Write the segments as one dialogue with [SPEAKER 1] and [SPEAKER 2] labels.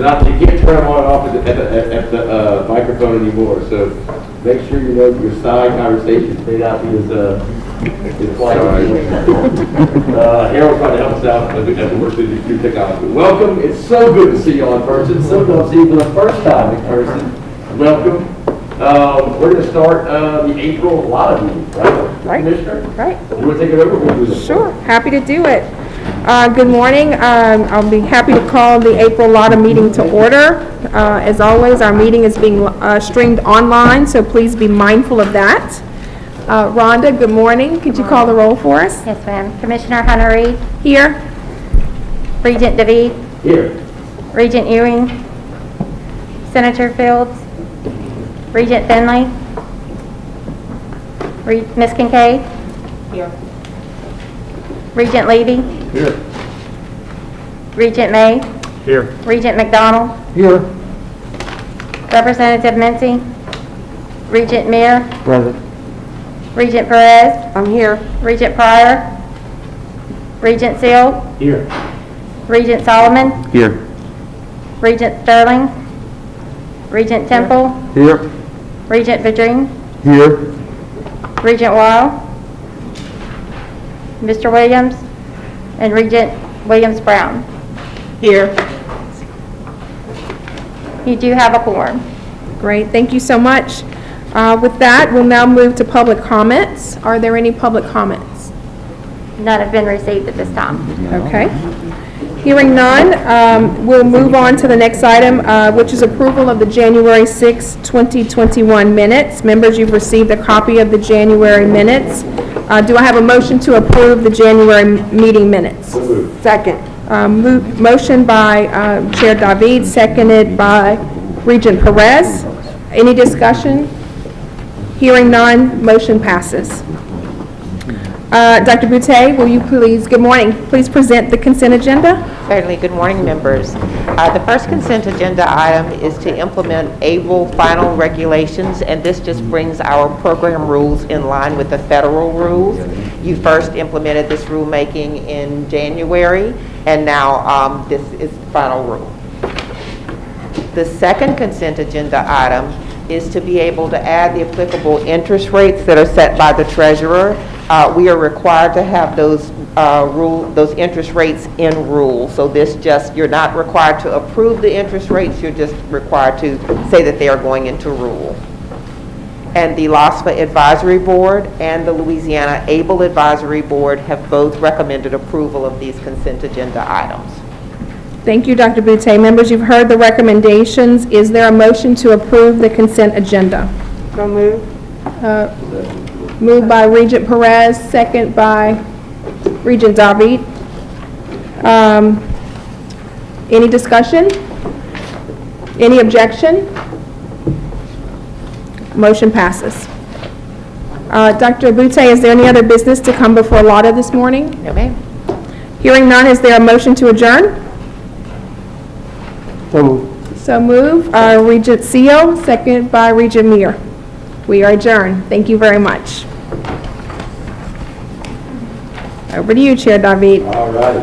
[SPEAKER 1] Not, you can't turn them on and off at the microphone anymore. So make sure you know your side conversations may not be as quiet. Harold's trying to help us out as we work through these new technology. Welcome. It's so good to see you in person. So good to see you for the first time in person. Welcome. We're going to start the April lottery meeting, right?
[SPEAKER 2] Right.
[SPEAKER 1] Commissioner?
[SPEAKER 2] Right.
[SPEAKER 1] You want to take it over?
[SPEAKER 2] Sure. Happy to do it. Good morning. I'll be happy to call the April LOTA meeting to order. As always, our meeting is being streamed online, so please be mindful of that. Rhonda, good morning. Could you call the roll for us?
[SPEAKER 3] Yes, ma'am. Commissioner Hunter Reed.
[SPEAKER 2] Here.
[SPEAKER 3] Regent David.
[SPEAKER 1] Here.
[SPEAKER 3] Regent Ewing. Senator Fields. Regent Finley. Ms. Kincaid.
[SPEAKER 2] Here.
[SPEAKER 3] Regent Levy.
[SPEAKER 1] Here.
[SPEAKER 3] Regent May.
[SPEAKER 1] Here.
[SPEAKER 3] Regent McDonald.
[SPEAKER 1] Here.
[SPEAKER 3] Representative Mincy. Regent Meir.
[SPEAKER 1] Present.
[SPEAKER 3] Regent Perez.
[SPEAKER 2] I'm here.
[SPEAKER 3] Regent Pryor. Regent Seal.
[SPEAKER 1] Here.
[SPEAKER 3] Regent Solomon.
[SPEAKER 1] Here.
[SPEAKER 3] Regent Sterling. Regent Temple.
[SPEAKER 1] Here.
[SPEAKER 3] Regent Vadrine.
[SPEAKER 1] Here.
[SPEAKER 3] Regent Weil. Mr. Williams. And Regent Williams-Brown.
[SPEAKER 2] Here.
[SPEAKER 3] You do have a quorum.
[SPEAKER 2] Great. Thank you so much. With that, we'll now move to public comments. Are there any public comments?
[SPEAKER 3] None have been received at this time.
[SPEAKER 2] Okay. Hearing none, we'll move on to the next item, which is approval of the January 6, 2021 minutes. Members, you've received a copy of the January minutes. Do I have a motion to approve the January meeting minutes? Second. Motion by Chair David, seconded by Regent Perez. Any discussion? Hearing none, motion passes. Dr. Boutte, will you please, good morning, please present the consent agenda?
[SPEAKER 4] Certainly. Good morning, members. The first consent agenda item is to implement ABLE final regulations, and this just brings our program rules in line with the federal rules. You first implemented this rulemaking in January, and now this is the final rule. The second consent agenda item is to be able to add the applicable interest rates that are set by the treasurer. We are required to have those interest rates in rule. So this just, you're not required to approve the interest rates, you're just required to say that they are going into rule. And the LASFA Advisory Board and the Louisiana ABLE Advisory Board have both recommended approval of these consent agenda items.
[SPEAKER 2] Thank you, Dr. Boutte. Members, you've heard the recommendations. Is there a motion to approve the consent agenda?
[SPEAKER 5] So moved.
[SPEAKER 2] Moved by Regent Perez, second by Regent David. Any discussion? Any objection? Motion passes. Dr. Boutte, is there any other business to come before LATA this morning?
[SPEAKER 4] No, ma'am.
[SPEAKER 2] Hearing none, is there a motion to adjourn?
[SPEAKER 1] So moved.
[SPEAKER 2] So move. Regent Seal, second by Regent Meir. We are adjourned. Thank you very much. Over to you, Chair David.
[SPEAKER 1] All right.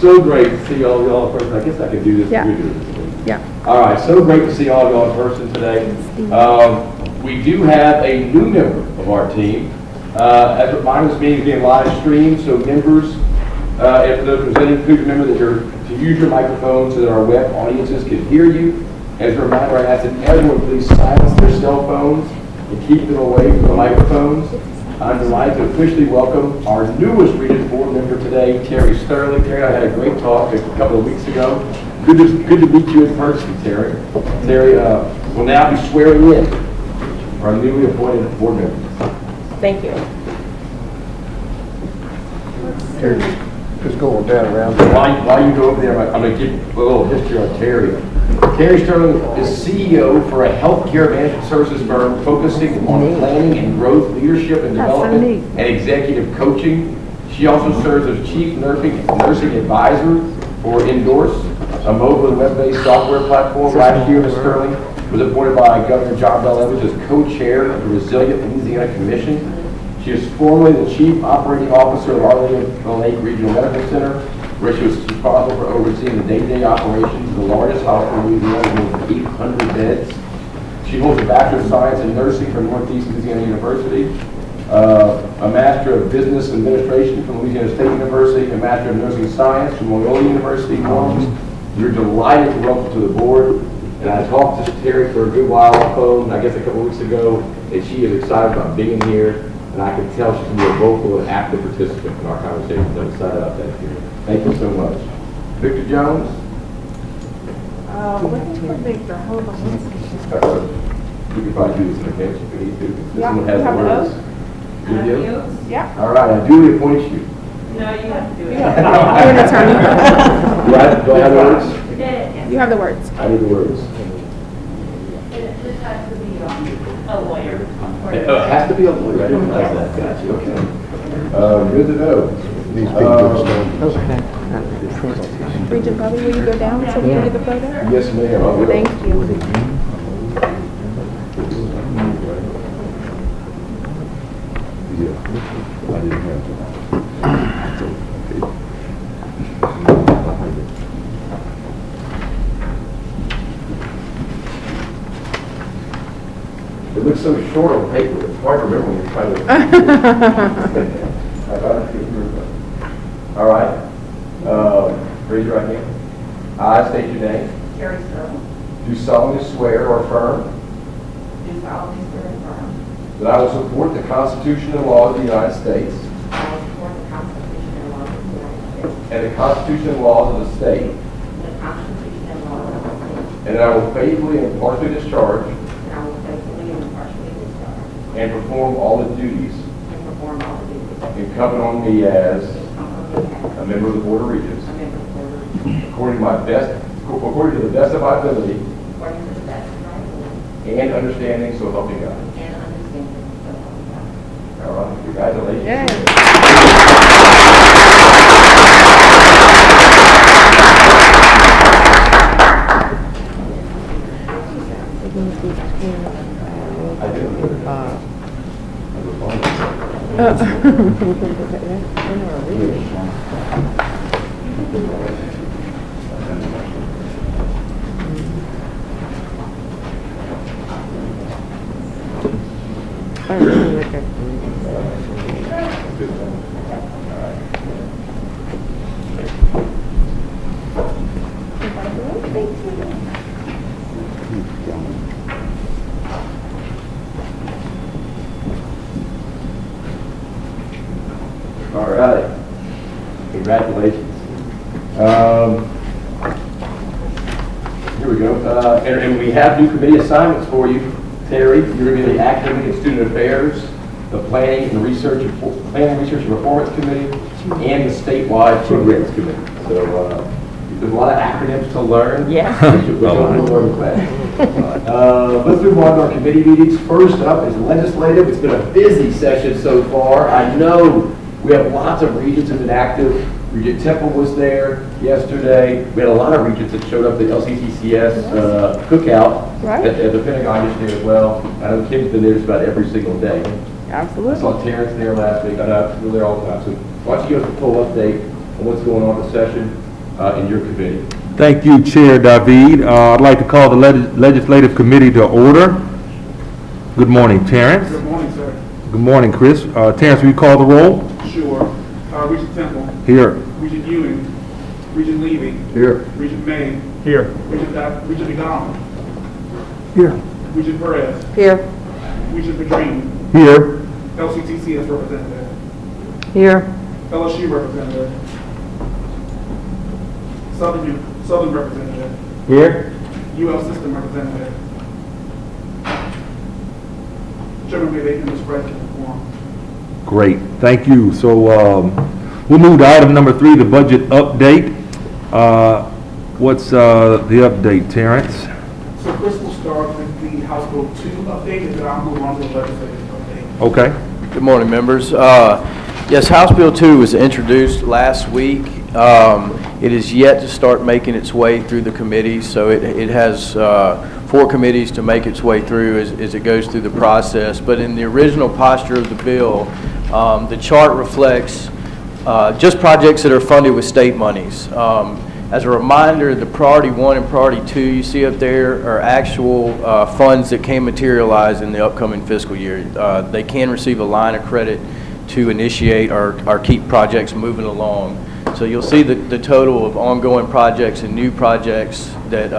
[SPEAKER 1] So great to see all y'all in person. I guess I could do this.
[SPEAKER 2] Yeah.
[SPEAKER 1] You do this.
[SPEAKER 2] Yeah.
[SPEAKER 1] All right. So great to see all y'all in person today. We do have a new member of our team. As a reminder, this meeting is being live streamed, so members, if those presenting, please remember that you're to use your microphone so that our web audiences can hear you. As a reminder, I ask that everyone please silence their cell phones and keep them away from the microphones. I'm delighted to officially welcome our newest Regents board member today, Terry Sterling. Terry and I had a great talk a couple of weeks ago. Good to meet you in person, Terry. Terry will now be swearing in our newly appointed board members.
[SPEAKER 2] Thank you.
[SPEAKER 1] Terry, just go down around. While you go over there, I'm going to give a little history on Terry. Terry Sterling is CEO for a healthcare management services firm focusing on planning and growth, leadership and development, and executive coaching. She also serves as chief nursing advisor for Endorse, a mobile and web-based software platform. Last year, Ms. Sterling was appointed by Governor John Bel Edwards as co-chair of the Resilient Louisiana Commission. She is formerly the chief operating officer of Arlington Lake Regional Medical Center. where she was responsible for overseeing the day-to-day operations of the largest hospital in Louisiana with more than 800 beds. She holds a Bachelor of Science in Nursing from Northeast Louisiana University, a Master of Business Administration from Louisiana State University, a Master of Nursing Science from Loyola University, New Orleans. We're delighted to welcome to the board. And I talked to Terry for a good while on the phone, I guess a couple weeks ago, and she is excited about being here. And I can tell she's going to be a vocal and active participant in our conversation. I'm excited about that here. Thank you so much. Victor Jones?
[SPEAKER 2] Looking for Victor, hold on.
[SPEAKER 1] You can probably do this in a case if you need to. This
[SPEAKER 2] Yeah,
[SPEAKER 1] one has
[SPEAKER 2] you
[SPEAKER 1] the
[SPEAKER 2] have
[SPEAKER 1] words.
[SPEAKER 2] those?
[SPEAKER 1] You do?
[SPEAKER 2] Yeah.
[SPEAKER 1] All right, I duly appoint you.
[SPEAKER 5] No, you have to do it.
[SPEAKER 2] You're an attorney.
[SPEAKER 1] Do I have the words?
[SPEAKER 2] You have the words.
[SPEAKER 1] I need the words.
[SPEAKER 5] This has to be a lawyer.
[SPEAKER 1] It has to be a lawyer. I didn't realize that. Got you, okay. Good to know.
[SPEAKER 2] Regent Bobby, will you go down so we can get the photo?
[SPEAKER 1] Yes, ma'am, I will.
[SPEAKER 2] Thank you.
[SPEAKER 1] Yeah, I didn't have to. It looks so short on paper, it's hard to remember when you're trying to. I thought it was good. All right. Raise your right hand. I state your name.
[SPEAKER 5] Carrie Sterling.
[SPEAKER 1] Do solemnly swear or affirm
[SPEAKER 5] Do solemnly swear and affirm.
[SPEAKER 1] that I will support the Constitution and laws of the United States
[SPEAKER 5] I will support the Constitution and laws of the United States.
[SPEAKER 1] and the Constitution and laws of the state,
[SPEAKER 5] And the Constitution and laws of the state.
[SPEAKER 1] and that I will faithfully and impartially discharge
[SPEAKER 5] And I will faithfully and impartially discharge.
[SPEAKER 1] and perform all the duties
[SPEAKER 5] And perform all the duties.
[SPEAKER 1] incumbent on me as
[SPEAKER 5] Of
[SPEAKER 1] a member of the Board of Regents,
[SPEAKER 5] a member of the Board of Regents.
[SPEAKER 1] according to the best of my ability
[SPEAKER 5] According to the best of my ability.
[SPEAKER 1] and understanding, so help me God.
[SPEAKER 5] And understanding. So help me God.
[SPEAKER 1] All right, congratulations.
[SPEAKER 2] Yay.
[SPEAKER 1] I did. All right. Congratulations. Here we go. And we have new committee assignments for you. Terry, you're going to be the Academic and Student Affairs, the Planning and Research and Performance Committee, and the statewide Programs Committee. So there's a lot of acronyms to learn.
[SPEAKER 4] Yeah.
[SPEAKER 1] Which we'll learn fast. Let's move on to our committee meetings. First up is legislative. It's been a busy session so far. I know we have lots of regents who've been active. Regent Temple was there yesterday. We had a lot of regents that showed up at the LCCCS cookout
[SPEAKER 2] Right.
[SPEAKER 1] at the Pentagon yesterday as well. I know Kim's been there just about every single day. I
[SPEAKER 2] Absolutely.
[SPEAKER 1] saw Terrence there last week. I know we were there all the time. So why don't you give us a full update on what's going on in the session in your committee?
[SPEAKER 6] Thank you, Chair David. I'd like to call the Legislative Committee to order. Good morning, Terrence.
[SPEAKER 7] Good morning, sir.
[SPEAKER 6] Good morning, Chris. Terrence, will you call the roll?
[SPEAKER 7] Sure. Regent Temple,
[SPEAKER 6] Here.
[SPEAKER 7] Regent Ewing, Regent Levy,
[SPEAKER 6] Here.
[SPEAKER 7] Regent May,
[SPEAKER 6] Here.
[SPEAKER 7] Regent McDonald,
[SPEAKER 6] Here.
[SPEAKER 7] Regent Perez,
[SPEAKER 4] Here.
[SPEAKER 7] Regent Pedrini,
[SPEAKER 6] Here.
[SPEAKER 7] LCTCS representative,
[SPEAKER 4] Here.
[SPEAKER 7] LSU representative, Southern representative,
[SPEAKER 6] Here.
[SPEAKER 7] UL system representative. Chairman May Bacon is present in the forum.
[SPEAKER 6] Great. Thank you. So we'll move to item number 3, the budget update. What's the update, Terrence?
[SPEAKER 7] So Chris will start with the House Bill 2 update, and then I'll move on to the legislative update.
[SPEAKER 6] Okay.
[SPEAKER 8] Good morning, members. Yes, House Bill 2 was introduced last week. It is yet to start making its way through the committees, so it has 4 committees to make its way through as it goes through the process. But in the original posture of the bill, the chart reflects just projects that are funded with state monies. As a reminder, the priority 1 and priority 2 you see up there are actual funds that can materialize in the upcoming fiscal year. They can receive a line of credit to initiate or keep projects moving along. So you'll see the total of ongoing projects and new projects that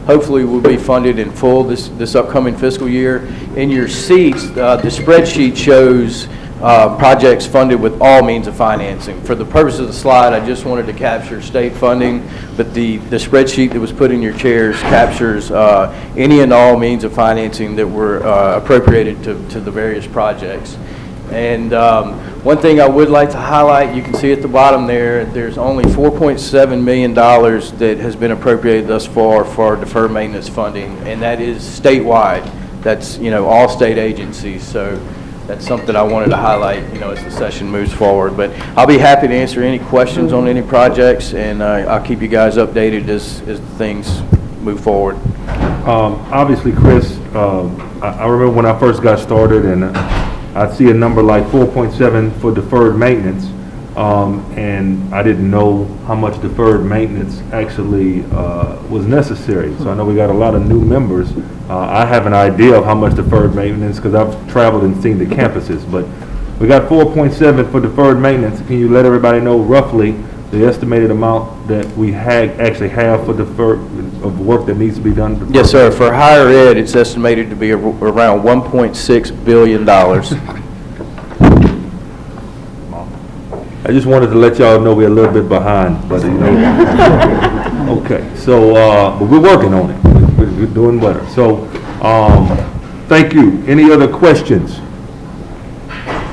[SPEAKER 8] hopefully will be funded in full this upcoming fiscal year. In your seats, the spreadsheet shows projects funded with all means of financing. For the purpose of the slide, I just wanted to capture state funding, but the spreadsheet that was put in your chairs captures any and all means of financing that were appropriated to the various projects. And one thing I would like to highlight, you can see at the bottom there's only $4.7 million that has been appropriated thus far for deferred maintenance funding, and that is statewide. That's, all state agencies. So that's something I wanted to highlight, as the session moves forward. But I'll be happy to answer any questions on any projects, and I'll keep you guys updated as things move forward.
[SPEAKER 6] Obviously, Chris, I remember when I first got started, and I see a number like 4.7 for deferred maintenance, and I didn't know how much deferred maintenance actually was necessary. So I know we got a lot of new members. I have an idea of how much deferred maintenance because I've traveled and seen the campuses, but we got 4.7 for deferred maintenance. Can you let everybody know roughly the estimated amount that we actually have for deferred of work that needs to be done?
[SPEAKER 8] Yes, sir. For higher ed, it's estimated to be around $1.6 billion.
[SPEAKER 6] I just wanted to let y'all know we're a little bit behind, but okay. So, but we're working on it. We're doing better. So, thank you. Any other questions?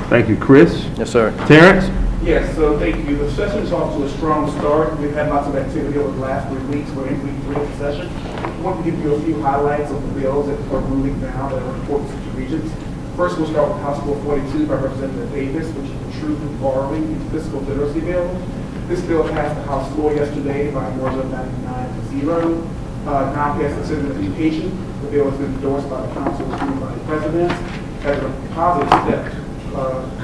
[SPEAKER 6] Thank you, Chris.
[SPEAKER 8] Yes, sir.
[SPEAKER 6] Terrence?
[SPEAKER 7] Yes, so thank you. The session is off to a strong start. We've had lots of activity over the last 3 weeks. We're in week 3 of the session. I want to give you a few highlights of the bills that are moving now that are important to the Regents. First, we'll start with House Bill 42 by Representative Davis, which is the Truth in Borrowing and Fiscal Literacy Bill. This bill passed the House floor yesterday by a margin of 99-0. Now passed the Senate education. The bill has been endorsed by the Council and by the President as a positive step to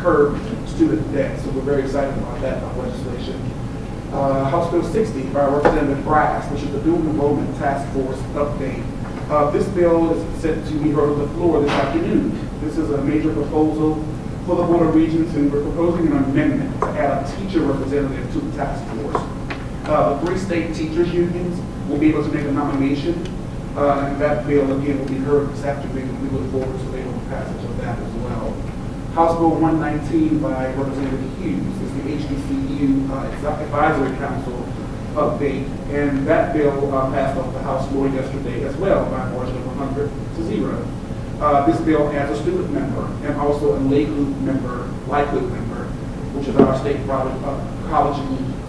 [SPEAKER 7] curb student debt. So we're very excited about that legislation. House Bill 60 by Representative Brass, which is the dual enrollment task force update. This bill is set to be heard on the floor this afternoon. This is a major proposal for the Board of Regents, and we're proposing an amendment to add a teacher representative to the task force. The 3 state teachers unions will be able to make a nomination, and that bill again will be heard this afternoon. We look forward to the passage of that as well. House Bill 119 by Representative Hughes is the HBCU Advisory Council update, and that bill passed off the House floor yesterday as well by a margin of 100-0. This bill adds a student member and also a lay group member, which is our state college,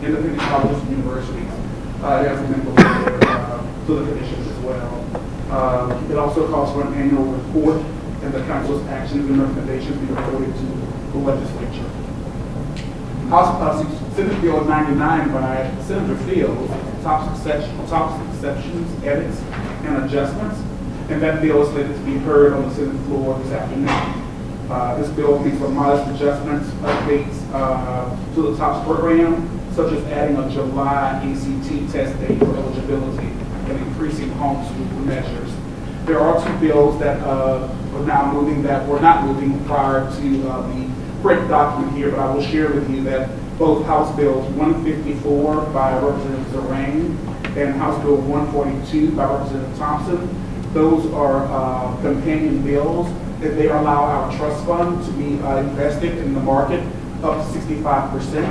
[SPEAKER 7] independent colleges and universities. It has a member to the commission as well. It also calls for an annual report and the council's actions and recommendations be reported to the legislature. Senate Bill 99 by Senator Fields, top exceptions, edits, and adjustments, and that bill is slated to be heard on the Senate floor this afternoon. This bill makes some modest adjustments, updates to the TOPS program, such as adding a July ACT test date for eligibility and increasing homeschool measures. There are 2 bills that are now moving that were not moving prior to the print document here, but I will share with you that both House Bills 154 by Representative Zerang and House Bill 142 by Representative Thompson, those are companion bills that they allow our trust fund to be invested in the market up to 65%.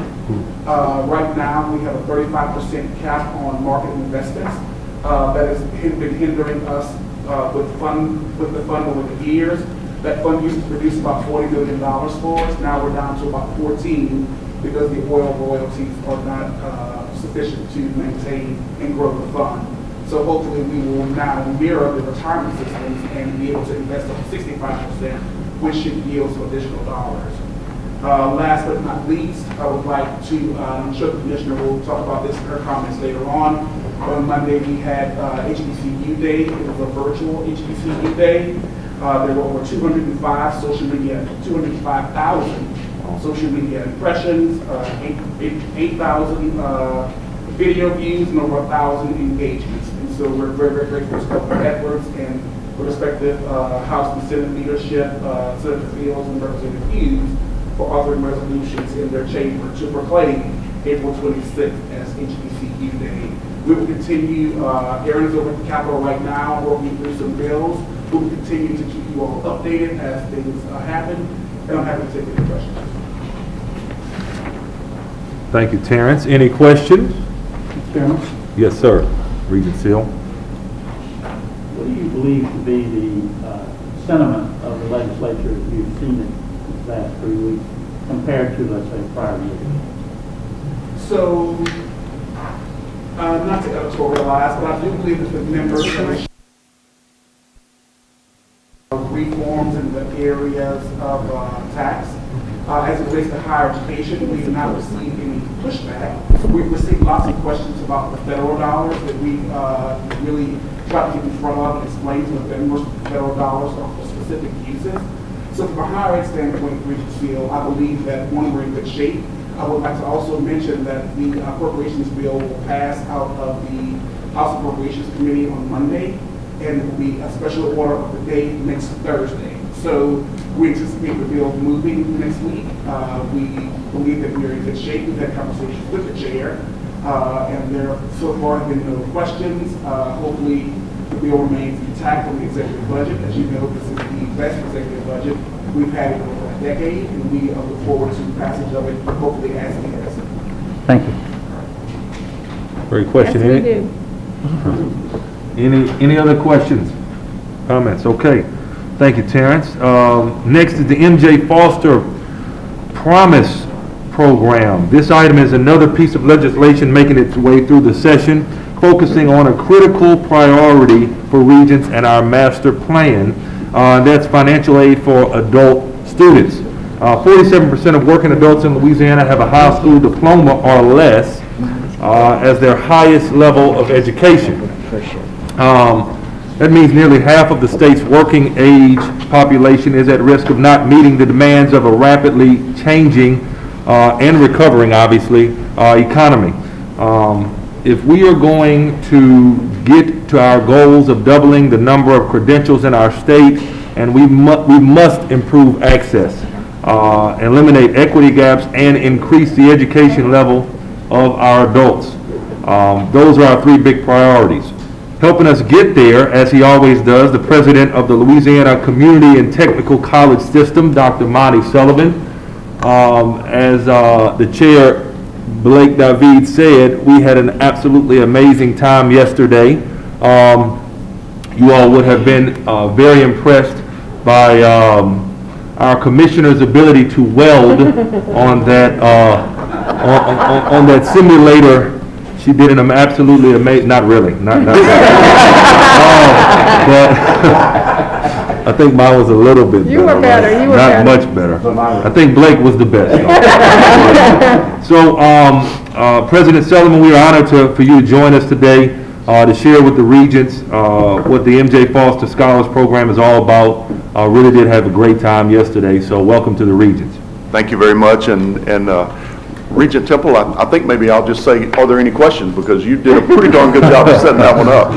[SPEAKER 7] Right now, we have a 35% cap on market investments that has been hindering us with the fund over the years. That fund used to produce about $40 million for us. Now we're down to about 14 because the oil royalties are not sufficient to maintain and grow the fund. So hopefully we will now mirror the retirement systems and be able to invest up to 65%, which should yield some additional dollars. Last but not least, I would like to, I'm sure the Commissioner will talk about this in her comments later on. On Monday we had HBCU Day. It was a virtual HBCU Day. There were over 205 social media, 205,000 social media impressions, 8,000 video views, and over 1,000 engagements. And so we're very, very grateful for the efforts and the respective House and Senate leadership, Senator Fields and Representative Hughes, for authoring resolutions in their chamber to proclaim April 26th as HBCU Day. We will continue, Aaron's over at the Capitol right now, working through some bills. We will continue to keep you all updated as things happen, and I'm happy to take any questions.
[SPEAKER 6] Thank you, Terrence. Any questions?
[SPEAKER 9] Mr. Chairman,
[SPEAKER 6] Yes, sir. Regent Seal.
[SPEAKER 9] what do you believe to be the sentiment of the legislature as you've seen it these last 3 weeks compared to, let's say, prior years?
[SPEAKER 7] So, not to editorialize, but I do believe that the members reforms in the areas of tax. As it relates to higher education, we have not received any pushback. We've received lots of questions about the federal dollars that we really try to get in front of and explain to the members the federal dollars are for specific uses. So from a higher ed standpoint, Regent Seal, I believe that one, we're in good shape. I would like to also mention that the appropriations bill will pass out of the House Appropriations Committee on Monday, and it will be a special order of the day next Thursday. So we anticipate the bill moving next week. We believe that we're in good shape. We've had conversations with the chair, and there so far have been no questions. Hopefully the bill remains intact on the executive budget. As you know, this is the best executive budget we've had in over a decade, and we look forward to the passage of it, hopefully as it is.
[SPEAKER 9] Thank you.
[SPEAKER 6] Great question.
[SPEAKER 2] Yes, we do.
[SPEAKER 6] Any other questions, comments? Okay. Thank you, Terrence. Next is the MJ Foster Promise Program. This item is another piece of legislation making its way through the session, focusing on a critical priority for Regents and our master plan. That's financial aid for adult students. 47% of working adults in Louisiana have a high school diploma or less as their highest level of education. That means nearly half of the state's working age population is at risk of not meeting the demands of a rapidly changing and recovering, obviously, economy. If we are going to get to our goals of doubling the number of credentials in our state, and we must improve access, eliminate equity gaps, and increase the education level of our adults. Those are our three big priorities. Helping us get there, as he always does, the president of the Louisiana Community and Technical College System, Dr. Monty Sullivan. As the chair, Blake David, said, we had an absolutely amazing time yesterday. You all would have been very impressed by our commissioner's ability to weld on that on that simulator. She did an absolutely amazing, not really, not but I think mine was a little bit better.
[SPEAKER 2] You were better, you were
[SPEAKER 6] not
[SPEAKER 2] better.
[SPEAKER 6] much better. I think Blake was the best. So, President Sullivan, we are honored for you to join us today to share with the Regents what the MJ Foster Scholars Program is all about. Really did have a great time yesterday, so welcome to the Regents.
[SPEAKER 10] Thank you very much, and Regent Temple, I think maybe I'll just say, are there any questions? Because you did a pretty darn good job of setting that one up.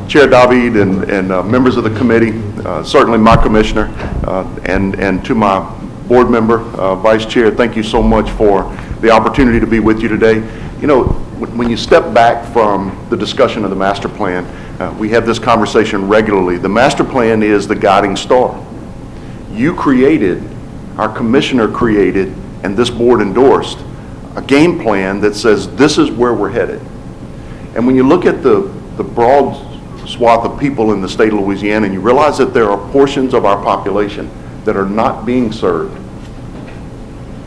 [SPEAKER 10] Chair David and members of the committee, certainly my commissioner, and to my board member, Vice Chair, thank you so much for the opportunity to be with you today. You know, when you step back from the discussion of the master plan, we have this conversation regularly. The master plan is the guiding star. You created, our commissioner created, and this board endorsed a game plan that says this is where we're headed. And when you look at the broad swath of people in the state of Louisiana, and you realize that there are portions of our population that are not being served,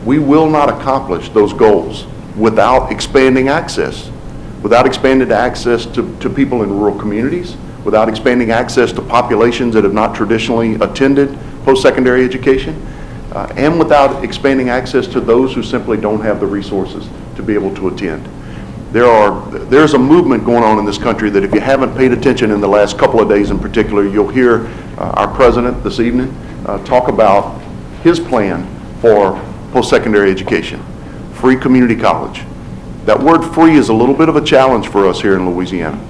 [SPEAKER 10] we will not accomplish those goals without expanding access, without expanded access to people in rural communities, without expanding access to populations that have not traditionally attended post-secondary education, and without expanding access to those who simply don't have the resources to be able to attend. There's a movement going on in this country that if you haven't paid attention in the last couple of days in particular, you'll hear our president this evening talk about his plan for post-secondary education. Free community college. That word free is a little bit of a challenge for us here in Louisiana.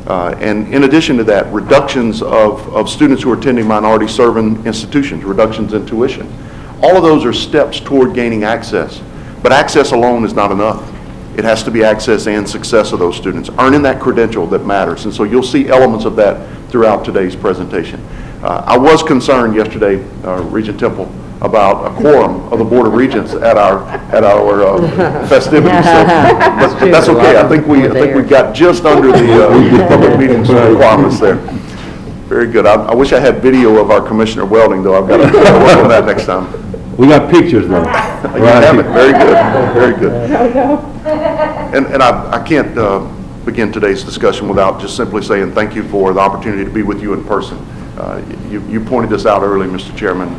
[SPEAKER 10] And in addition to that, reductions of students who are attending minority-serving institutions, reductions in tuition. All of those are steps toward gaining access. But access alone is not enough. It has to be access and success of those students, earning that credential that matters. And so you'll see elements of that throughout today's presentation. I was concerned yesterday, Regent Temple, about a quorum of the Board of Regents at our festivities. So, but that's okay. I think we got just under the public meetings requirements there. Very good. I wish I had video of our Commissioner Welding, though. I've got to work on that next time.
[SPEAKER 6] We got pictures though.
[SPEAKER 10] You have it. Very good. Very good. And I can't begin today's discussion without just simply saying thank you for the opportunity to be with you in person. You pointed this out early, Mr. Chairman.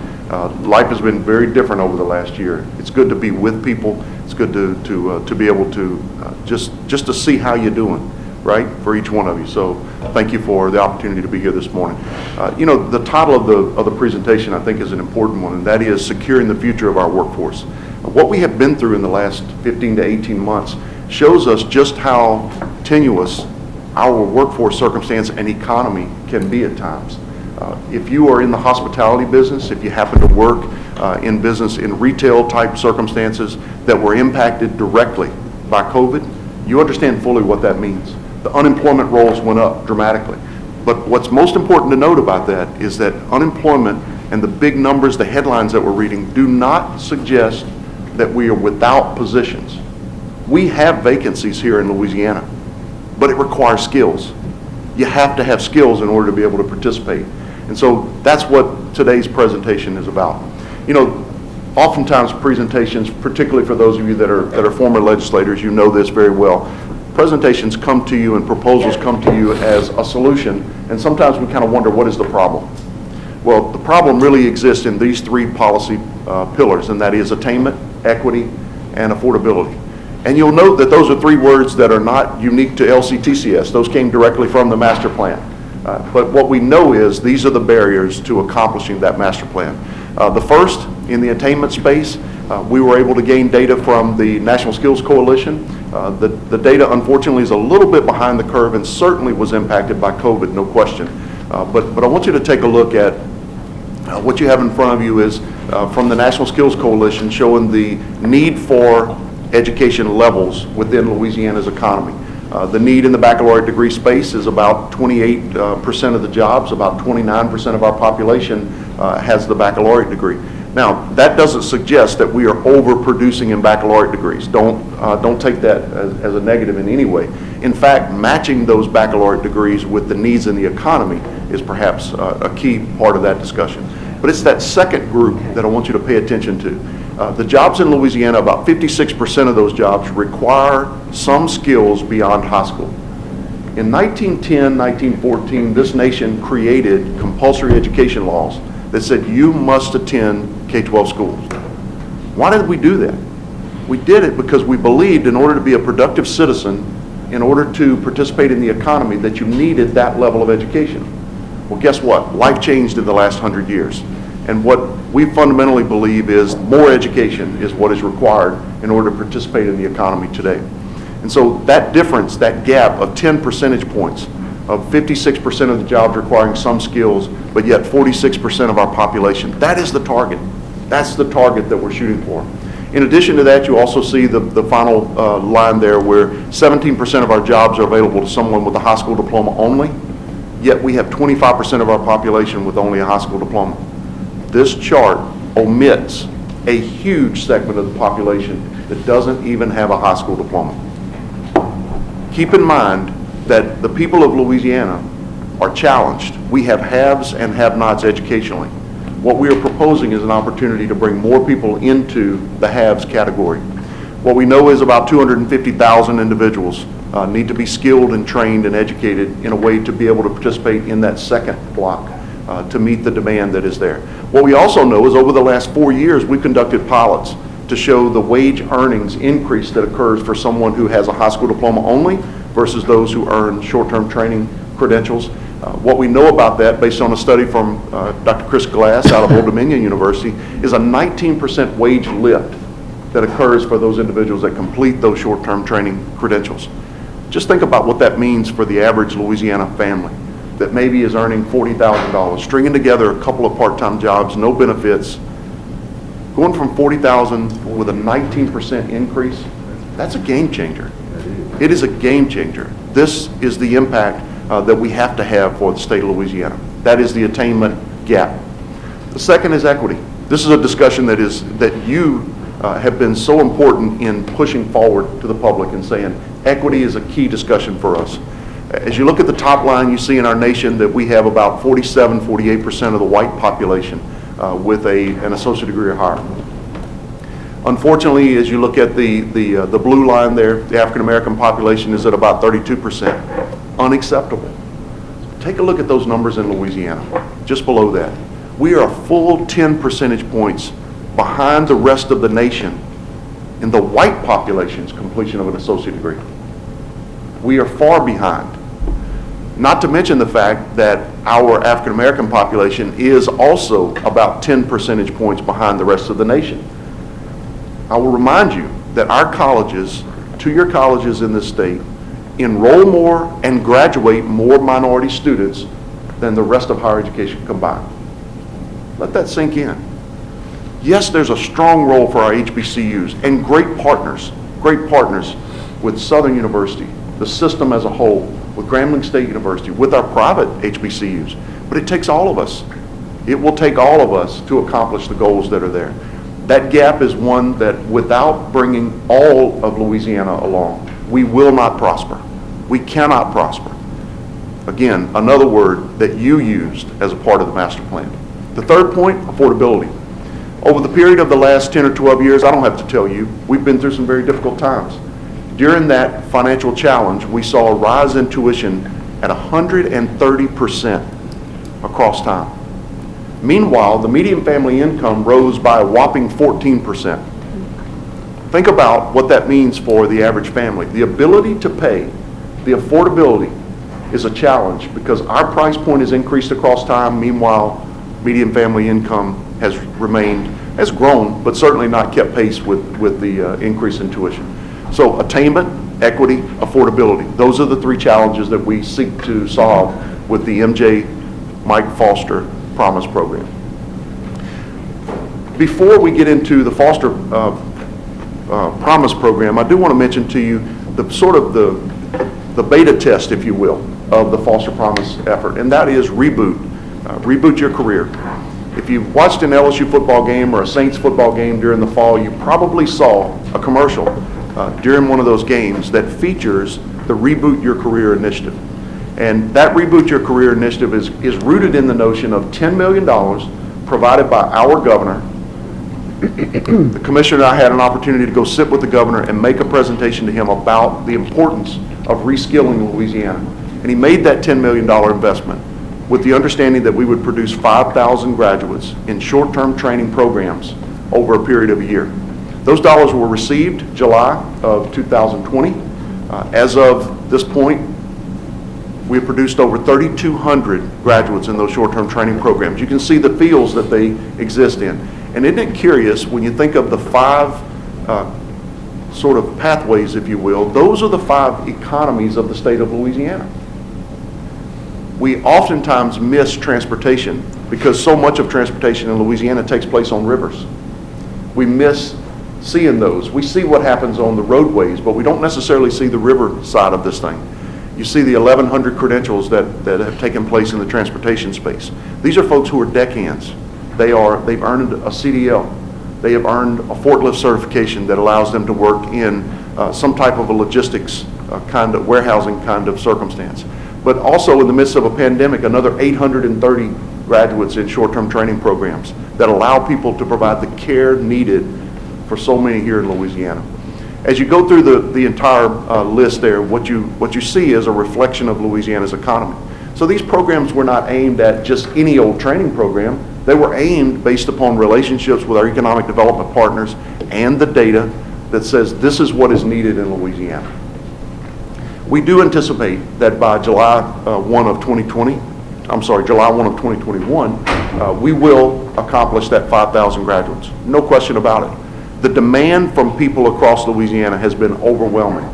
[SPEAKER 10] Life has been very different over the last year. It's good to be with people. It's good to be able to just to see how you're doing, right, for each one of you. So thank you for the opportunity to be here this morning. You know, the title of the presentation I think is an important one, and that is Securing the Future of Our Workforce. What we have been through in the last 15 to 18 months shows us just how tenuous our workforce circumstance and economy can be at times. If you are in the hospitality business, if you happen to work in business in retail type circumstances that were impacted directly by COVID, you understand fully what that means. The unemployment rolls went up dramatically. But what's most important to note about that is that unemployment and the big numbers, the headlines that we're reading, do not suggest that we are without positions. We have vacancies here in Louisiana, but it requires skills. You have to have skills in order to be able to participate. And so that's what today's presentation is about. You know, oftentimes presentations, particularly for those of you that are former legislators, you know this very well. Presentations come to you and proposals come to you as a solution, and sometimes we kind of wonder, what is the problem? Well, the problem really exists in these three policy pillars, and that is attainment, equity, and affordability. And you'll note that those are three words that are not unique to LCTCS. Those came directly from the master plan. But what we know is these are the barriers to accomplishing that master plan. The first, in the attainment space, we were able to gain data from the National Skills Coalition. The data, unfortunately, is a little bit behind the curve and certainly was impacted by COVID, no question. But I want you to take a look at what you have in front of you is from the National Skills Coalition showing the need for education levels within Louisiana's economy. The need in the baccalaureate degree space is about 28% of the jobs, about 29% of our population has the baccalaureate degree. Now, that doesn't suggest that we are overproducing in baccalaureate degrees. Don't take that as a negative in any way. In fact, matching those baccalaureate degrees with the needs in the economy is perhaps a key part of that discussion. But it's that second group that I want you to pay attention to. The jobs in Louisiana, about 56% of those jobs require some skills beyond high school. In 1910, 1914, this nation created compulsory education laws that said you must attend K-12 schools. Why did we do that? We did it because we believed in order to be a productive citizen, in order to participate in the economy, that you needed that level of education. Well, guess what? Life changed in the last 100 years. And what we fundamentally believe is more education is what is required in order to participate in the economy today. And so that difference, that gap of 10 percentage points, of 56% of the jobs requiring some skills, but yet 46% of our population, that is the target. That's the target that we're shooting for. In addition to that, you also see the final line there where 17% of our jobs are available to someone with a high school diploma only, yet we have 25% of our population with only a high school diploma. This chart omits a huge segment of the population that doesn't even have a high school diploma. Keep in mind that the people of Louisiana are challenged. We have haves and have-nots educationally. What we are proposing is an opportunity to bring more people into the haves category. What we know is about 250,000 individuals need to be skilled and trained and educated in a way to be able to participate in that second block to meet the demand that is there. What we also know is over the last 4 years, we conducted pilots to show the wage earnings increase that occurs for someone who has a high school diploma only versus those who earn short-term training credentials. What we know about that, based on a study from Dr. Chris Glass out of Old Dominion University, is a 19% wage lift that occurs for those individuals that complete those short-term training credentials. Just think about what that means for the average Louisiana family that maybe is earning $40,000, stringing together a couple of part-time jobs, no benefits, going from $40,000 with a 19% increase. That's a game changer. It is a game changer. This is the impact that we have to have for the state of Louisiana. That is the attainment gap. The second is equity. This is a discussion that you have been so important in pushing forward to the public and saying equity is a key discussion for us. As you look at the top line, you see in our nation that we have about 48% of the white population with an associate degree or higher. Unfortunately, as you look at the blue line there, the African American population is at about 32%. Unacceptable. Take a look at those numbers in Louisiana, just below that. We are a full 10 percentage points behind the rest of the nation in the white population's completion of an associate degree. We are far behind. Not to mention the fact that our African American population is also about 10 percentage points behind the rest of the nation. I will remind you that our colleges, two-year colleges in this state, enroll more and graduate more minority students than the rest of higher education combined. Let that sink in. Yes, there's a strong role for our HBCUs and great partners with Southern University, the system as a whole, with Grambling State University, with our private HBCUs. But it takes all of us. It will take all of us to accomplish the goals that are there. That gap is one that without bringing all of Louisiana along, we will not prosper. We cannot prosper. Again, another word that you used as a part of the master plan. The third point, affordability. Over the period of the last 10 or 12 years, I don't have to tell you, we've been through some very difficult times. During that financial challenge, we saw a rise in tuition at 130% across time. Meanwhile, the median family income rose by a whopping 14%. Think about what that means for the average family. The ability to pay, the affordability is a challenge because our price point has increased across time. Meanwhile, median family income has grown, but certainly not kept pace with the increase in tuition. So attainment, equity, affordability. Those are the three challenges that we seek to solve with the MJ Mike Foster Promise Program. Before we get into the Foster Promise Program, I do want to mention to you the beta test, if you will, of the Foster Promise effort, and that is reboot. Reboot your career. If you've watched an LSU football game or a Saints football game during the fall, you probably saw a commercial during one of those games that features the Reboot Your Career initiative. And that Reboot Your Career initiative is rooted in the notion of $10 million provided by our governor. The commissioner and I had an opportunity to go sit with the governor and make a presentation to him about the importance of reskilling Louisiana. And he made that $10 million investment with the understanding that we would produce 5,000 graduates in short-term training programs over a period of a year. Those dollars were received July of 2020. As of this point, we have produced over 3,200 graduates in those short-term training programs. You can see the fields that they exist in. And isn't it curious, when you think of the five sort of pathways, if you will, those are the five economies of the state of Louisiana. We oftentimes miss transportation because so much of transportation in Louisiana takes place on rivers. We miss seeing those. We see what happens on the roadways, but we don't necessarily see the river side of this thing. You see the 1,100 credentials that have taken place in the transportation space. These are folks who are deckhands. They've earned a CDL. They have earned a forklift certification that allows them to work in some type of a logistics kind of warehousing kind of circumstance. But also in the midst of a pandemic, another 830 graduates in short-term training programs that allow people to provide the care needed for so many here in Louisiana. As you go through the entire list there, what you see is a reflection of Louisiana's economy. So these programs were not aimed at just any old training program. They were aimed based upon relationships with our economic development partners and the data that says this is what is needed in Louisiana. We do anticipate that by July 1 of 2020, July 1 of 2021, we will accomplish that 5,000 graduates. No question about it. The demand from people across Louisiana has been overwhelming,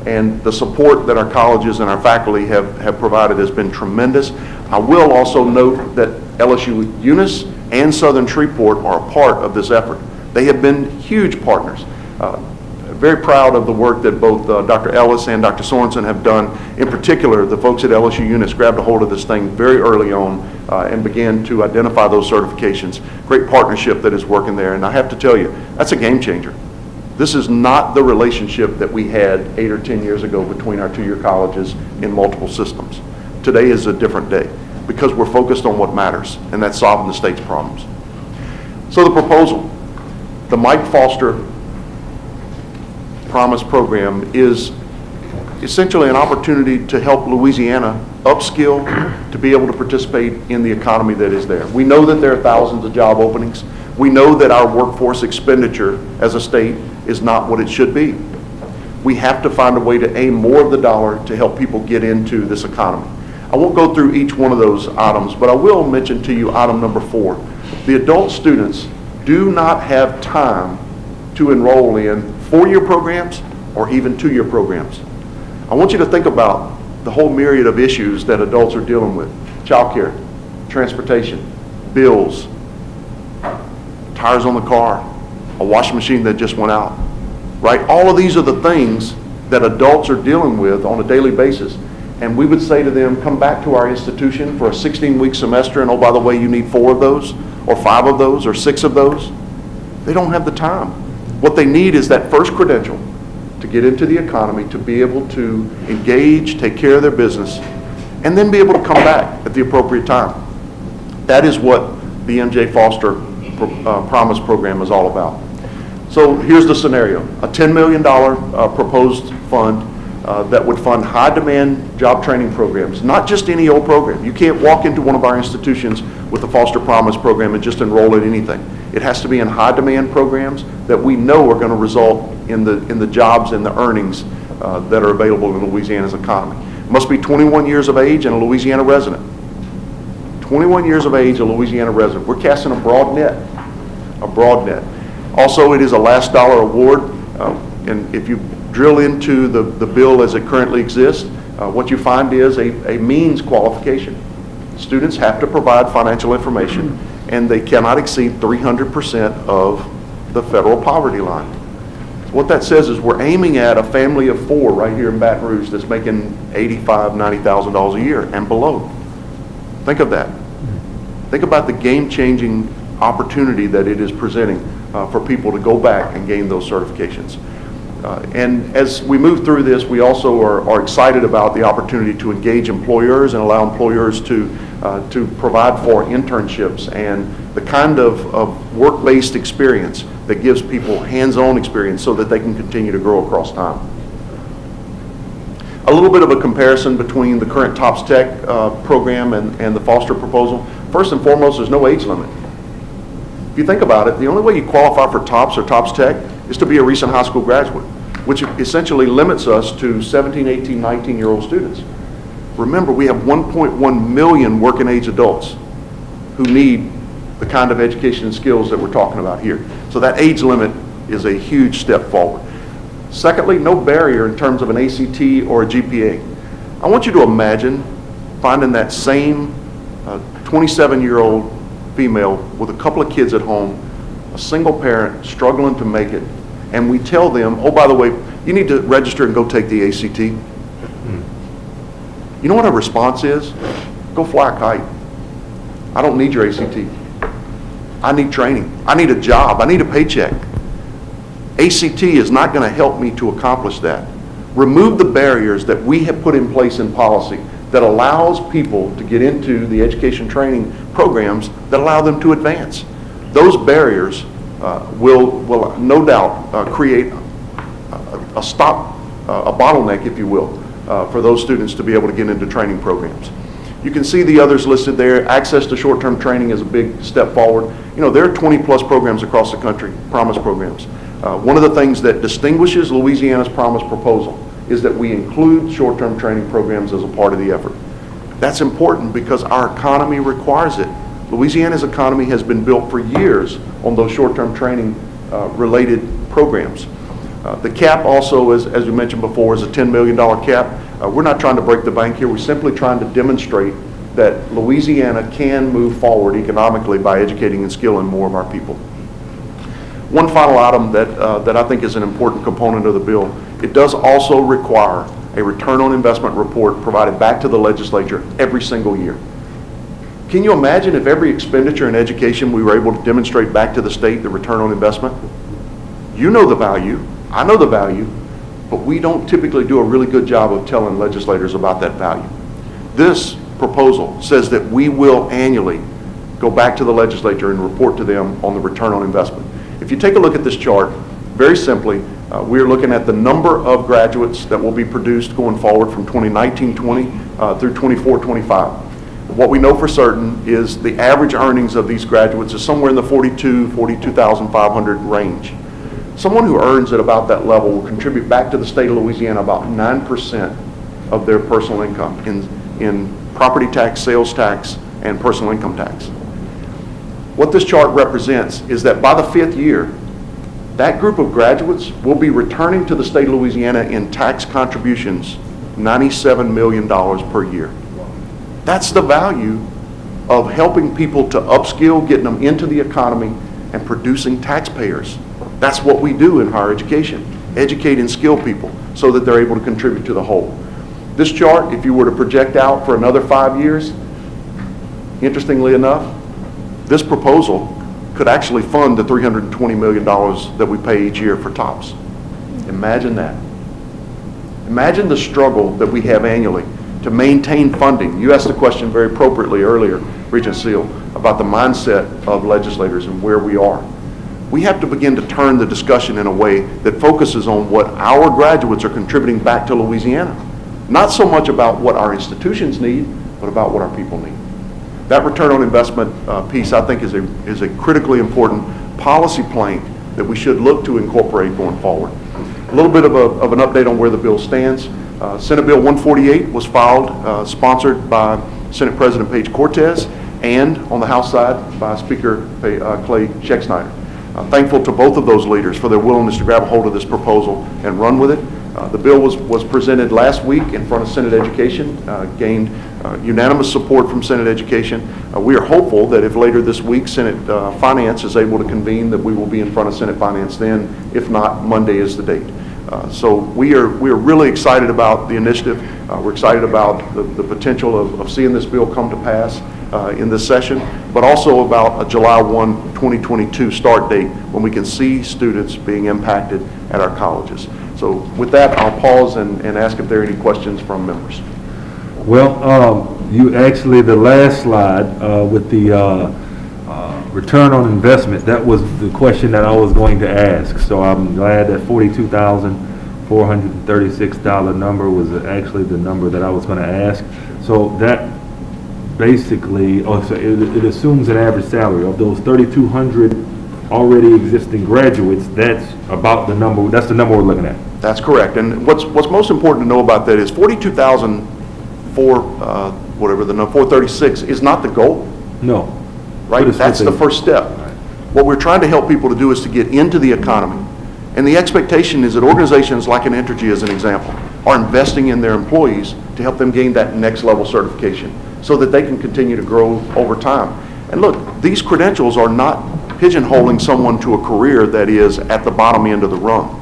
[SPEAKER 10] and the support that our colleges and our faculty have provided has been tremendous. I will also note that LSU Eunice and Southern Shreveport are a part of this effort. They have been huge partners. Very proud of the work that both Dr. Ellis and Dr. Sorensen have done. In particular, the folks at LSU Eunice grabbed a hold of this thing very early on and began to identify those certifications. Great partnership that is working there, and I have to tell you, that's a game changer. This is not the relationship that we had 8 or 10 years ago between our two-year colleges in multiple systems. Today is a different day because we're focused on what matters, and that's solving the state's problems. So the proposal, the Mike Foster Promise program, is essentially an opportunity to help Louisiana upskill to be able to participate in the economy that is there. We know that there are thousands of job openings. We know that our workforce expenditure as a state is not what it should be. We have to find a way to aim more of the dollar to help people get into this economy. I won't go through each one of those items, but I will mention to you item number 4. The adult students do not have time to enroll in 4-year programs or even 2-year programs. I want you to think about the whole myriad of issues that adults are dealing with. Childcare, transportation, bills, tires on the car, a washing machine that just went out, right? All of these are the things that adults are dealing with on a daily basis. And we would say to them, come back to our institution for a 16-week semester, and oh, by the way, you need 4 of those, or 5 of those, or 6 of those. They don't have the time. What they need is that first credential to get into the economy, to be able to engage, take care of their business, and then be able to come back at the appropriate time. That is what the MJ Foster Promise program is all about. So here's the scenario. A $10 million proposed fund that would fund high-demand job training programs, not just any old program. You can't walk into one of our institutions with the Foster Promise program and just enroll in anything. It has to be in high-demand programs that we know are going to result in the jobs and the earnings that are available in Louisiana's economy. Must be 21 years of age and a Louisiana resident. 21 years of age, a Louisiana resident. We're casting a broad net. A broad net. Also, it is a last dollar award, and if you drill into the bill as it currently exists, what you find is a means qualification. Students have to provide financial information, and they cannot exceed 300% of the federal poverty line. So what that says is we're aiming at a family of 4 right here in Baton Rouge that's making $85,000, $90,000 a year and below. Think of that. Think about the game-changing opportunity that it is presenting for people to go back and gain those certifications. And as we move through this, we also are excited about the opportunity to engage employers and allow employers to provide for internships and the kind of work-based experience that gives people hands-on experience so that they can continue to grow across time. A little bit of a comparison between the current TOPS Tech program and the Foster proposal. First and foremost, there's no age limit. If you think about it, the only way you qualify for TOPS or TOPS Tech is to be a recent high school graduate, which essentially limits us to 17, 18, 19-year-old students. Remember, we have 1.1 million working age adults who need the kind of education and skills that we're talking about here. So that age limit is a huge step forward. Secondly, no barrier in terms of an ACT or a GPA. I want you to imagine finding that same 27-year-old female with a couple of kids at home, a single parent struggling to make it, and we tell them, oh, by the way, you need to register and go take the ACT. You know what our response is? Go fly a kite. I don't need your ACT. I need training. I need a job. I need a paycheck. ACT is not going to help me to accomplish that. Remove the barriers that we have put in place in policy that allows people to get into the education training programs that allow them to advance. Those barriers will no doubt create a bottleneck, if you will, for those students to be able to get into training programs. You can see the others listed there. Access to short-term training is a big step forward. You know, there are 20-plus programs across the country, Promise programs. One of the things that distinguishes Louisiana's Promise proposal is that we include short-term training programs as a part of the effort. That's important because our economy requires it. Louisiana's economy has been built for years on those short-term training related programs. The cap also, as we mentioned before, is a $10 million cap. We're not trying to break the bank here. We're simply trying to demonstrate that Louisiana can move forward economically by educating and skilling more of our people. One final item that I think is an important component of the bill, it does also require a return on investment report provided back to the legislature every single year. Can you imagine if every expenditure in education we were able to demonstrate back to the state the return on investment? You know the value, I know the value, but we don't typically do a really good job of telling legislators about that value. This proposal says that we will annually go back to the legislature and report to them on the return on investment. If you take a look at this chart, very simply, we're looking at the number of graduates that will be produced going forward from 2019-20 through 24-25. What we know for certain is the average earnings of these graduates is somewhere in the $42,500 range. Someone who earns at about that level will contribute back to the state of Louisiana about 9% of their personal income in property tax, sales tax, and personal income tax. What this chart represents is that by the 5th year, that group of graduates will be returning to the state of Louisiana in tax contributions $97 million per year. That's the value of helping people to upskill, getting them into the economy, and producing taxpayers. That's what we do in higher education, educate and skill people so that they're able to contribute to the whole. This chart, if you were to project out for another 5 years, interestingly enough, this proposal could actually fund the $320 million that we pay each year for TOPS. Imagine that. Imagine the struggle that we have annually to maintain funding. You asked the question very appropriately earlier, Regent Seal, about the mindset of legislators and where we are. We have to begin to turn the discussion in a way that focuses on what our graduates are contributing back to Louisiana. Not so much about what our institutions need, but about what our people need. That return on investment piece, I think, is a critically important policy plank that we should look to incorporate going forward. A little bit of an update on where the bill stands. Senate Bill 148 was filed, sponsored by Senate President Paige Cortez, and on the House side by Speaker Clay Schexnayder. Thankful to both of those leaders for their willingness to grab a hold of this proposal and run with it. The bill was presented last week in front of Senate Education, gained unanimous support from Senate Education. We are hopeful that if later this week Senate Finance is able to convene, that we will be in front of Senate Finance then. If not, Monday is the date. So we are really excited about the initiative. We're excited about the potential of seeing this bill come to pass in this session, but also about a July 1, 2022 start date when we can see students being impacted at our colleges. So with that, I'll pause and ask if there are any questions from members.
[SPEAKER 6] Well, you actually, the last slide with the return on investment, that was the question that I was going to ask. So I'm glad that $42,436 number was actually the number that I was going to ask. So that basically, so it assumes an average salary of those 3,200 already existing graduates. That's about the number. That's the number we're looking at.
[SPEAKER 10] That's correct. And what's most important to know about that is 436 is not the goal.
[SPEAKER 6] No.
[SPEAKER 10] Right? That's the first step.
[SPEAKER 6] Right.
[SPEAKER 10] What we're trying to help people to do is to get into the economy. And the expectation is that organizations like an Entergy, as an example, are investing in their employees to help them gain that next level certification so that they can continue to grow over time. And look, these credentials are not pigeonholing someone to a career that is at the bottom end of the rung.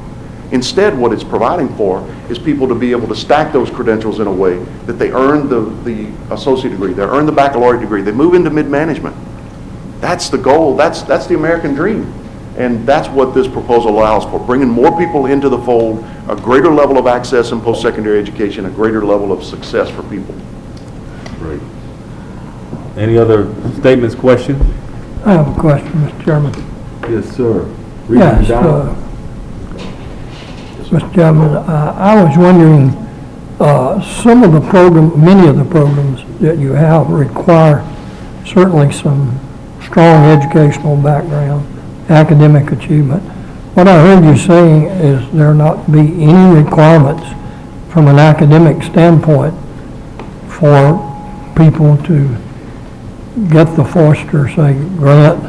[SPEAKER 10] Instead, what it's providing for is people to be able to stack those credentials in a way that they earn the associate degree, they earn the baccalaureate degree, they move into mid-management. That's the goal, that's the American dream. And that's what this proposal allows for, bringing more people into the fold, a greater level of access in post-secondary education, a greater level of success for people.
[SPEAKER 6] Great. Any other statements, questions?
[SPEAKER 11] I have a question, Mr. Chairman.
[SPEAKER 6] Yes, sir.
[SPEAKER 11] Yes, Mr. Chairman, I was wondering, many of the programs that you have require certainly some strong educational background, academic achievement. What I heard you saying is there not be any requirements from an academic standpoint for people to get the Foster, say, grant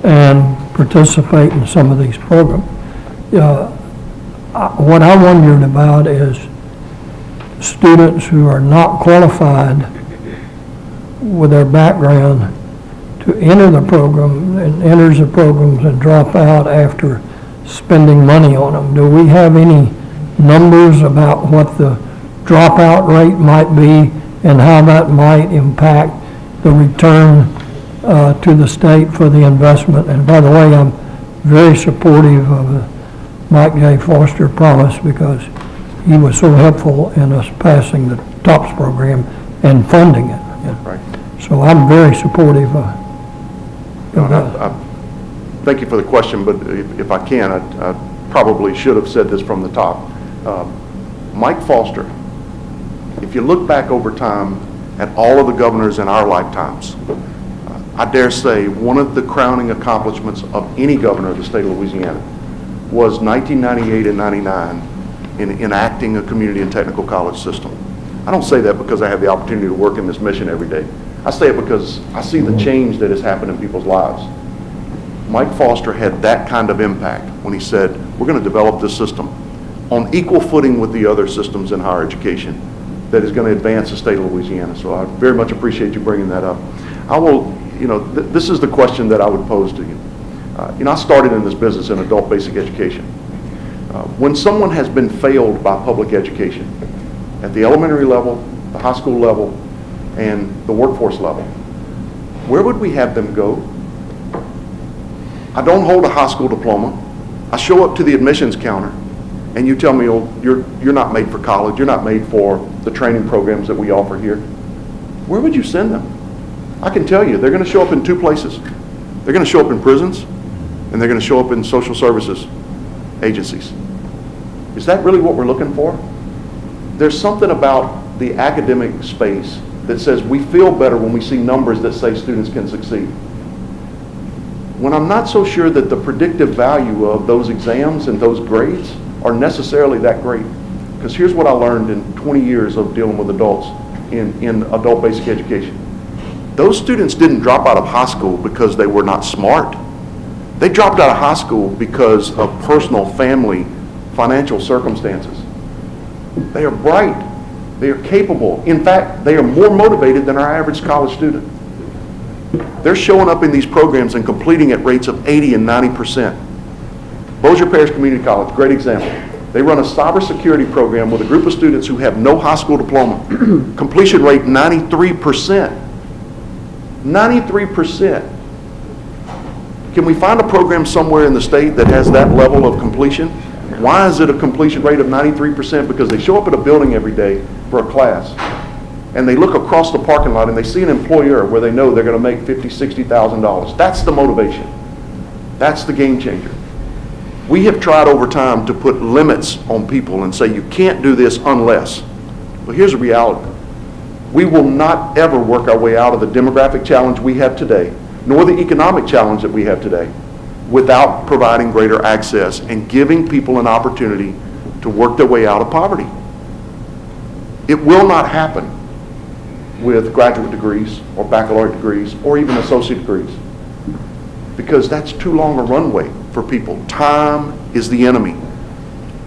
[SPEAKER 11] and participate in some of these programs. What I wondered about is students who are not qualified with their background to enter the program and enters the programs and drop out after spending money on them. Do we have any numbers about what the dropout rate might be and how that might impact the return to the state for the investment? And by the way, I'm very supportive of the Mike J. Foster promise because he was so helpful in us passing the TOPS program and funding it.
[SPEAKER 10] Right.
[SPEAKER 11] So I'm very supportive of that.
[SPEAKER 10] Thank you for the question, but if I can, I probably should have said this from the top. Mike Foster, if you look back over time at all of the governors in our lifetimes, I dare say one of the crowning accomplishments of any governor of the state of Louisiana was 1998 and 99 in enacting a community and technical college system. I don't say that because I have the opportunity to work in this mission every day. I say it because I see the change that has happened in people's lives. Mike Foster had that kind of impact when he said, we're going to develop this system on equal footing with the other systems in higher education that is going to advance the state of Louisiana. So I very much appreciate you bringing that up. I will, this is the question that I would pose to you. I started in this business in adult basic education. When someone has been failed by public education at the elementary level, the high school level, and the workforce level, where would we have them go? I don't hold a high school diploma. I show up to the admissions counter and you tell me, oh, you're not made for college, you're not made for the training programs that we offer here. Where would you send them? I can tell you, they're going to show up in two places. They're going to show up in prisons and they're going to show up in social services agencies. Is that really what we're looking for? There's something about the academic space that says we feel better when we see numbers that say students can succeed. When I'm not so sure that the predictive value of those exams and those grades are necessarily that great. Because here's what I learned in 20 years of dealing with adults in adult basic education. Those students didn't drop out of high school because they were not smart. They dropped out of high school because of personal, family, financial circumstances. They are bright. They are capable. In fact, they are more motivated than our average college student. They're showing up in these programs and completing at rates of 80 and 90%. Bossier Parish Community College, great example. They run a cybersecurity program with a group of students who have no high school diploma. Completion rate 93%. 93%. Can we find a program somewhere in the state that has that level of completion? Why is it a completion rate of 93%? Because they show up at a building every day for a class and they look across the parking lot and they see an employer where they know they're going to make $50,000, $60,000. That's the motivation. That's the game changer. We have tried over time to put limits on people and say you can't do this unless. Well, here's the reality. We will not ever work our way out of the demographic challenge we have today, nor the economic challenge that we have today, without providing greater access and giving people an opportunity to work their way out of poverty. It will not happen with graduate degrees or baccalaureate degrees or even associate degrees, because that's too long a runway for people. Time is the enemy.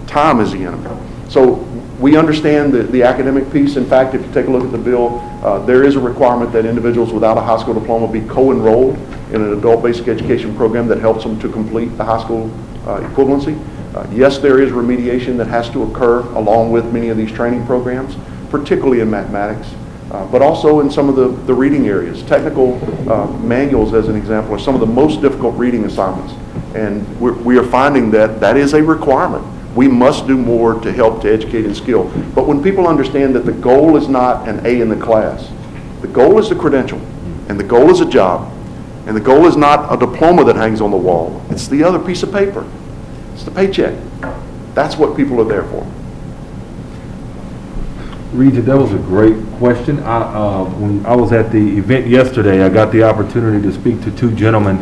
[SPEAKER 10] Time is the enemy. So we understand the academic piece. In fact, if you take a look at the bill, there is a requirement that individuals without a high school diploma be co-enrolled in an adult basic education program that helps them to complete the high school equivalency. Yes, there is remediation that has to occur along with many of these training programs, particularly in mathematics, but also in some of the reading areas. Technical manuals, as an example, are some of the most difficult reading assignments. And we are finding that that is a requirement. We must do more to help to educate and skill. But when people understand that the goal is not an A in the class, the goal is the credential, and the goal is a job, and the goal is not a diploma that hangs on the wall. It's the other piece of paper. It's the paycheck. That's what people are there for.
[SPEAKER 6] Regent, that was a great question. When I was at the event yesterday, I got the opportunity to speak to two gentlemen.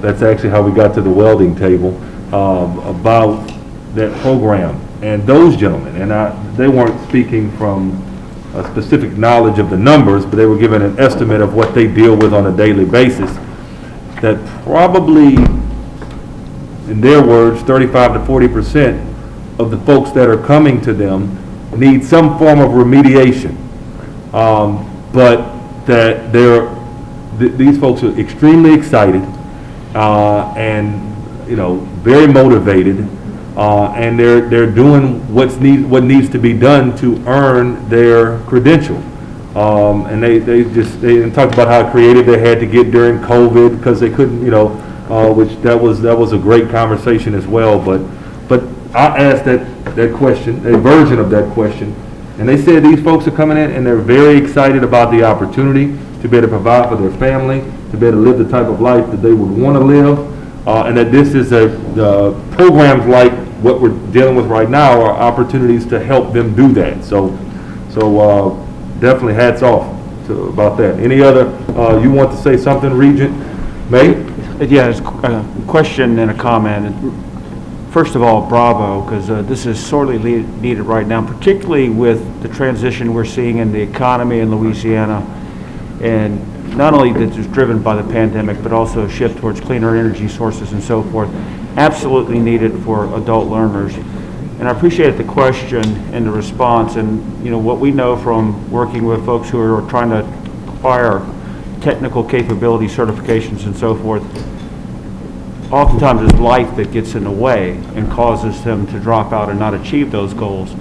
[SPEAKER 6] That's actually how we got to the welding table, about that program. And those gentlemen, and they weren't speaking from a specific knowledge of the numbers, but they were given an estimate of what they deal with on a daily basis, that probably, in their words, 35 to 40% of the folks that are coming to them need some form of remediation. But that these folks are extremely excited and very motivated, and they're doing what needs to be done to earn their credential. And they talked about how creative they had to get during COVID because they couldn't, which that was a great conversation as well. But I asked that question, a version of that question, and they said these folks are coming in and they're very excited about the opportunity to be able to provide for their family, to be able to live the type of life that they would want to live, and that this is programs like what we're dealing with right now are opportunities to help them do that. So definitely hats off about that. Any other, you want to say something, Regent? May?
[SPEAKER 12] Yeah, it's a question and a comment. First of all, bravo, because this is sorely needed right now, particularly with the transition we're seeing in the economy in Louisiana, and not only that it's driven by the pandemic, but also a shift towards cleaner energy sources and so forth. Absolutely needed for adult learners. And I appreciate the question and the response, and what we know from working with folks who are trying to acquire technical capability certifications and so forth. Oftentimes it's life that gets in the way and causes them to drop out and not achieve those goals.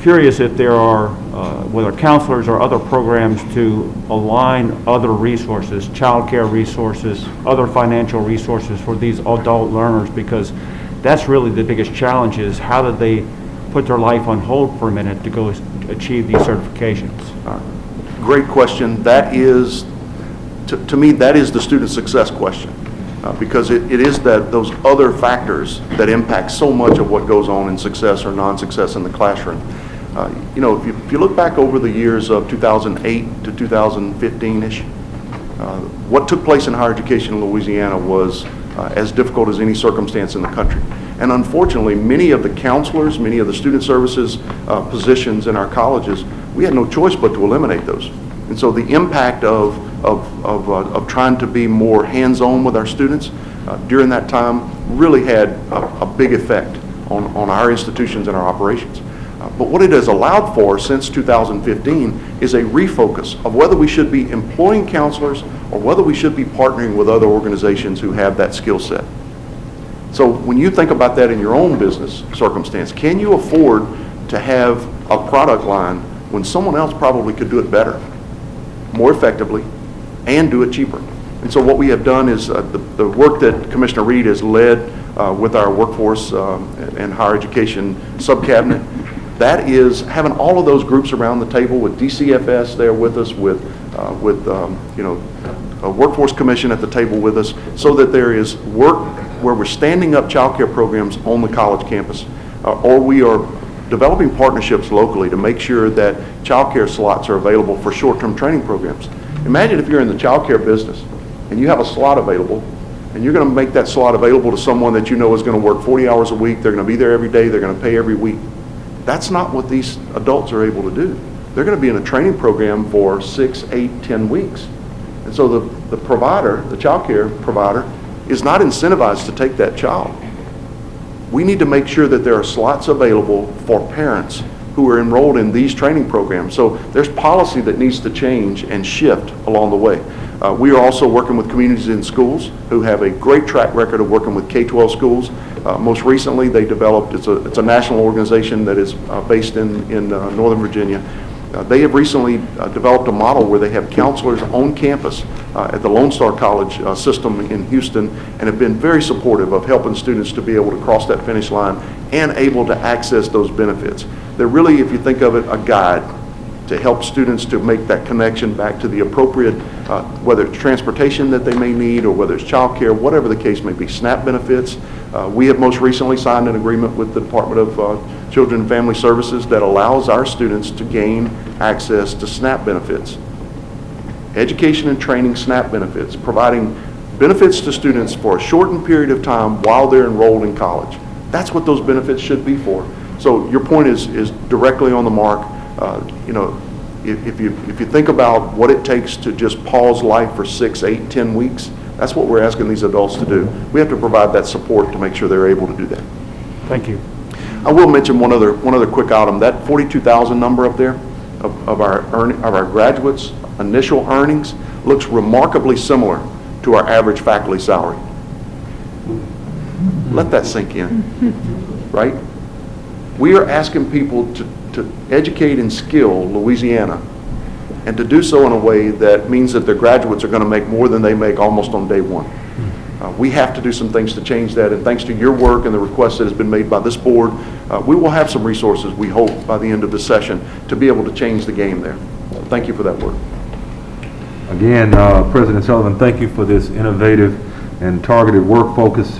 [SPEAKER 12] Curious if there are, whether counselors or other programs to align other resources, child care resources, other financial resources for these adult learners, because that's really the biggest challenge is how do they put their life on hold for a minute to go achieve these certifications?
[SPEAKER 10] Great question. That is, to me, that is the student success question. Because it is those other factors that impact so much of what goes on in success or non-success in the classroom. If you look back over the years of 2008 to 2015-ish, what took place in higher education in Louisiana was as difficult as any circumstance in the country. And unfortunately, many of the counselors, many of the student services positions in our colleges, we had no choice but to eliminate those. And so the impact of trying to be more hands-on with our students during that time really had a big effect on our institutions and our operations. But what it has allowed for since 2015 is a refocus of whether we should be employing counselors or whether we should be partnering with other organizations who have that skill set. So when you think about that in your own business circumstance, can you afford to have a product line when someone else probably could do it better, more effectively, and do it cheaper? And so what we have done is the work that Commissioner Reed has led with our workforce and higher education sub-cabinet, that is having all of those groups around the table with DCFS there with us, with a workforce commission at the table with us, so that there is work where we're standing up child care programs on the college campus, or we are developing partnerships locally to make sure that child care slots are available for short-term training programs. Imagine if you're in the child care business and you have a slot available and you're going to make that slot available to someone that you know is going to work 40 hours a week, they're going to be there every day, they're going to pay every week. That's not what these adults are able to do. They're going to be in a training program for 6, 8, 10 weeks. And so the provider, the child care provider, is not incentivized to take that child. We need to make sure that there are slots available for parents who are enrolled in these training programs. So there's policy that needs to change and shift along the way. We are also working with communities in schools who have a great track record of working with K-12 schools. Most recently, they developed, it's a national organization that is based in Northern Virginia. They have recently developed a model where they have counselors on campus at the Lone Star College system in Houston, and have been very supportive of helping students to be able to cross that finish line and able to access those benefits. They're really, if you think of it, a guide to help students to make that connection back to the appropriate, whether it's transportation that they may need or whether it's child care, whatever the case may be, SNAP benefits. We have most recently signed an agreement with the Department of Children and Family Services that allows our students to gain access to SNAP benefits. Education and training SNAP benefits, providing benefits to students for a shortened period of time while they're enrolled in college. That's what those benefits should be for. So your point is directly on the mark. You know, if you think about what it takes to just pause life for 6, 8, 10 weeks, that's what we're asking these adults to do. We have to provide that support to make sure they're able to do that.
[SPEAKER 12] Thank you.
[SPEAKER 10] I will mention one other quick item. That 42,000 number up there of our graduates' initial earnings looks remarkably similar to our average faculty salary. Let that sink in, right? We are asking people to educate and skill Louisiana, and to do so in a way that means that their graduates are going to make more than they make almost on day one. We have to do some things to change that, and thanks to your work and the request that has been made by this board, we will have some resources, we hope, by the end of the session to be able to change the game there. So thank you for that work.
[SPEAKER 6] Again, President Sullivan, thank you for this innovative and targeted work focus,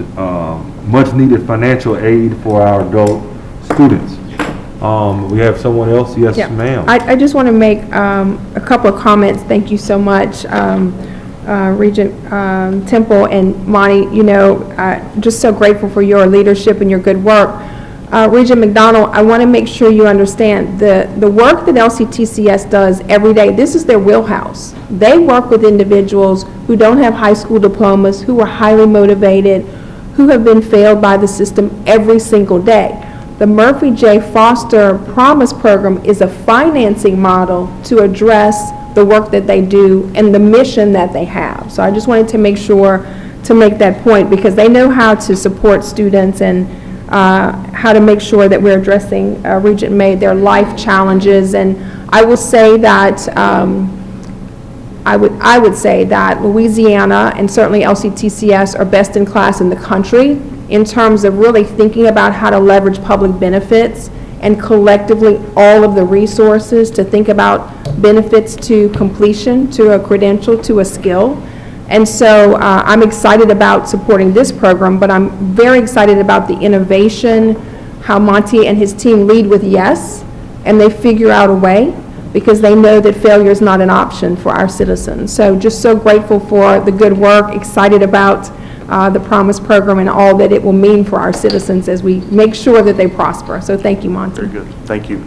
[SPEAKER 6] much needed financial aid for our adult students. We have someone else? Yes,
[SPEAKER 2] Yeah.
[SPEAKER 6] ma'am.
[SPEAKER 2] I just want to make a couple of comments. Thank you so much, Regent Temple and Monty. You know, just so grateful for your leadership and your good work. Regent McDonald, I want to make sure you understand the work that LCTCS does every day. This is their wheelhouse. They work with individuals who don't have high school diplomas, who are highly motivated, who have been failed by the system every single day. The Murphy J. Foster Promise Program is a financing model to address the work that they do and the mission that they have. So I just wanted to make sure to make that point, because they know how to support students and how to make sure that we're addressing, Regent May, their life challenges. And I will say that I would say that Louisiana and certainly LCTCS are best in class in the country in terms of really thinking about how to leverage public benefits and collectively all of the resources to think about benefits to completion, to a credential, to a skill. And so I'm excited about supporting this program, but I'm very excited about the innovation, how Monty and his team lead with yes, and they figure out a way, because they know that failure is not an option for our citizens. So just so grateful for the good work, excited about the Promise Program and all that it will mean for our citizens as we make sure that they prosper. So thank you, Monty.
[SPEAKER 10] Very good. Thank you.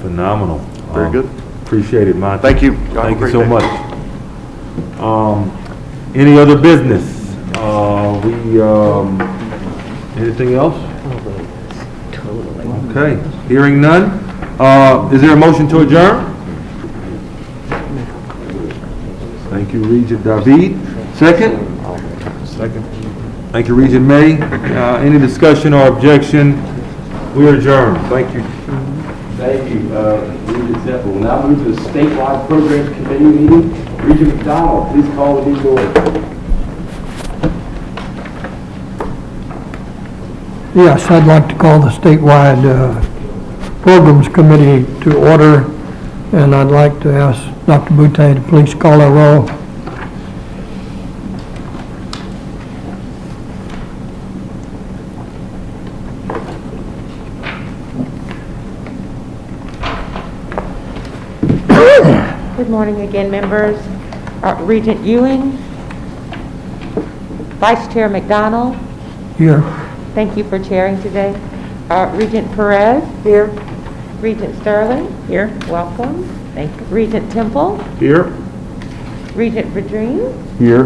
[SPEAKER 6] Phenomenal.
[SPEAKER 10] Very good.
[SPEAKER 6] Appreciate it, Monty.
[SPEAKER 10] Thank you. Y'all have a
[SPEAKER 6] Thank you
[SPEAKER 10] great
[SPEAKER 6] so
[SPEAKER 10] day.
[SPEAKER 6] much. Any other business? Anything else? Okay, hearing none. Is there a motion to adjourn? Thank you, Regent David. Second? Second. Thank you, Regent May. Any discussion or objection? We are adjourned. Thank you.
[SPEAKER 1] Thank you, Regent Temple. We'll now move to the statewide programs committee meeting. Regent McDonald, please call the meeting to order.
[SPEAKER 11] Yes, I'd like to call the statewide programs committee to order, and I'd like to ask Dr. Boutte to please call our roll.
[SPEAKER 4] Good morning again, members. Regent Ewing, Vice Chair McDonald,
[SPEAKER 11] Here.
[SPEAKER 4] thank you for chairing today. Regent Perez. Here. Regent Sterling. Here. Welcome. Thank you. Regent Temple.
[SPEAKER 6] Here.
[SPEAKER 4] Regent Vadrine.
[SPEAKER 6] Here.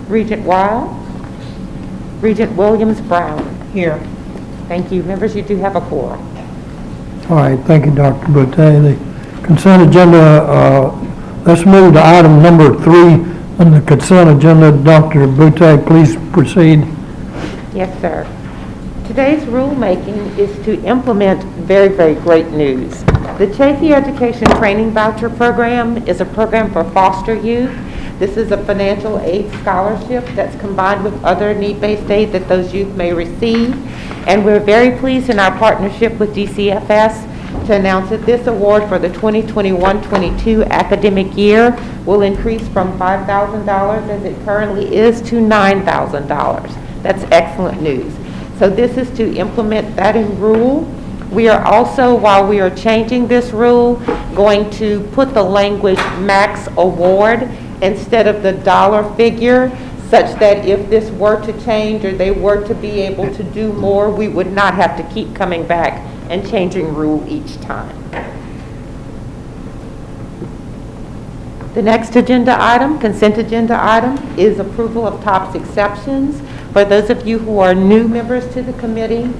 [SPEAKER 4] Regent Wild. Regent Williams Brown. Here. Thank you. Members, you do have a quorum.
[SPEAKER 11] All right, thank you, Dr. Boutte. The consent agenda, let's move to item number 3 on the consent agenda. Dr. Boutte, please proceed.
[SPEAKER 4] Yes, sir. Today's rulemaking is to implement very, very great news. The Chafee Education Training Voucher Program is a program for foster youth. This is a financial aid scholarship that's combined with other need-based aid that those youth may receive. And we're very pleased in our partnership with DCFS to announce that this award for the 2021-22 academic year will increase from $5,000 as it currently is to $9,000. That's excellent news. So this is to implement that in rule. We are also, while we are changing this rule, going to put the language max award instead of the dollar figure, such that if this were to change or they were to be able to do more, we would not have to keep coming back and changing rule each time. The next agenda item, consent agenda item, is approval of TOPS exceptions. For those of you who are new members to the committee,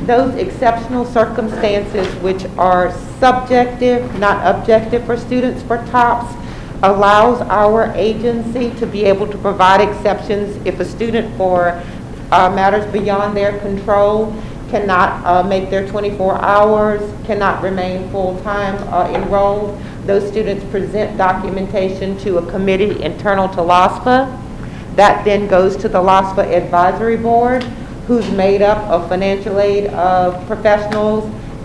[SPEAKER 4] those exceptional circumstances which are subjective, not objective for students for TOPS, allows our agency to be able to provide exceptions if a student for matters beyond their control cannot make their 24 hours, cannot remain full-time enrolled. Those students present documentation to a committee internal to LOSPA. That then goes to the LOSPA Advisory Board, who's made up of financial aid professionals,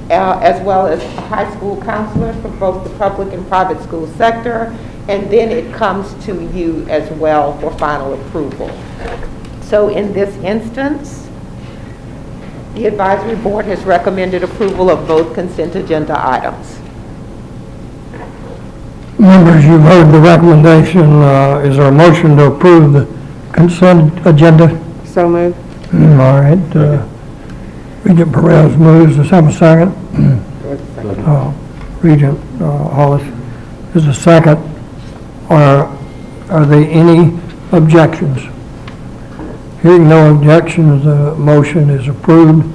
[SPEAKER 4] as well as high school counselors for both the public and private school sector, and then it comes to you as well for final approval. So in this instance, the advisory board has recommended approval of both consent agenda items.
[SPEAKER 11] Members, you've heard the recommendation. Is there a motion to approve the consent agenda?
[SPEAKER 4] So moved.
[SPEAKER 11] All right. Regent Perez moves. Does have a second? Regent Hollis is a second. Are there any objections? Hearing no objections, the motion is approved.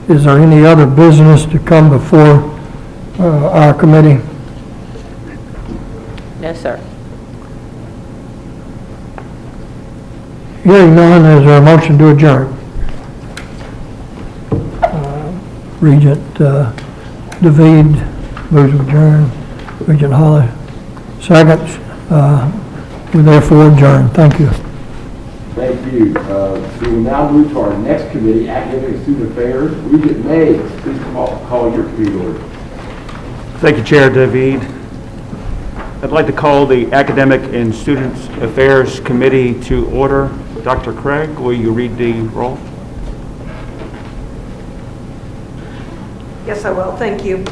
[SPEAKER 11] Is there any other business to come before our committee?
[SPEAKER 4] No, sir.
[SPEAKER 11] Hearing none, is there a motion to adjourn? Regent David moves to adjourn. Regent Holly seconds. We therefore adjourn. Thank you.
[SPEAKER 1] Thank you. We will now move to our next committee, Academic and Student Affairs. Regent May, please call your committee order.
[SPEAKER 12] Thank you, Chair David. I'd like to call the Academic and Student Affairs Committee to order. Dr. Craig, will you read the roll?
[SPEAKER 13] Yes, I will. Thank you.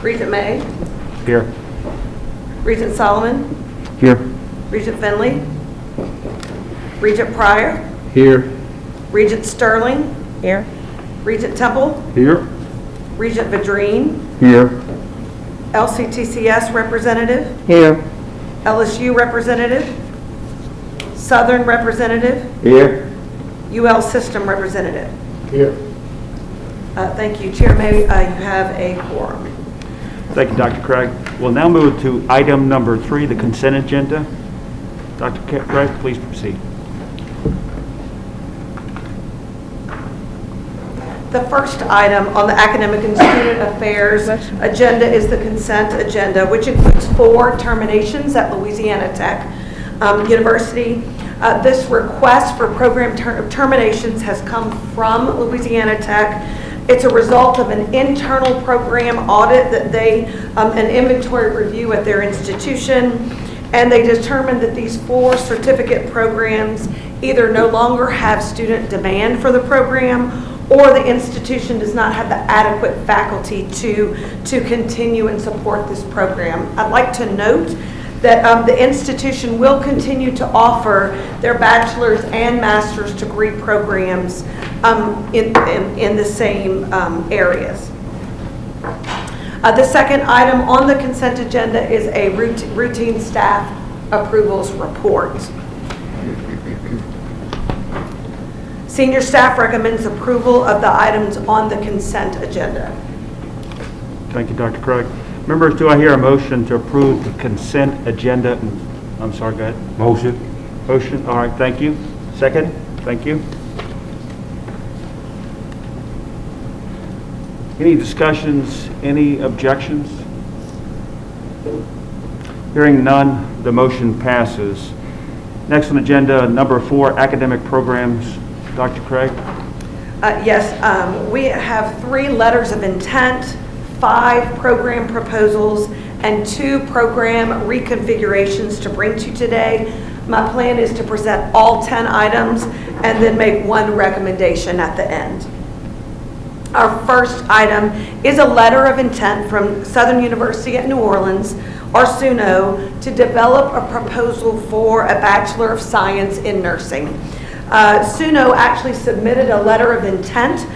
[SPEAKER 13] Regent May,
[SPEAKER 12] Here.
[SPEAKER 13] Regent Solomon,
[SPEAKER 12] Here.
[SPEAKER 13] Regent Finley, Regent Pryor,
[SPEAKER 12] Here.
[SPEAKER 13] Regent Sterling,
[SPEAKER 4] Here.
[SPEAKER 13] Regent Temple,
[SPEAKER 12] Here.
[SPEAKER 13] Regent Vadrine,
[SPEAKER 12] Here.
[SPEAKER 13] LCTCS representative,
[SPEAKER 4] Here.
[SPEAKER 13] LSU representative, Southern representative,
[SPEAKER 12] Here.
[SPEAKER 13] UL system representative.
[SPEAKER 12] Here.
[SPEAKER 13] Thank you. Chair May, you have a quorum.
[SPEAKER 12] Thank you, Dr. Craig. We'll now move to item number 3, the consent agenda. Dr. Craig, please proceed.
[SPEAKER 13] The first item on the Academic and Student Affairs agenda is the consent agenda, which includes 4 terminations at Louisiana Tech University. This request for program terminations has come from Louisiana Tech. It's a result of an internal program audit that an inventory review at their institution, and they determined that these 4 certificate programs either no longer have student demand for the program, or the institution does not have the adequate faculty to continue and support this program. I'd like to note that the institution will continue to offer their bachelor's and master's degree programs in the same areas. The second item on the consent agenda is a routine staff approvals report. Senior staff recommends approval of the items on the consent agenda.
[SPEAKER 12] Thank you, Dr. Craig. Members, do I hear a motion to approve the consent agenda? I'm sorry, go ahead.
[SPEAKER 6] Motion.
[SPEAKER 12] Motion, all right, thank you. Second, thank you. Any discussions, any objections? Hearing none, the motion passes. Next on agenda, number 4, academic programs. Dr. Craig?
[SPEAKER 13] Yes, we have 3 letters of intent, 5 program proposals, and 2 program reconfigurations to bring to you today. My plan is to present all 10 items and then make 1 recommendation at the end. Our first item is a letter of intent from Southern University at New Orleans, or SUNO, to develop a proposal for a Bachelor of Science in Nursing. SUNO actually submitted a letter of intent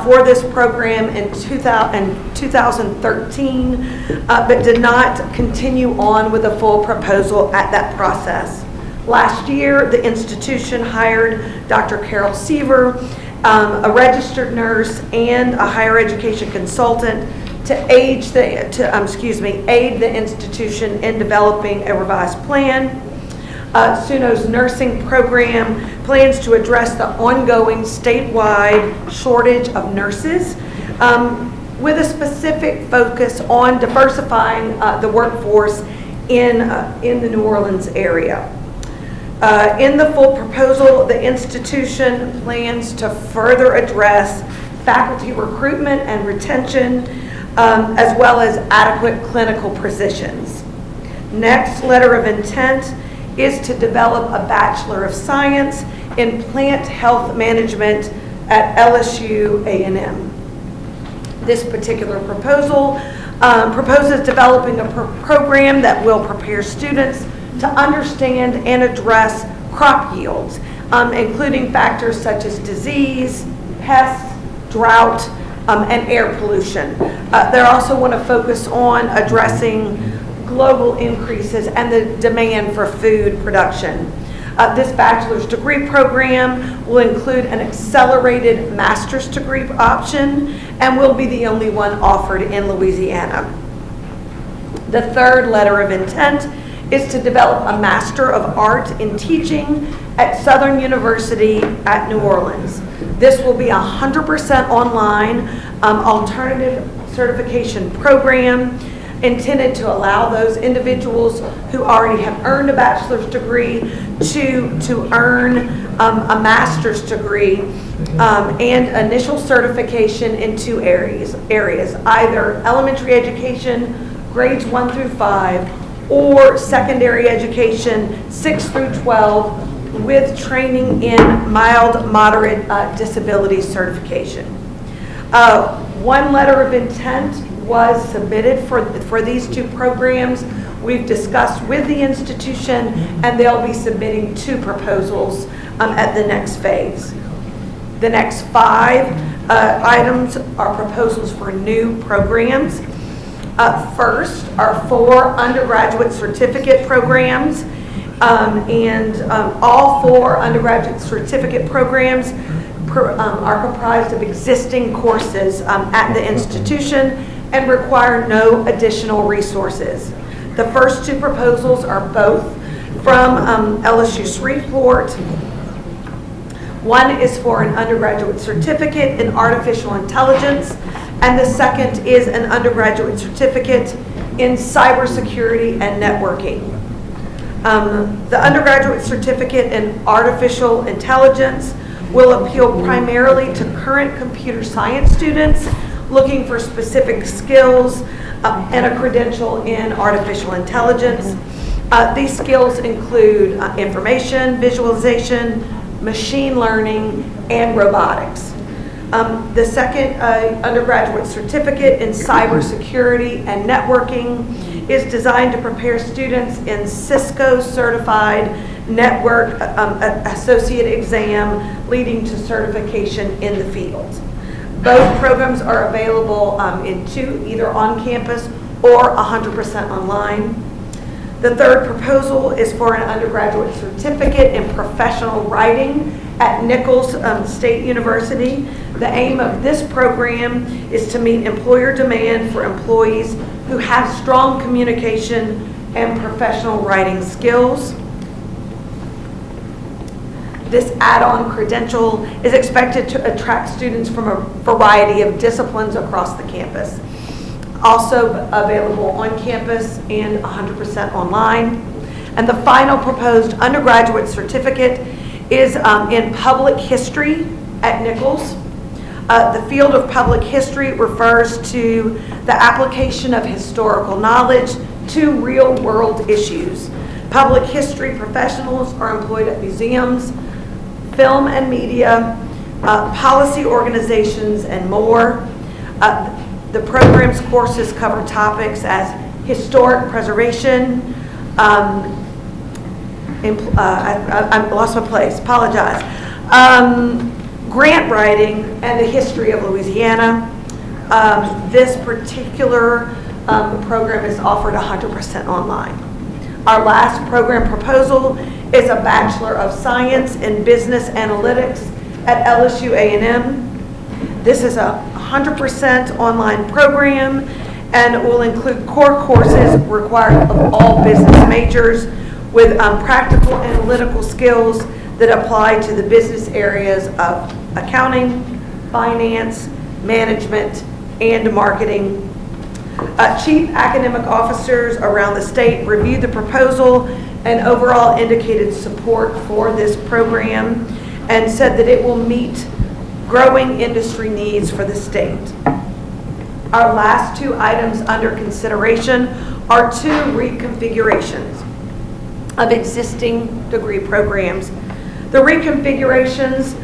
[SPEAKER 13] for this program in 2013, but did not continue on with a full proposal at that process. Last year, the institution hired Dr. Carol Seaver, a registered nurse and a higher education consultant to aid the institution in developing a revised plan. SUNO's nursing program plans to address the ongoing statewide shortage of nurses with a specific focus on diversifying the workforce in the New Orleans area. In the full proposal, the institution plans to further address faculty recruitment and retention, as well as adequate clinical positions. Next letter of intent is to develop a Bachelor of Science in Plant Health Management at LSU A&M. This particular proposal proposes developing a program that will prepare students to understand and address crop yields, including factors such as disease, pests, drought, and air pollution. They also want to focus on addressing global increases and the demand for food production. This bachelor's degree program will include an accelerated master's degree option and will be the only one offered in Louisiana. The third letter of intent is to develop a Master of Art in Teaching at Southern University at New Orleans. This will be a 100% online alternative certification program intended to allow those individuals who already have earned a bachelor's degree to earn a master's degree and initial certification in two areas, either elementary education, grades 1 through 5, or secondary education, 6 through 12, with training in mild, moderate disability certification. One letter of intent was submitted for these two programs. We've discussed with the institution, and they'll be submitting 2 proposals at the next phase. The next 5 items are proposals for new programs. First are 4 undergraduate certificate programs, and all 4 undergraduate certificate programs are comprised of existing courses at the institution and require no additional resources. The first 2 proposals are both from LSU Shreveport. One is for an undergraduate certificate in artificial intelligence, and the second is an undergraduate certificate in cybersecurity and networking. The undergraduate certificate in artificial intelligence will appeal primarily to current computer science students looking for specific skills and a credential in artificial intelligence. These skills include information, visualization, machine learning, and robotics. The second undergraduate certificate in cybersecurity and networking is designed to prepare students in Cisco certified network associate exam leading to certification in the field. Both programs are available in 2, either on campus or 100% online. The third proposal is for an undergraduate certificate in professional writing at Nichols State University. The aim of this program is to meet employer demand for employees who have strong communication and professional writing skills. This add-on credential is expected to attract students from a variety of disciplines across the campus. Also available on campus and 100% online. And the final proposed undergraduate certificate is in public history at Nichols. The field of public history refers to the application of historical knowledge to real-world issues. Public history professionals are employed at museums, film and media, policy organizations, and more. The program's courses cover topics as historic preservation, I lost my place, apologize. Grant writing and the history of Louisiana. This particular program is offered 100% online. Our last program proposal is a Bachelor of Science in Business Analytics at LSU A&M. This is a 100% online program and will include core courses required of all business majors with practical analytical skills that apply to the business areas of accounting, finance, management, and marketing. Chief academic officers around the state reviewed the proposal and overall indicated support for this program and said that it will meet growing industry needs for the state. Our last two items under consideration are two reconfigurations of existing degree programs. The reconfigurations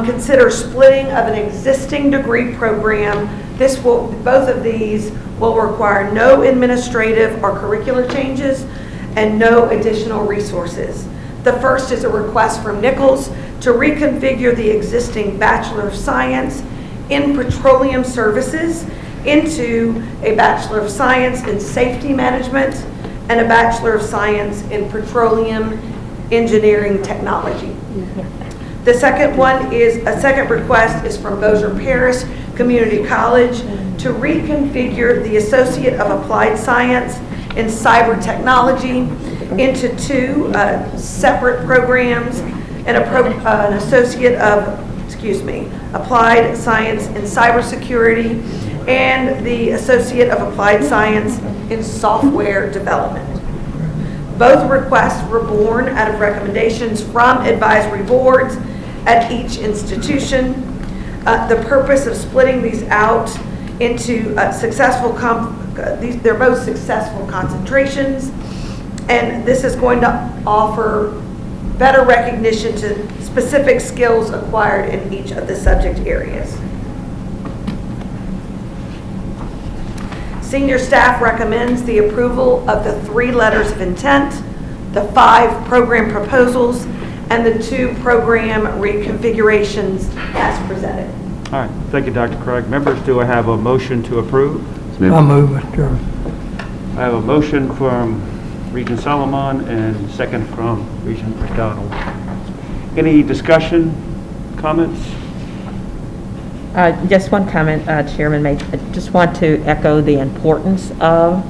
[SPEAKER 13] consider splitting of an existing degree program. Both of these will require no administrative or curricular changes and no additional resources. The first is a request from Nichols to reconfigure the existing Bachelor of Science in Petroleum Services into a Bachelor of Science in Safety Management and a Bachelor of Science in Petroleum Engineering Technology. The second request is from Bossier Parish Community College to reconfigure the Associate of Applied Science in Cyber Technology into two separate programs and an Associate of, Applied Science in Cybersecurity and the Associate of Applied Science in Software Development. Both requests were born out of recommendations from advisory boards at each institution. The purpose of splitting these out into they're both successful concentrations, and this is going to offer better recognition to specific skills acquired in each of the subject areas. Senior staff recommends the approval of the 3 letters of intent, the 5 program proposals, and the 2 program reconfigurations as presented.
[SPEAKER 12] All right, thank you, Dr. Craig. Members, do I have a motion to approve?
[SPEAKER 11] I move, Mr. Chairman.
[SPEAKER 12] I have a motion from Regent Solomon and second from Regent McDonald. Any discussion, comments?
[SPEAKER 4] Just one comment, Chairman made. I just want to echo the importance of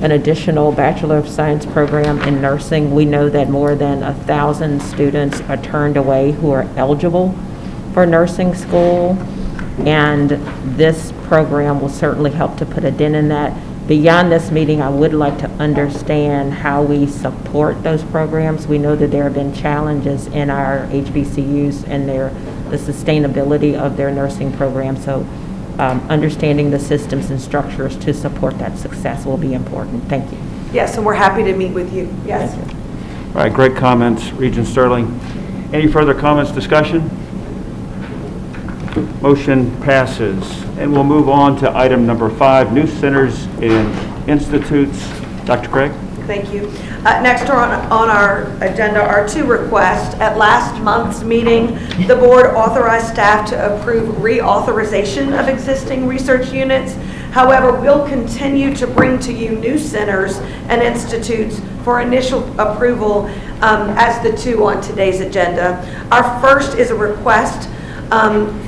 [SPEAKER 4] an additional Bachelor of Science program in nursing. We know that more than 1,000 students are turned away who are eligible for nursing school, and this program will certainly help to put a dent in that. Beyond this meeting, I would like to understand how we support those programs. We know that there have been challenges in our HBCUs and the sustainability of their nursing program, so understanding the systems and structures to support that success will be important. Thank you.
[SPEAKER 13] Yes, and we're happy to meet with you. Yes.
[SPEAKER 12] All right, great comments, Regent Sterling. Any further comments, discussion? Motion passes. And we'll move on to item number 5, new centers and institutes. Dr. Craig?
[SPEAKER 13] Thank you. Next on our agenda are 2 requests. At last month's meeting, the board authorized staff to approve reauthorization of existing research units. However, we'll continue to bring to you new centers and institutes for initial approval as the 2 on today's agenda. Our first is a request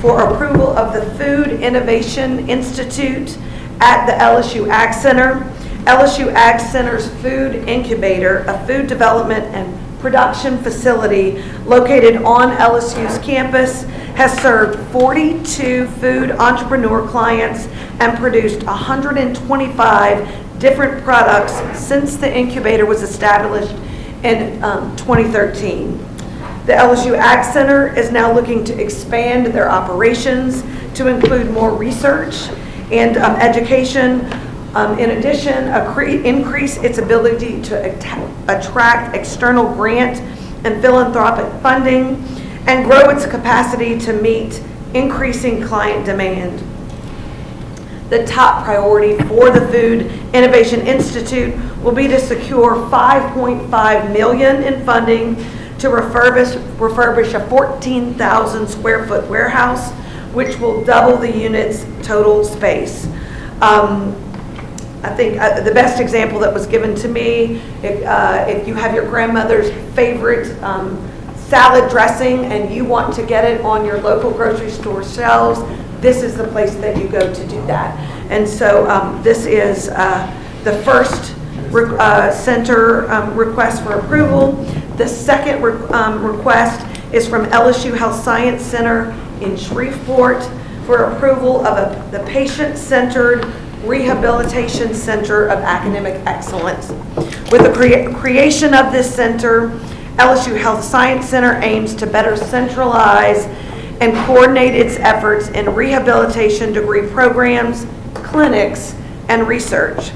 [SPEAKER 13] for approval of the Food Innovation Institute at the LSU Ag Center. LSU Ag Center's Food Incubator, a food development and production facility located on LSU's campus, has served 42 food entrepreneur clients and produced 125 different products since the incubator was established in 2013. The LSU Ag Center is now looking to expand their operations to include more research and education. In addition, increase its ability to attract external grant and philanthropic funding, and grow its capacity to meet increasing client demand. The top priority for the Food Innovation Institute will be to secure $5.5 million in funding to refurbish a 14,000 square foot warehouse, which will double the unit's total space. I think the best example that was given to me, if you have your grandmother's favorite salad dressing and you want to get it on your local grocery store shelves, this is the place that you go to do that. And so this is the first center request for approval. The second request is from LSU Health Science Center in Shreveport for approval of the Patient-Centered Rehabilitation Center of Academic Excellence. With the creation of this center, LSU Health Science Center aims to better centralize and coordinate its efforts in rehabilitation degree programs, clinics, and research.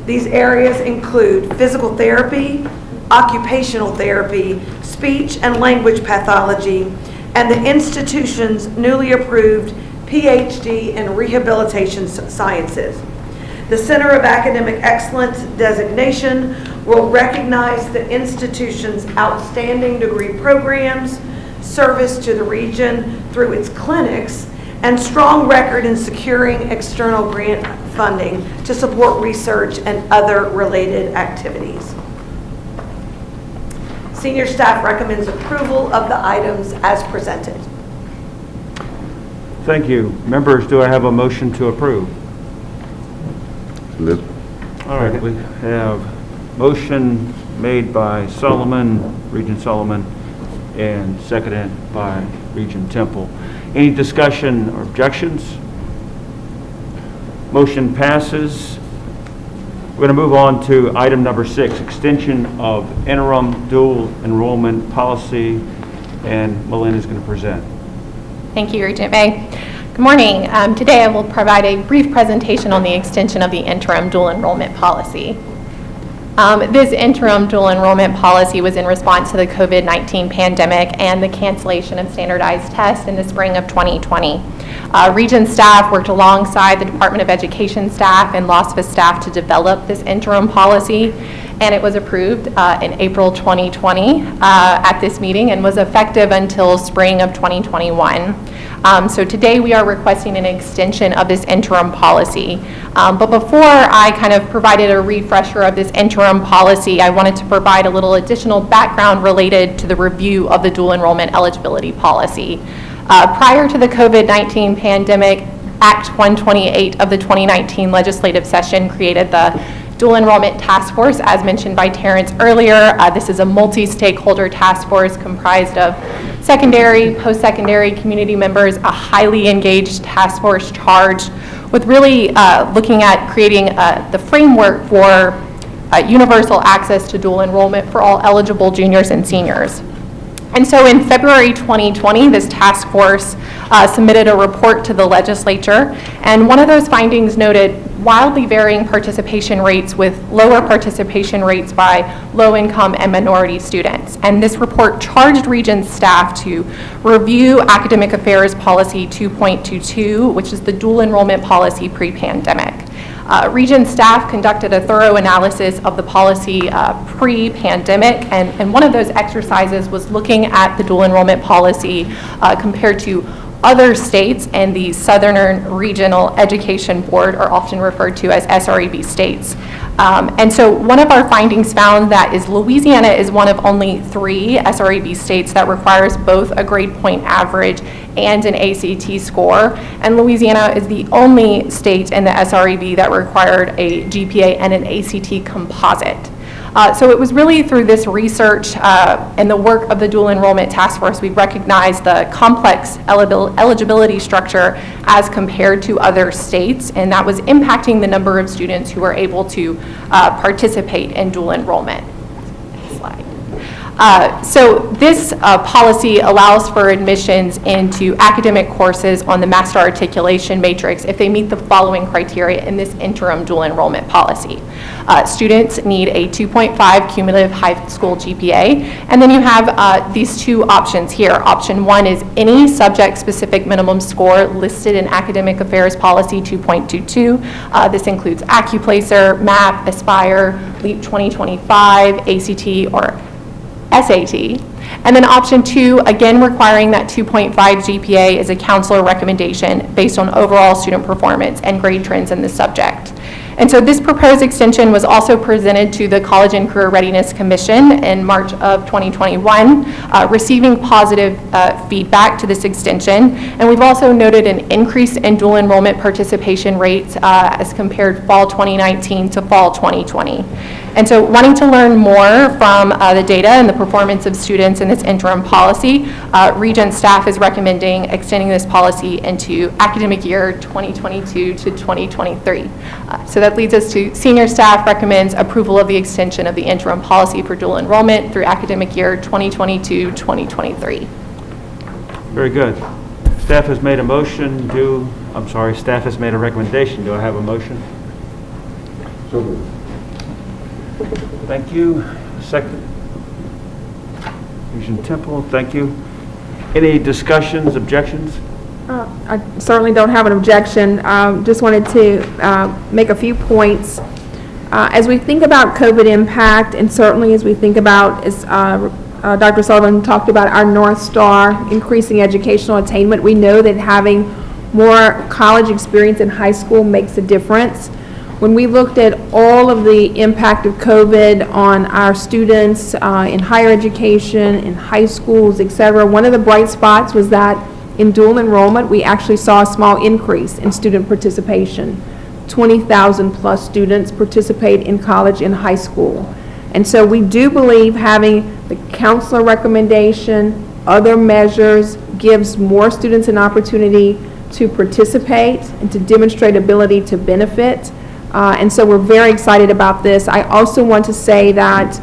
[SPEAKER 13] These areas include physical therapy, occupational therapy, speech and language pathology, and the institution's newly approved PhD in Rehabilitation Sciences. The Center of Academic Excellence designation will recognize the institution's outstanding degree programs, service to the region through its clinics, and strong record in securing external grant funding to support research and other related activities. Senior staff recommends approval of the items as presented.
[SPEAKER 12] Thank you. Members, do I have a motion to approve?
[SPEAKER 10] Liz?
[SPEAKER 12] All right, we have motion made by Regent Solomon, and seconded by Regent Temple. Any discussion or objections? Motion passes. We're going to move on to item number 6, extension of interim dual enrollment policy, and Melinda's going to present.
[SPEAKER 14] Thank you, Regent May. Good morning. Today I will provide a brief presentation on the extension of the interim dual enrollment policy. This interim dual enrollment policy was in response to the COVID-19 pandemic and the cancellation of standardized tests in the spring of 2020. Regent staff worked alongside the Department of Education staff and LOSFA staff to develop this interim policy, and it was approved in April 2020 at this meeting and was effective until spring of 2021. So today we are requesting an extension of this interim policy. But before I kind of provided a refresher of this interim policy, I wanted to provide a little additional background related to the review of the dual enrollment eligibility policy. Prior to the COVID-19 pandemic, Act 128 of the 2019 legislative session created the Dual Enrollment Task Force, as mentioned by Terrence earlier. This is a multi-stakeholder task force comprised of secondary, post-secondary community members, a highly engaged task force charged with really looking at creating the framework for universal access to dual enrollment for all eligible juniors and seniors. And so in February 2020, this task force submitted a report to the legislature, and one of those findings noted wildly varying participation rates with lower participation rates by low-income and minority students. And this report charged Regents staff to review Academic Affairs Policy 2.22, which is the dual enrollment policy pre-pandemic. Regents staff conducted a thorough analysis of the policy pre-pandemic, and one of those exercises was looking at the dual enrollment policy compared to other states and the Southern Regional Education Board, are often referred to as SREB states. And so one of our findings found that Louisiana is one of only 3 SREB states that requires both a grade point average and an ACT score, and Louisiana is the only state in the SREB that required a GPA and an ACT composite. So it was really through this research and the work of the Dual Enrollment Task Force we recognized the complex eligibility structure as compared to other states, and that was impacting the number of students who were able to participate in dual enrollment. Next slide. So this policy allows for admissions into academic courses on the master articulation matrix if they meet the following criteria in this interim dual enrollment policy. Students need a 2.5 cumulative high school GPA, and then you have these two options here. Option 1 is any subject-specific minimum score listed in Academic Affairs Policy 2.22. This includes AccuPlacer, MAP, Aspire, LEAP 2025, ACT, or SAT. And then option 2, again requiring that 2.5 GPA is a counselor recommendation based on overall student performance and grade trends in the subject. And so this proposed extension was also presented to the College and Career Readiness Commission in March of 2021, receiving positive feedback to this extension. And we've also noted an increase in dual enrollment participation rates as compared fall 2019 to fall 2020. And so wanting to learn more from the data and the performance of students in this interim policy, Regent staff is recommending extending this policy into academic year 2022 to 2023. So that leads us to senior staff recommends approval of the extension of the interim policy for dual enrollment through academic year 2022-2023.
[SPEAKER 12] Very good. Staff has made a motion. Staff has made a recommendation. Do I have a motion?
[SPEAKER 1] So moved.
[SPEAKER 12] Thank you. Second. Regent Temple, thank you. Any discussions, objections?
[SPEAKER 2] I certainly don't have an objection. Just wanted to make a few points. As we think about COVID impact, and certainly as we think about, as Dr. Sullivan talked about, our North Star, increasing educational attainment, we know that having more college experience in high school makes a difference. When we looked at all of the impact of COVID on our students in higher education, in high schools, et cetera, one of the bright spots was that in dual enrollment, we actually saw a small increase in student participation. 20,000 plus students participate in college and high school. And so we do believe having the counselor recommendation, other measures, gives more students an opportunity to participate and to demonstrate ability to benefit. And so we're very excited about this. I also want to say that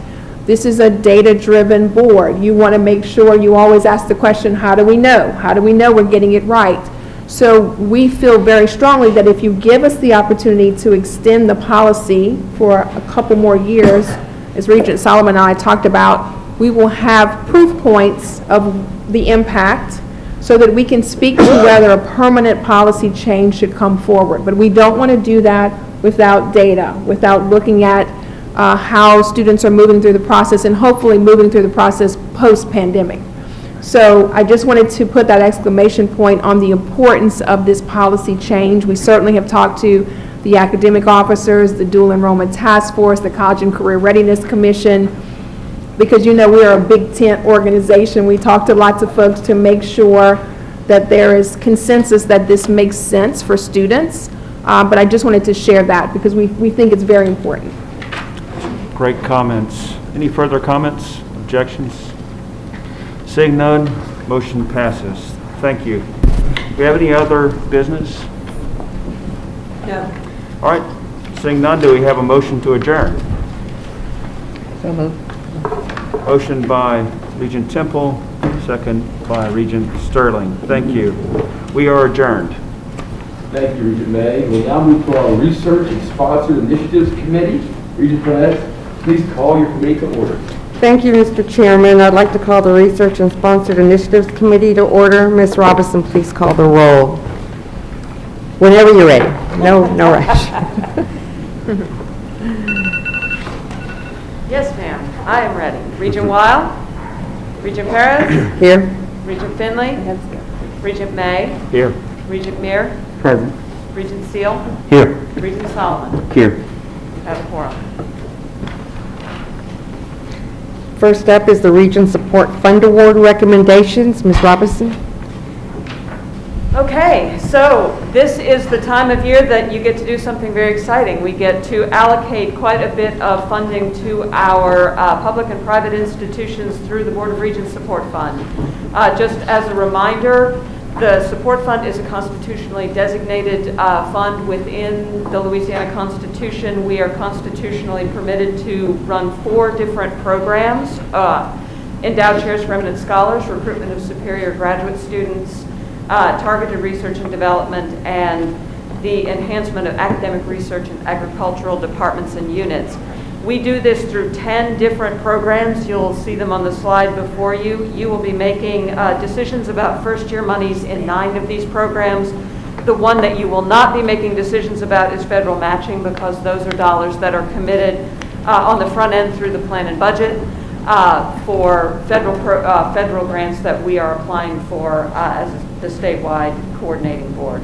[SPEAKER 2] this is a data-driven board. You want to make sure you always ask the question, how do we know? How do we know we're getting it right? So we feel very strongly that if you give us the opportunity to extend the policy for a couple more years, as Regent Solomon and I talked about, we will have proof points of the impact so that we can speak to whether a permanent policy change should come forward. But we don't want to do that without data, without looking at how students are moving through the process and hopefully moving through the process post-pandemic. So I just wanted to put that exclamation point on the importance of this policy change. We certainly have talked to the academic officers, the dual enrollment task force, the College and Career Readiness Commission, because you know we are a big tent organization. We talk to lots of folks to make sure that there is consensus that this makes sense for students. But I just wanted to share that because we think it's very important.
[SPEAKER 12] Great comments. Any further comments, objections? Seeing none, motion passes. Thank you. Do we have any other business?
[SPEAKER 13] No.
[SPEAKER 12] All right. Seeing none, do we have a motion to adjourn?
[SPEAKER 4] So moved.
[SPEAKER 12] Motion by Regent Temple, second by Regent Sterling. Thank you. We are adjourned.
[SPEAKER 1] Thank you, Regent May. We'll now move to our Research and Sponsored Initiatives Committee. Regent Perez, please call your committee to order.
[SPEAKER 15] Thank you, Mr. Chairman. I'd like to call the Research and Sponsored Initiatives Committee to order. Ms. Robinson, please call the roll. Whenever you're ready. No rush.
[SPEAKER 16] Yes, ma'am. I am ready. Regent Weil? Regent Perez?
[SPEAKER 15] Here.
[SPEAKER 16] Regent Finley? Regent May?
[SPEAKER 12] Here.
[SPEAKER 16] Regent Meir?
[SPEAKER 15] Present.
[SPEAKER 16] Regent Seal?
[SPEAKER 15] Here.
[SPEAKER 16] Regent Solomon?
[SPEAKER 15] Here.
[SPEAKER 16] Have a quorum.
[SPEAKER 15] First up is the Region Support Fund Award recommendations. Ms. Robinson?
[SPEAKER 16] Okay, so this is the time of year that you get to do something very exciting. We get to allocate quite a bit of funding to our public and private institutions through the Board of Regents Support Fund. Just as a reminder, the Support Fund is a constitutionally designated fund within the Louisiana Constitution. We are constitutionally permitted to run 4 different programs. endowed chairs for eminent scholars, recruitment of superior graduate students, targeted research and development, and the enhancement of academic research in agricultural departments and units. We do this through 10 different programs. You'll see them on the slide before you. You will be making decisions about first-year monies in 9 of these programs. The one that you will not be making decisions about is federal matching, because those are dollars that are committed on the front end through the plan and budget for federal grants that we are applying for as the statewide coordinating board.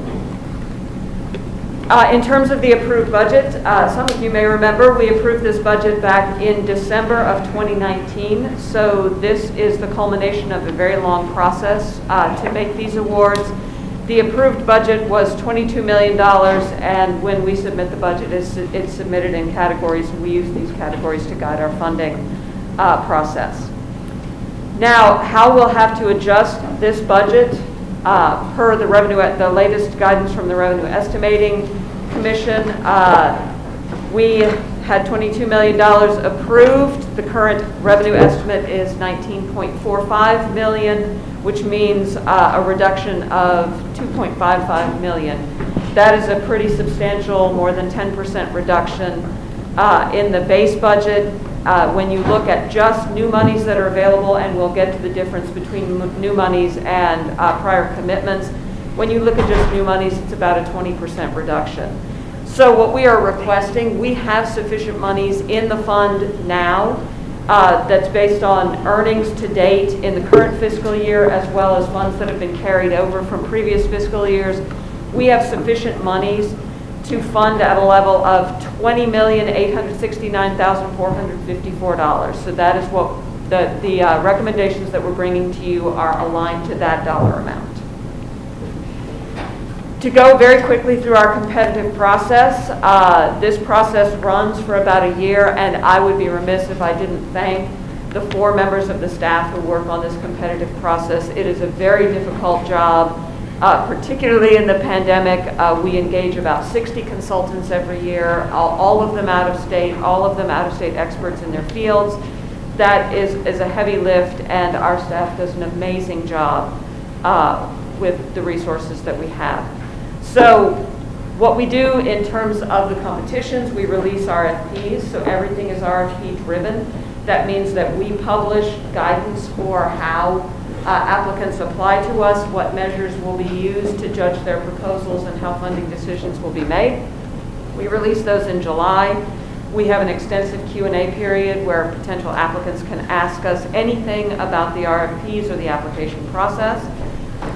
[SPEAKER 16] In terms of the approved budget, some of you may remember we approved this budget back in December of 2019. So this is the culmination of a very long process to make these awards. The approved budget was $22 million, and when we submit the budget, it's submitted in categories, and we use these categories to guide our funding process. Now, how we'll have to adjust this budget per the latest guidance from the Revenue Estimating Commission. We had $22 million approved. The current revenue estimate is $19.45 million, which means a reduction of $2.55 million. That is a pretty substantial, more than 10% reduction in the base budget. When you look at just new monies that are available, and we'll get to the difference between new monies and prior commitments, when you look at just new monies, it's about a 20% reduction. So what we are requesting, we have sufficient monies in the fund now that's based on earnings to date in the current fiscal year, as well as funds that have been carried over from previous fiscal years. We have sufficient monies to fund at a level of $20,869,454. So that is what the recommendations that we're bringing to you are aligned to that dollar amount. To go very quickly through our competitive process, this process runs for about a year, and I would be remiss if I didn't thank the 4 members of the staff who work on this competitive process. It is a very difficult job. Particularly in the pandemic, we engage about 60 consultants every year, all of them out of state, all of them out-of-state experts in their fields. That is a heavy lift, and our staff does an amazing job with the resources that we have. So what we do in terms of the competitions, we release RFPs, so everything is RFP driven. That means that we publish guidance for how applicants apply to us, what measures will be used to judge their proposals, and how funding decisions will be made. We release those in July. We have an extensive Q&A period where potential applicants can ask us anything about the RFPs or the application process.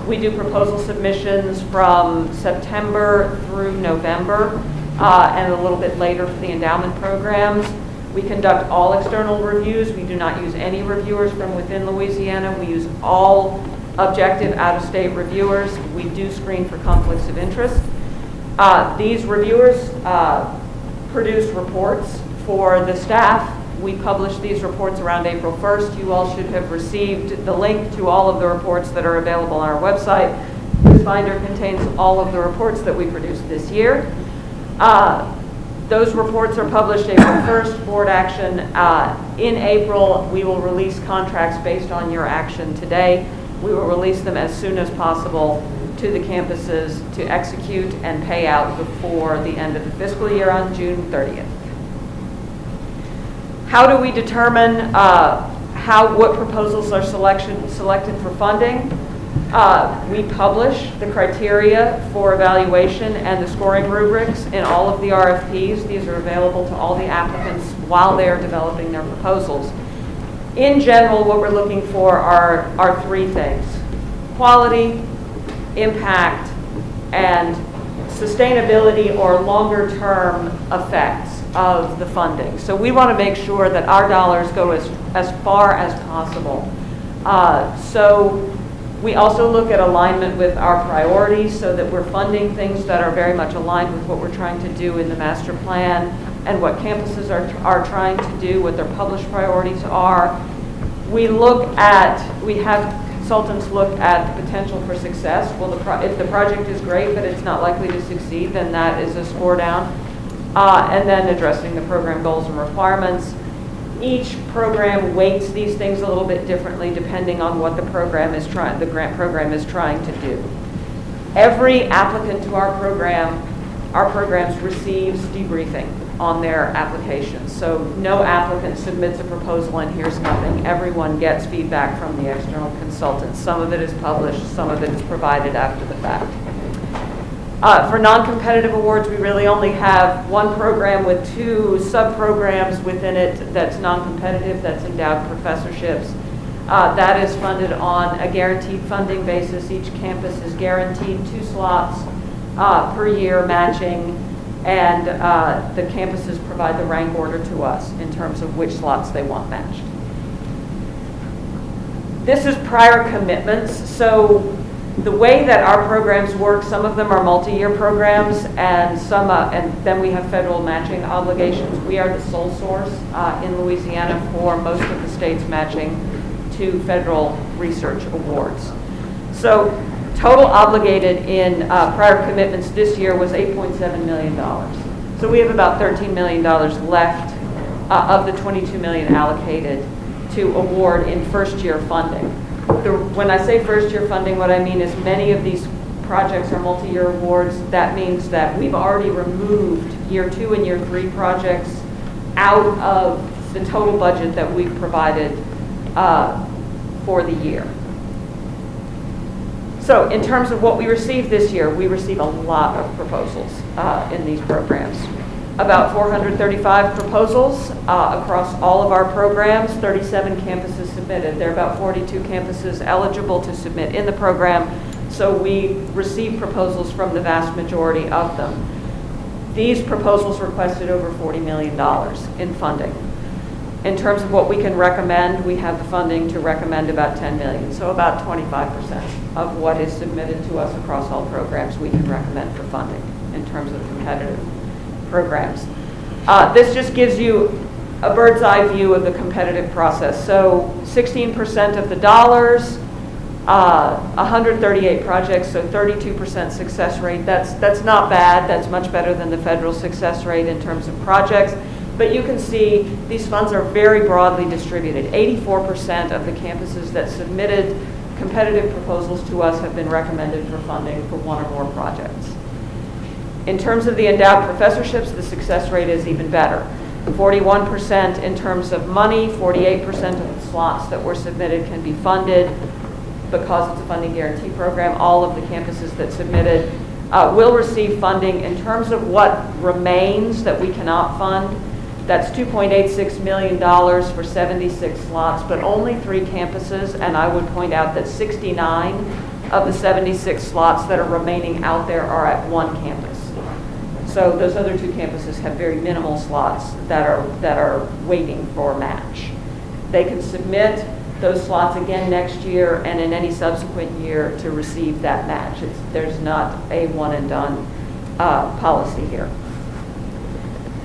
[SPEAKER 16] We do proposal submissions from September through November and a little bit later for the endowment programs. We conduct all external reviews. We do not use any reviewers from within Louisiana. We use all objective out-of-state reviewers. We do screen for conflicts of interest. These reviewers produce reports for the staff. We publish these reports around April 1st. You all should have received the link to all of the reports that are available on our website. This binder contains all of the reports that we produced this year. Those reports are published April 1st, board action. In April, we will release contracts based on your action today. We will release them as soon as possible to the campuses to execute and pay out before the end of the fiscal year on June 30th. How do we determine what proposals are selected for funding? We publish the criteria for evaluation and the scoring rubrics in all of the RFPs. These are available to all the applicants while they are developing their proposals. In general, what we're looking for are 3 things: quality, impact, and sustainability or longer-term effects of the funding. So we want to make sure that our dollars go as far as possible. So we also look at alignment with our priorities so that we're funding things that are very much aligned with what we're trying to do in the master plan and what campuses are trying to do, what their published priorities are. We have consultants look at the potential for success. Well, if the project is great but it's not likely to succeed, then that is a score down. And then addressing the program goals and requirements. Each program weights these things a little bit differently depending on what the grant program is trying to do. Every applicant to our programs receives debriefing on their applications. So no applicant submits a proposal and hears nothing. Everyone gets feedback from the external consultants. Some of it is published, some of it is provided after the fact. For non-competitive awards, we really only have one program with 2 sub-programs within it that's non-competitive, that's endowed professorships. That is funded on a guaranteed funding basis. Each campus is guaranteed 2 slots per year matching, and the campuses provide the rank order to us in terms of which slots they want matched. This is prior commitments. So the way that our programs work, some of them are multi-year programs, and then we have federal matching obligations. We are the sole source in Louisiana for most of the states matching to federal research awards. So total obligated in prior commitments this year was $8.7 million. So we have about $13 million left of the $22 million allocated to award in first-year funding. When I say first-year funding, what I mean is many of these projects are multi-year awards. That means that we've already removed year 2 and year 3 projects out of the total budget that we've provided for the year. So in terms of what we received this year, we received a lot of proposals in these programs. About 435 proposals across all of our programs, 37 campuses submitted. There are about 42 campuses eligible to submit in the program, so we received proposals from the vast majority of them. These proposals requested over $40 million in funding. In terms of what we can recommend, we have the funding to recommend about $10 million, so about 25% of what is submitted to us across all programs we can recommend for funding in terms of competitive programs. This just gives you a bird's eye view of the competitive process. So 16% of the dollars, 138 projects, so 32% success rate. That's not bad. That's much better than the federal success rate in terms of projects. But you can see these funds are very broadly distributed. 84% of the campuses that submitted competitive proposals to us have been recommended for funding for 1 or more projects. In terms of the endowed professorships, the success rate is even better. 41% in terms of money, 48% of the slots that were submitted can be funded because it's a funding guarantee program. All of the campuses that submitted will receive funding. In terms of what remains that we cannot fund, that's $2.86 million for 76 slots, but only 3 campuses, and I would point out that 69 of the 76 slots that are remaining out there are at 1 campus. So those other 2 campuses have very minimal slots that are waiting for a match. They can submit those slots again next year and in any subsequent year to receive that match. There's not a one and done policy here.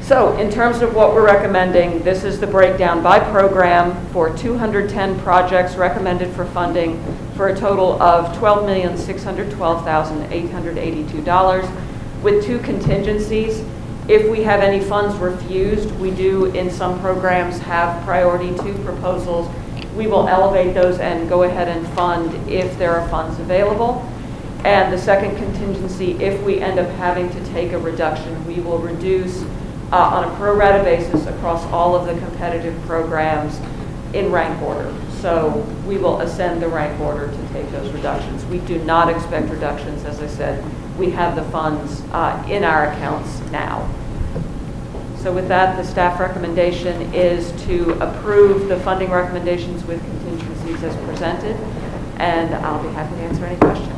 [SPEAKER 16] So in terms of what we're recommending, this is the breakdown by program for 210 projects recommended for funding for a total of $12,612,882 with 2 contingencies. If we have any funds refused, we do in some programs have priority 2 proposals. We will elevate those and go ahead and fund if there are funds available. And the second contingency, if we end up having to take a reduction, we will reduce on a pro rata basis across all of the competitive programs in rank order. So we will ascend the rank order to take those reductions. We do not expect reductions, as I said. We have the funds in our accounts now. So with that, the staff recommendation is to approve the funding recommendations with contingencies as presented, and I'll be happy to answer any questions.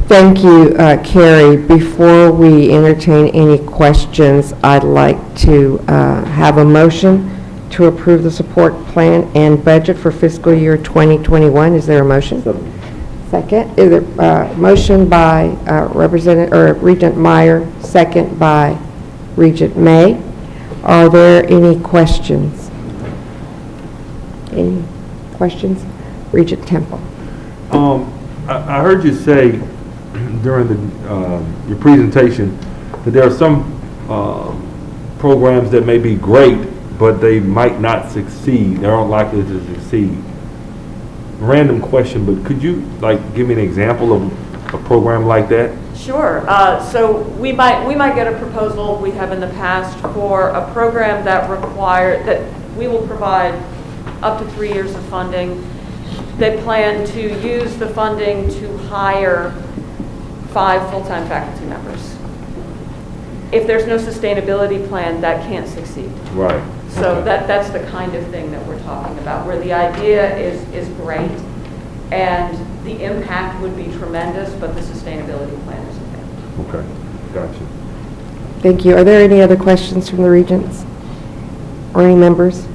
[SPEAKER 15] Thank you, Carrie. Before we entertain any questions, I'd like to have a motion to approve the support plan and budget for fiscal year 2021. Is there a motion? Second. Is there motion by Regent Meyer, second by Regent May. Are there any questions? Any questions? Regent Temple.
[SPEAKER 6] I heard you say during your presentation that there are some programs that may be great but they might not succeed. They're unlikely to succeed. Random question, but could you give me an example of a program like that?
[SPEAKER 16] Sure. So we might get a proposal, we have in the past, for a program that we will provide up to 3 years of funding. They plan to use the funding to hire 5 full-time faculty members. If there's no sustainability plan, that can't succeed.
[SPEAKER 6] Right.
[SPEAKER 16] So that's the kind of thing that we're talking about, where the idea is great and the impact would be tremendous, but the sustainability plan isn't there.
[SPEAKER 6] Okay, gotcha.
[SPEAKER 15] Thank you. Are there any other questions from the Regents or any members?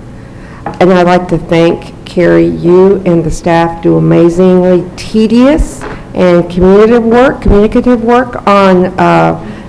[SPEAKER 15] And I'd like to thank Carrie. You and the staff do amazingly tedious and communicative work on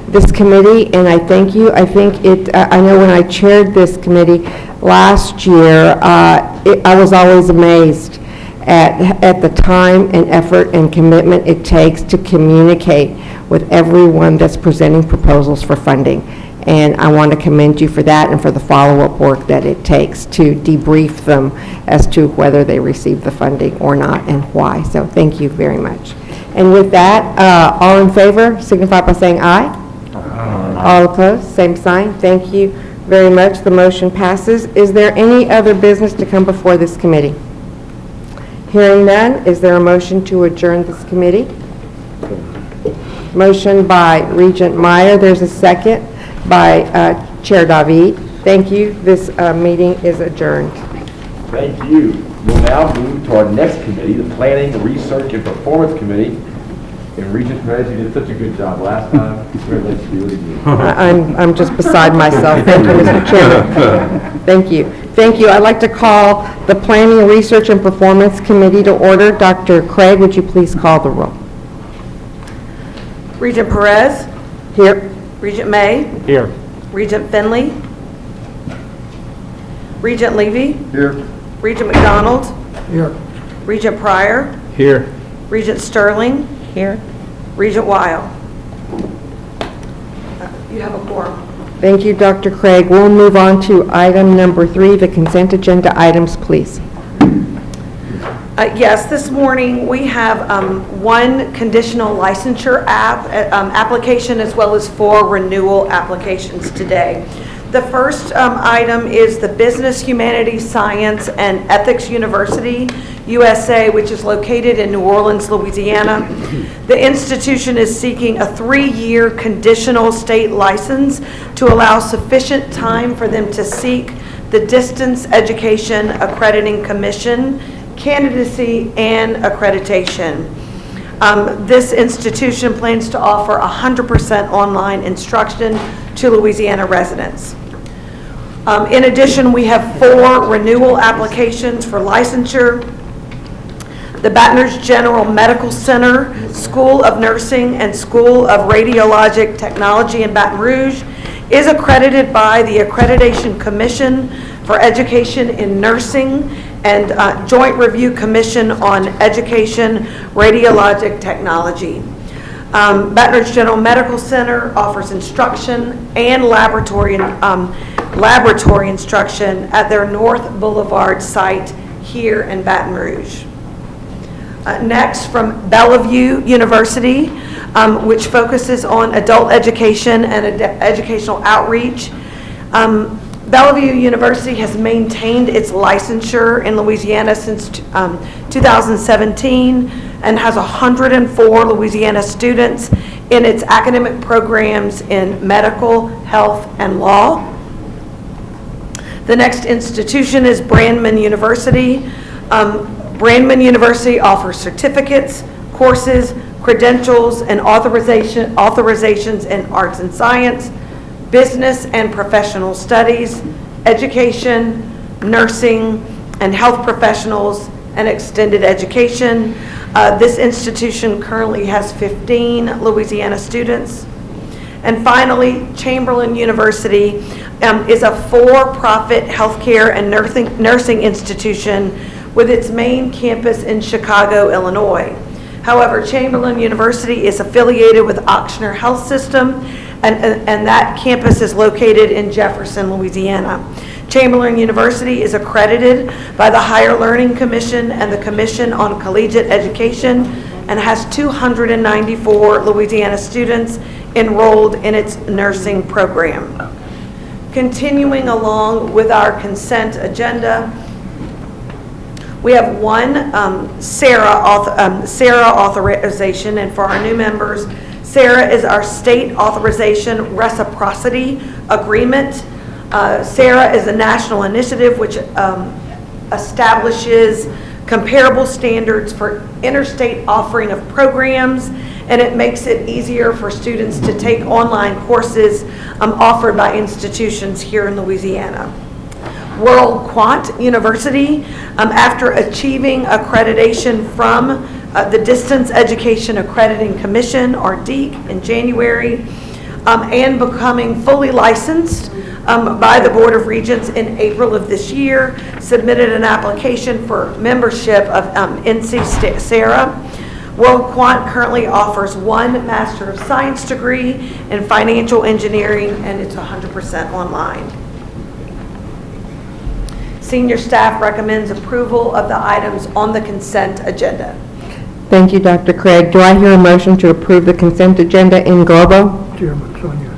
[SPEAKER 15] this committee, and I thank you. I think I know when I chaired this committee last year, I was always amazed at the time and effort and commitment it takes to communicate with everyone that's presenting proposals for funding. And I want to commend you for that and for the follow-up work that it takes to debrief them as to whether they receive the funding or not and why. So thank you very much. And with that, all in favor, signify by saying aye. Aye. All opposed, same sign. Thank you very much. The motion passes. Is there any other business to come before this committee? Hearing none, is there a motion to adjourn this committee? Motion by Regent Meyer. There's a second by Chair David. Thank you. This meeting is adjourned.
[SPEAKER 1] Thank you. We'll now move to our next committee, the Planning, Research, and Performance Committee. And Regent Perez, you did such a good job last time. We're going to let you do it again.
[SPEAKER 15] I'm just beside myself. Thank you, Mr. Chairman. Thank you. Thank you. I'd like to call the Planning, Research, and Performance Committee to order. Dr. Craig, would you please call the roll?
[SPEAKER 13] Regent Perez,
[SPEAKER 15] Here.
[SPEAKER 13] Regent May,
[SPEAKER 12] Here.
[SPEAKER 13] Regent Finley, Regent Levy,
[SPEAKER 10] Here.
[SPEAKER 13] Regent McDonald,
[SPEAKER 11] Here.
[SPEAKER 13] Regent Pryor,
[SPEAKER 12] Here.
[SPEAKER 13] Regent Sterling,
[SPEAKER 15] Here.
[SPEAKER 13] Regent Weil. You have a quorum.
[SPEAKER 15] Thank you, Dr. Craig. We'll move on to item number 3, the consent agenda items, please.
[SPEAKER 13] Yes, this morning we have one conditional licensure application as well as 4 renewal applications today. The first item is the Business, Humanities, Science, and Ethics University, USA, which is located in New Orleans, Louisiana. The institution is seeking a 3-year conditional state license to allow sufficient time for them to seek the Distance Education Accrediting Commission candidacy and accreditation. This institution plans to offer 100% online instruction to Louisiana residents. In addition, we have 4 renewal applications for licensure. The Baton Rouge General Medical Center, School of Nursing, and School of Radiologic Technology in Baton Rouge is accredited by the Accreditation Commission for Education in Nursing and Joint Review Commission on Education Radiologic Technology. Baton Rouge General Medical Center offers instruction and laboratory instruction at their North Boulevard site here in Baton Rouge. Next, from Bellevue University, which focuses on adult education and educational outreach. Bellevue University has maintained its licensure in Louisiana since 2017 and has 104 Louisiana students in its academic programs in medical, health, and law. The next institution is Brandman University. Brandman University offers certificates, courses, credentials, and authorizations in arts and science, business and professional studies, education, nursing, and health professionals, and extended education. This institution currently has 15 Louisiana students. And finally, Chamberlain University is a for-profit healthcare and nursing institution with its main campus in Chicago, Illinois. However, Chamberlain University is affiliated with Ochsner Health System, and that campus is located in Jefferson, Louisiana. Chamberlain University is accredited by the Higher Learning Commission and the Commission on Collegiate Education and has 294 Louisiana students enrolled in its nursing program. Continuing along with our consent agenda, we have one SARA authorization, and for our new members, SARA is our State Authorization Reciprocity Agreement. SARA is a national initiative which establishes comparable standards for interstate offering of programs, and it makes it easier for students to take online courses offered by institutions here in Louisiana. World Quant University, after achieving accreditation from the Distance Education Accrediting Commission, or DEAC, in January, and becoming fully licensed by the Board of Regents in April of this year, submitted an application for membership of NC SARA. World Quant currently offers one Master of Science degree in financial engineering, and it's 100% online. Senior staff recommends approval of the items on the consent agenda.
[SPEAKER 15] Thank you, Dr. Craig. Do I hear a motion to approve the consent agenda in globo?
[SPEAKER 11] Chairman Sonia.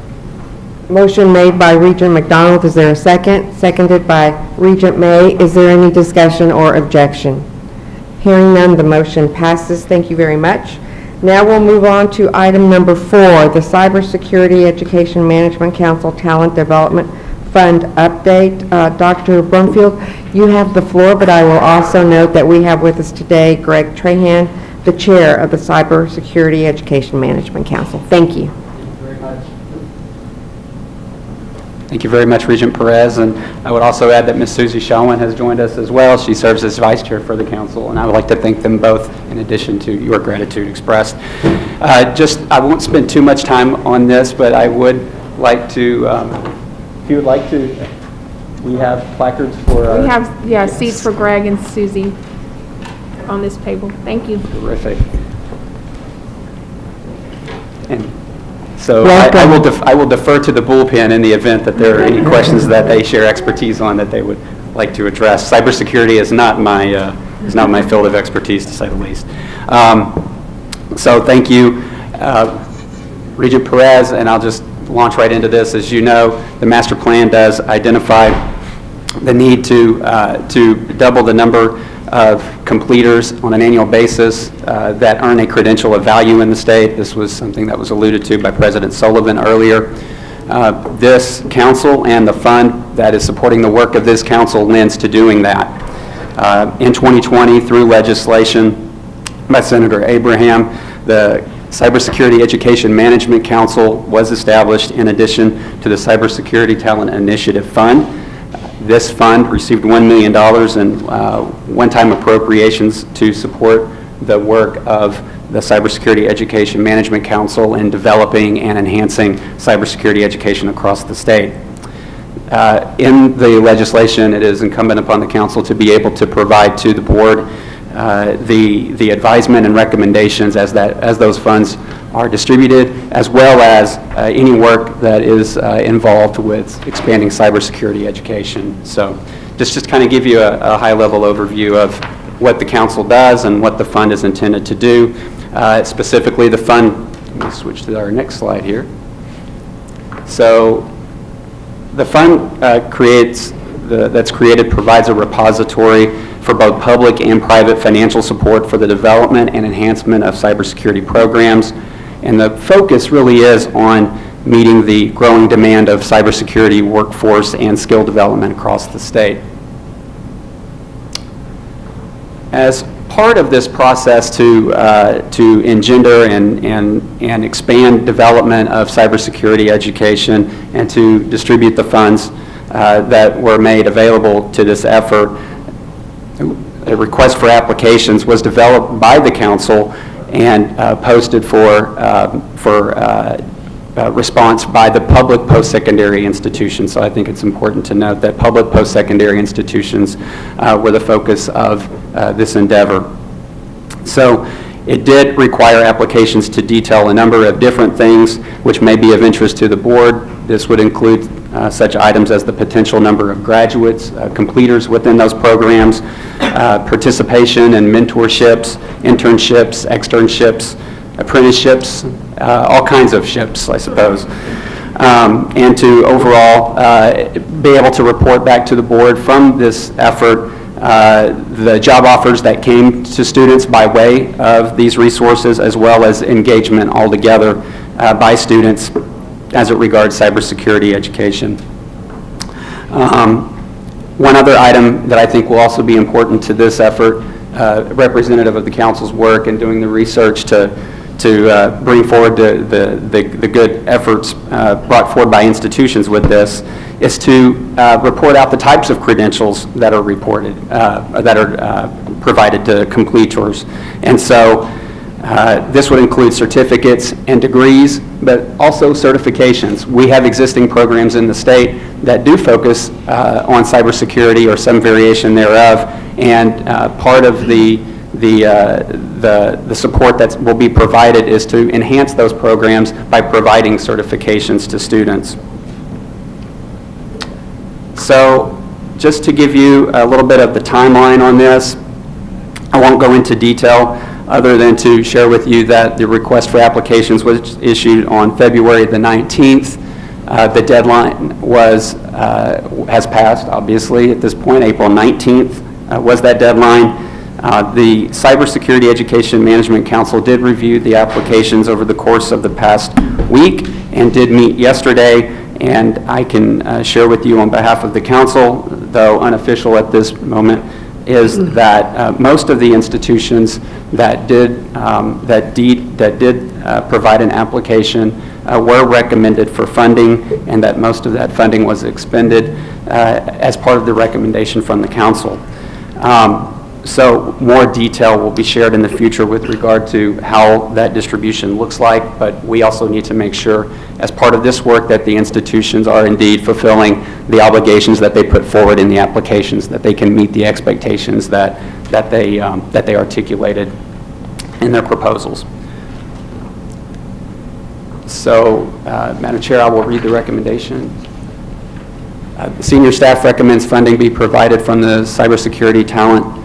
[SPEAKER 15] Motion made by Regent McDonald. Is there a second? Seconded by Regent May. Is there any discussion or objection? Hearing none, the motion passes. Thank you very much. Now we'll move on to item number 4, the Cybersecurity Education Management Council Talent Development Fund update. Dr. Brumfield, you have the floor, but I will also note that we have with us today Greg Trahan, the chair of the Cybersecurity Education Management Council. Thank you.
[SPEAKER 17] Thank you very much, Regent Perez, and I would also add that Ms. Susie Shawin has joined us as well. She serves as vice chair for the council, and I would like to thank them both in addition to your gratitude expressed. I won't spend too much time on this, but I would like to, if you would like to, we have placards for...
[SPEAKER 2] We have, seats for Greg and Susie on this table. Thank you.
[SPEAKER 17] Terrific. And so I will defer to the bullpen in the event that there are any questions that they share expertise on that they would like to address. Cybersecurity is not my field of expertise, to say the least. So thank you, Regent Perez, and I'll just launch right into this. As you know, the master plan does identify the need to double the number of completers on an annual basis that earn a credential of value in the state. This was something that was alluded to by President Sullivan earlier. This council and the fund that is supporting the work of this council lends to doing that. In 2020, through legislation by Senator Abraham, the Cybersecurity Education Management Council was established in addition to the Cybersecurity Talent Initiative Fund. This fund received $1 million in one-time appropriations to support the work of the Cybersecurity Education Management Council in developing and enhancing cybersecurity education across the state. In the legislation, it is incumbent upon the council to be able to provide to the board the advisement and recommendations as those funds are distributed, as well as any work that is involved with expanding cybersecurity education. So just kind of give you a high-level overview of what the council does and what the fund is intended to do. Specifically, the fund, let me switch to our next slide here. So the fund that's created provides a repository for both public and private financial support for the development and enhancement of cybersecurity programs. And the focus really is on meeting the growing demand of cybersecurity workforce and skill development across the state. As part of this process to engender and expand development of cybersecurity education and to distribute the funds that were made available to this effort, a request for applications was developed by the council and posted for response by the public post-secondary institutions. So I think it's important to note that public post-secondary institutions were the focus of this endeavor. So it did require applications to detail a number of different things which may be of interest to the board. This would include such items as the potential number of graduates, completers within those programs, participation in mentorships, internships, externships, apprenticeships, all kinds of ships, I suppose. And to overall be able to report back to the board from this effort the job offers that came to students by way of these resources, as well as engagement altogether by students as it regards cybersecurity education. One other item that I think will also be important to this effort, representative of the council's work in doing the research to bring forward the good efforts brought forward by institutions with this, is to report out the types of credentials that are reported, that are provided to completers. And so this would include certificates and degrees, but also certifications. We have existing programs in the state that do focus on cybersecurity or some variation thereof, and part of the support that will be provided is to enhance those programs by providing certifications to students. So just to give you a little bit of the timeline on this, I won't go into detail other than to share with you that the request for applications was issued on February the 19th. The deadline has passed, obviously, at this point. April 19th was that deadline. The Cybersecurity Education Management Council did review the applications over the course of the past week and did meet yesterday, and I can share with you on behalf of the council, though unofficial at this moment, is that most of the institutions that did provide an application were recommended for funding, and that most of that funding was expended as part of the recommendation from the council. So more detail will be shared in the future with regard to how that distribution looks like, but we also need to make sure as part of this work that the institutions are indeed fulfilling the obligations that they put forward in the applications, that they can meet the expectations that they articulated in their proposals. So, Madam Chair, I will read the recommendation. The senior staff recommends funding be provided from the Cybersecurity Talent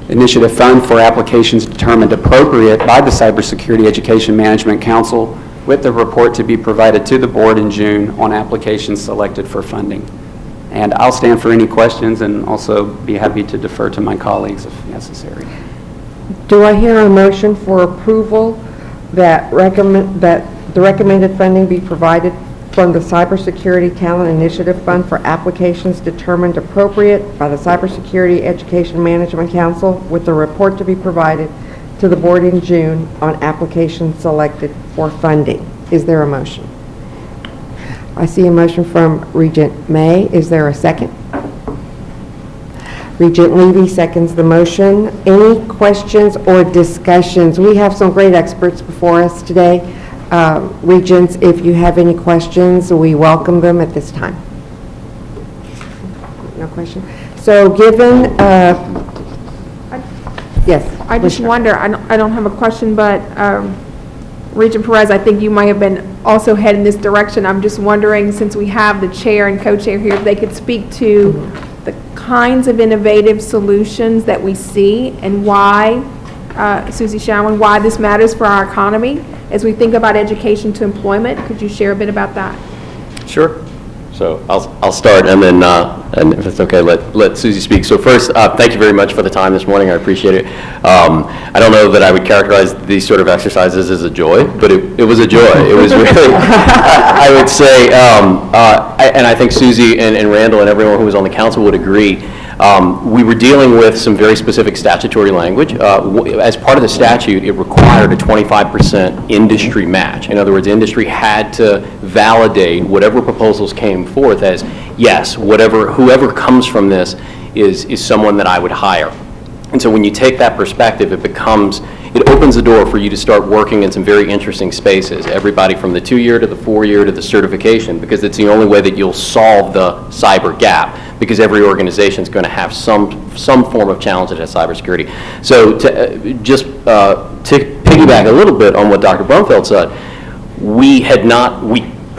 [SPEAKER 17] Initiative Fund for applications determined appropriate by the Cybersecurity Education Management Council, with the report to be provided to the board in June on applications selected for funding. And I'll stand for any questions and also be happy to defer to my colleagues if necessary.
[SPEAKER 15] Do I hear a motion for approval that the recommended funding be provided from the Cybersecurity Talent Initiative Fund for applications determined appropriate by the Cybersecurity Education Management Council, with the report to be provided to the board in June on applications selected for funding? Is there a motion? I see a motion from Regent May. Is there a second? Regent Levy seconds the motion. Any questions or discussions? We have some great experts before us today. Regents, if you have any questions, we welcome them at this time. No question? So given, yes.
[SPEAKER 2] I just wonder, I don't have a question, but Regent Perez, I think you might have been also heading this direction. I'm just wondering, since we have the chair and co-chair here, if they could speak to the kinds of innovative solutions that we see and why, Susie Shalwin, why this matters for our economy as we think about education to employment. Could you share a bit about that?
[SPEAKER 18] Sure. So I'll start, and then and if it's okay, let Susie speak. So first, thank you very much for the time this morning. I appreciate it. I don't know that I would characterize these sort of exercises as a joy, but it was a joy. It was really, I would say, and I think Susie and Randall and everyone who was on the council would agree. We were dealing with some very specific statutory language. As part of the statute, it required a 25% industry match. In other words, industry had to validate whatever proposals came forth as, yes, whoever comes from this is someone that I would hire. And so when you take that perspective, it opens the door for you to start working in some very interesting spaces, everybody from the 2-year to the 4-year to the certification, because it's the only way that you'll solve the cyber gap, because every organization is going to have some form of challenge that has cybersecurity. So to piggyback a little bit on what Dr. Brumfield said, we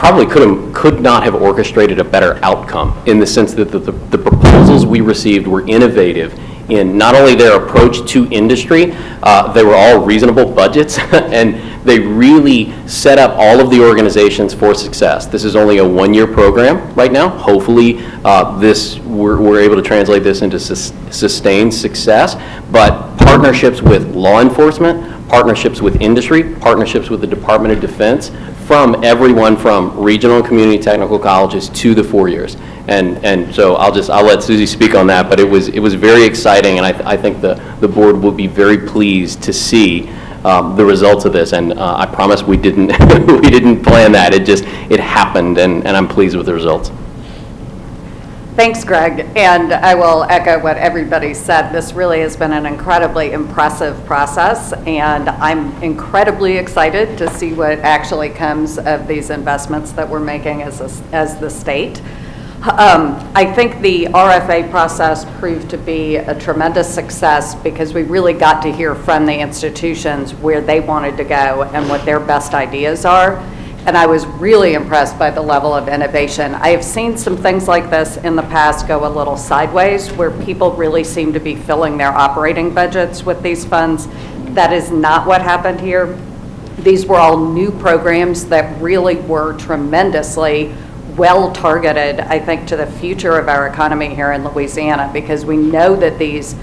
[SPEAKER 18] probably could not have orchestrated a better outcome, in the sense that the proposals we received were innovative in not only their approach to industry, they were all reasonable budgets, and they really set up all of the organizations for success. This is only a one-year program right now. Hopefully, we're able to translate this into sustained success, but partnerships with law enforcement, partnerships with industry, partnerships with the Department of Defense, from everyone from regional and community technical colleges to the 4 years. And so I'll let Susie speak on that, but it was very exciting, and I think the board will be very pleased to see the results of this. And I promise we didn't we didn't plan that. It happened, and I'm pleased with the results.
[SPEAKER 19] Thanks, Greg, and I will echo what everybody said. This really has been an incredibly impressive process, and I'm incredibly excited to see what actually comes of these investments that we're making as the state. I think the RFA process proved to be a tremendous success because we really got to hear from the institutions where they wanted to go and what their best ideas are. And I was really impressed by the level of innovation. I have seen some things like this in the past go a little sideways, where people really seem to be filling their operating budgets with these funds. That is not what happened here. These were all new programs that really were tremendously well targeted, I think, to the future of our economy here in Louisiana, because we know that these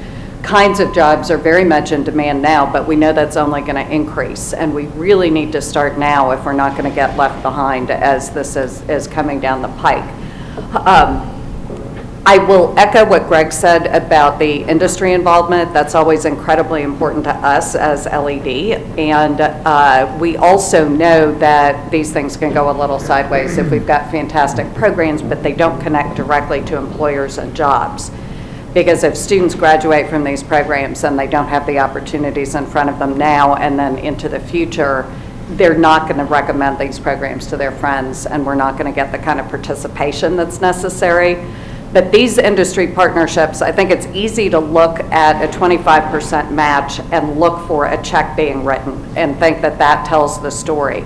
[SPEAKER 19] kinds of jobs are very much in demand now, but we know that's only going to increase, and we really need to start now if we're not going to get left behind as this is coming down the pike. I will echo what Greg said about the industry involvement. That's always incredibly important to us as LED, and we also know that these things can go a little sideways if we've got fantastic programs, but they don't connect directly to employers and jobs. Because if students graduate from these programs and they don't have the opportunities in front of them now and then into the future, they're not going to recommend these programs to their friends, and we're not going to get the kind of participation that's necessary. But these industry partnerships, I think it's easy to look at a 25% match and look for a check being written and think that that tells the story.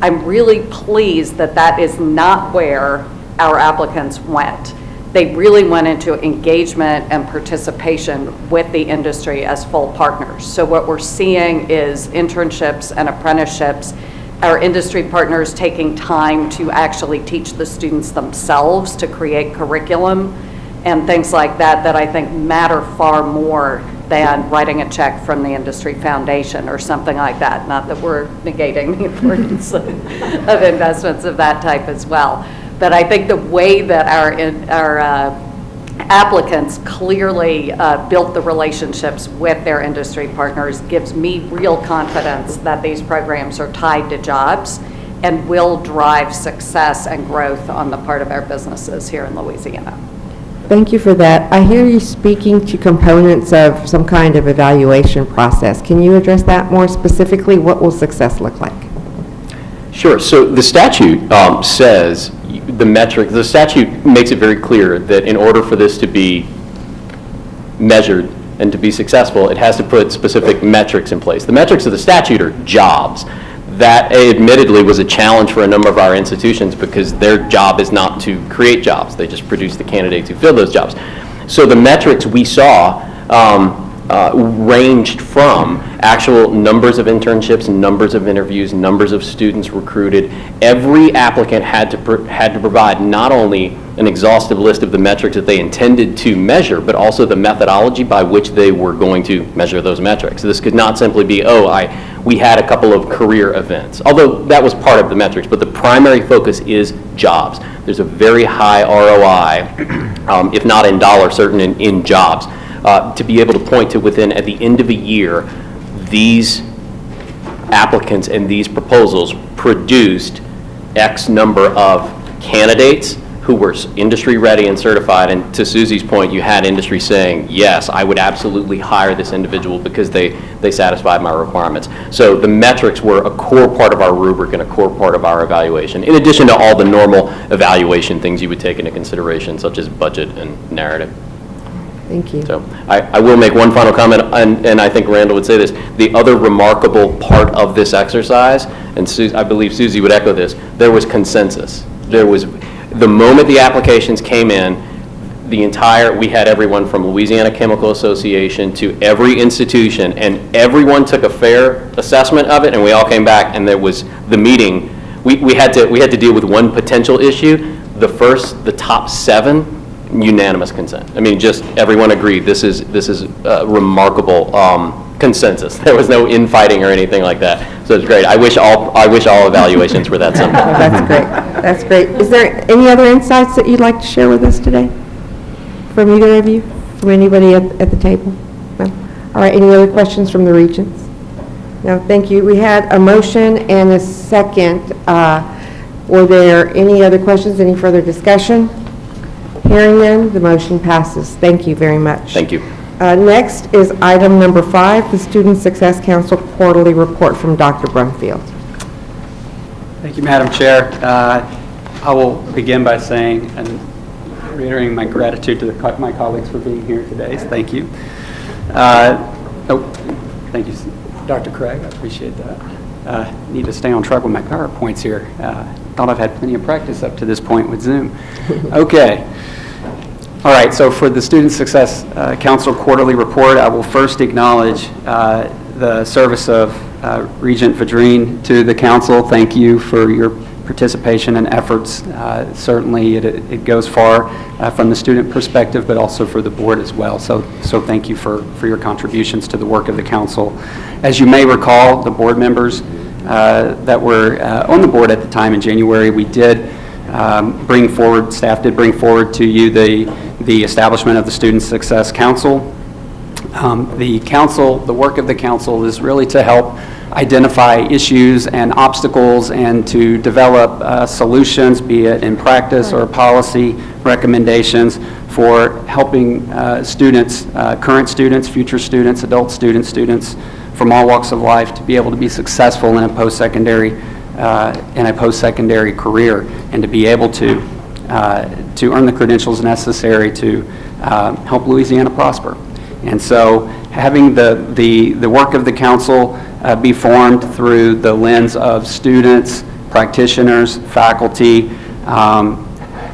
[SPEAKER 19] I'm really pleased that that is not where our applicants went. They really went into engagement and participation with the industry as full partners. So what we're seeing is internships and apprenticeships, our industry partners taking time to actually teach the students themselves to create curriculum and things like that, that I think matter far more than writing a check from the industry foundation or something like that. Not that we're negating the importance of investments of that type as well. But I think the way that our applicants clearly built the relationships with their industry partners gives me real confidence that these programs are tied to jobs and will drive success and growth on the part of our businesses here in Louisiana.
[SPEAKER 15] Thank you for that. I hear you speaking to components of some kind of evaluation process. Can you address that more specifically? What will success look like?
[SPEAKER 18] Sure. So the statute says the statute makes it very clear that in order for this to be measured and to be successful, it has to put specific metrics in place. The metrics of the statute are jobs. That admittedly was a challenge for a number of our institutions because their job is not to create jobs. They just produce the candidates who fill those jobs. So the metrics we saw ranged from actual numbers of internships, numbers of interviews, numbers of students recruited. Every applicant had to provide not only an exhaustive list of the metrics that they intended to measure, but also the methodology by which they were going to measure those metrics. So this could not simply be, we had a couple of career events, although that was part of the metrics, but the primary focus is jobs. There's a very high ROI, if not in dollars, certain in jobs. To be able to point to within, at the end of a year, these applicants and these proposals produced X number of candidates who were industry ready and certified. And to Susie's point, you had industry saying, yes, I would absolutely hire this individual because they satisfied my requirements. So the metrics were a core part of our rubric and a core part of our evaluation, in addition to all the normal evaluation things you would take into consideration, such as budget and narrative.
[SPEAKER 15] Thank you.
[SPEAKER 18] So I will make one final comment, and I think Randall would say this. The other remarkable part of this exercise, and I believe Susie would echo this, there was consensus. There was, the moment the applications came in, we had everyone from Louisiana Chemical Association to every institution, and everyone took a fair assessment of it, and we all came back, and there was the meeting. We had to deal with one potential issue. The top 7, unanimous consent. I mean, just everyone agreed. This is remarkable consensus. There was no infighting or anything like that. So it's great. I wish all evaluations were that simple.
[SPEAKER 15] That's great. That's great. Is there any other insights that you'd like to share with us today? From either of you? From anybody at the table? No? All right, any other questions from the Regents? No, thank you. We had a motion and a second. Were there any other questions, any further discussion? Hearing none, the motion passes. Thank you very much.
[SPEAKER 18] Thank you.
[SPEAKER 15] Next is item number 5, the Student Success Council Quarterly Report from Dr. Brumfield.
[SPEAKER 20] Thank you, Madam Chair. I will begin by saying and reiterating my gratitude to my colleagues for being here today. So thank you. Thank you, Dr. Craig. I appreciate that. Need to stay on track with my PowerPoints here. Thought I've had plenty of practice up to this point with Zoom. Okay. All right, so for the Student Success Council Quarterly Report, I will first acknowledge the service of Regent Vadrine to the Council. Thank you for your participation and efforts. Certainly it goes far from the student perspective, but also for the board as well. So thank you for your contributions to the work of the Council. As you may recall, the board members that were on the board at the time in January, we did staff did bring forward to you the establishment of the Student Success Council. The work of the council is really to help identify issues and obstacles and to develop solutions, be it in practice or policy recommendations for helping students, current students, future students, adult students, students from all walks of life to be able to be successful in a post-secondary career and to be able to earn the credentials necessary to help Louisiana prosper. And so having the work of the council be formed through the lens of students, practitioners, faculty,